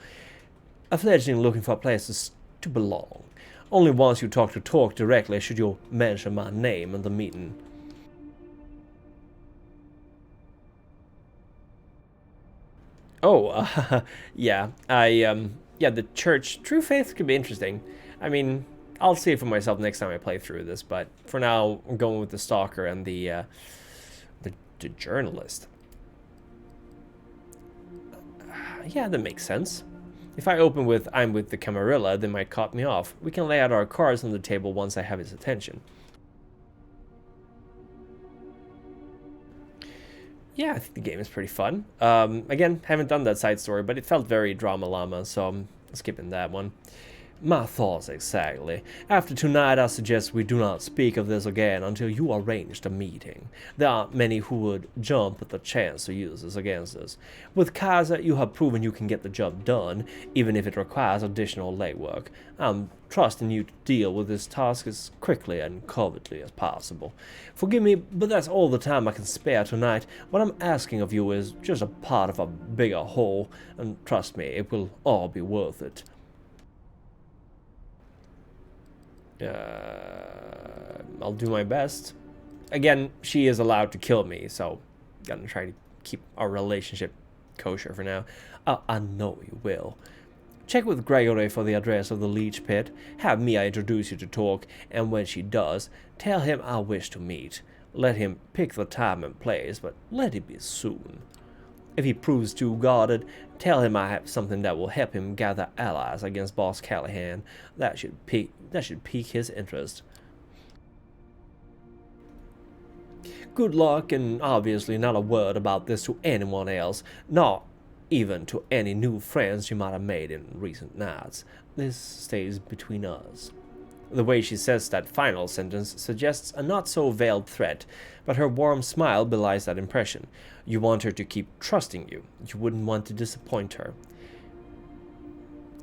a fledgling looking for places to belong. Only once you talk to Torque directly should you mention my name in the meeting. Oh, yeah, yeah, the church, True Faith could be interesting. I mean, I'll see it for myself next time I play through this, but for now, I'm going with the stalker and the journalist. Yeah, that makes sense. If I open with I'm with the Camarilla, they might cut me off. We can lay out our cards on the table once I have his attention. Yeah, I think the game is pretty fun. Again, haven't done that side story, but it felt very drama llama, so I'm skipping that one. My thoughts exactly. After tonight, I suggest we do not speak of this again until you arranged a meeting. There aren't many who would jump at the chance to use this against us. With Kaiser, you have proven you can get the job done, even if it requires additional legwork. I'm trusting you to deal with this task as quickly and covertly as possible. Forgive me, but that's all the time I can spare tonight. What I'm asking of you is just a part of a bigger whole, and trust me, it will all be worth it. I'll do my best. Again, she is allowed to kill me, so gonna try to keep our relationship kosher for now. I know you will. Check with Gregory for the address of the leech pit. Have Mia introduce you to Talk, and when she does, tell him I wish to meet. Let him pick the time and place, but let it be soon. If he proves too guarded, tell him I have something that will help him gather allies against Boss Callahan. That should pique his interest. Good luck, and obviously not a word about this to anyone else, not even to any new friends you might have made in recent nights. This stays between us. The way she says that final sentence suggests a not-so-veiled threat, but her warm smile belies that impression. You want her to keep trusting you. You wouldn't want to disappoint her.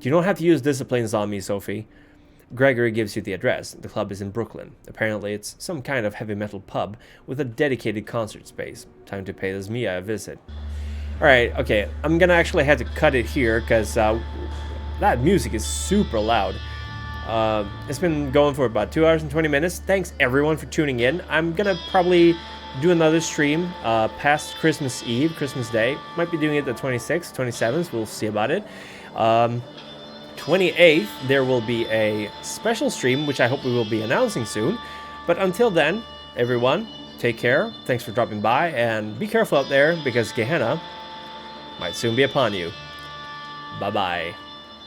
You don't have to use disciplines on me, Sophie. Gregory gives you the address. The club is in Brooklyn. Apparently, it's some kind of heavy metal pub with a dedicated concert space. Time to pay this Mia a visit. Alright, okay. I'm gonna actually have to cut it here, because that music is super loud. It's been going for about 2 hours and 20 minutes. Thanks everyone for tuning in. I'm gonna probably do another stream past Christmas Eve, Christmas Day. Might be doing it the 26th, 27th. We'll see about it. 28th, there will be a special stream, which I hope we will be announcing soon. But until then, everyone, take care. Thanks for dropping by, and be careful out there, because Gehenna might soon be upon you. Bye-bye.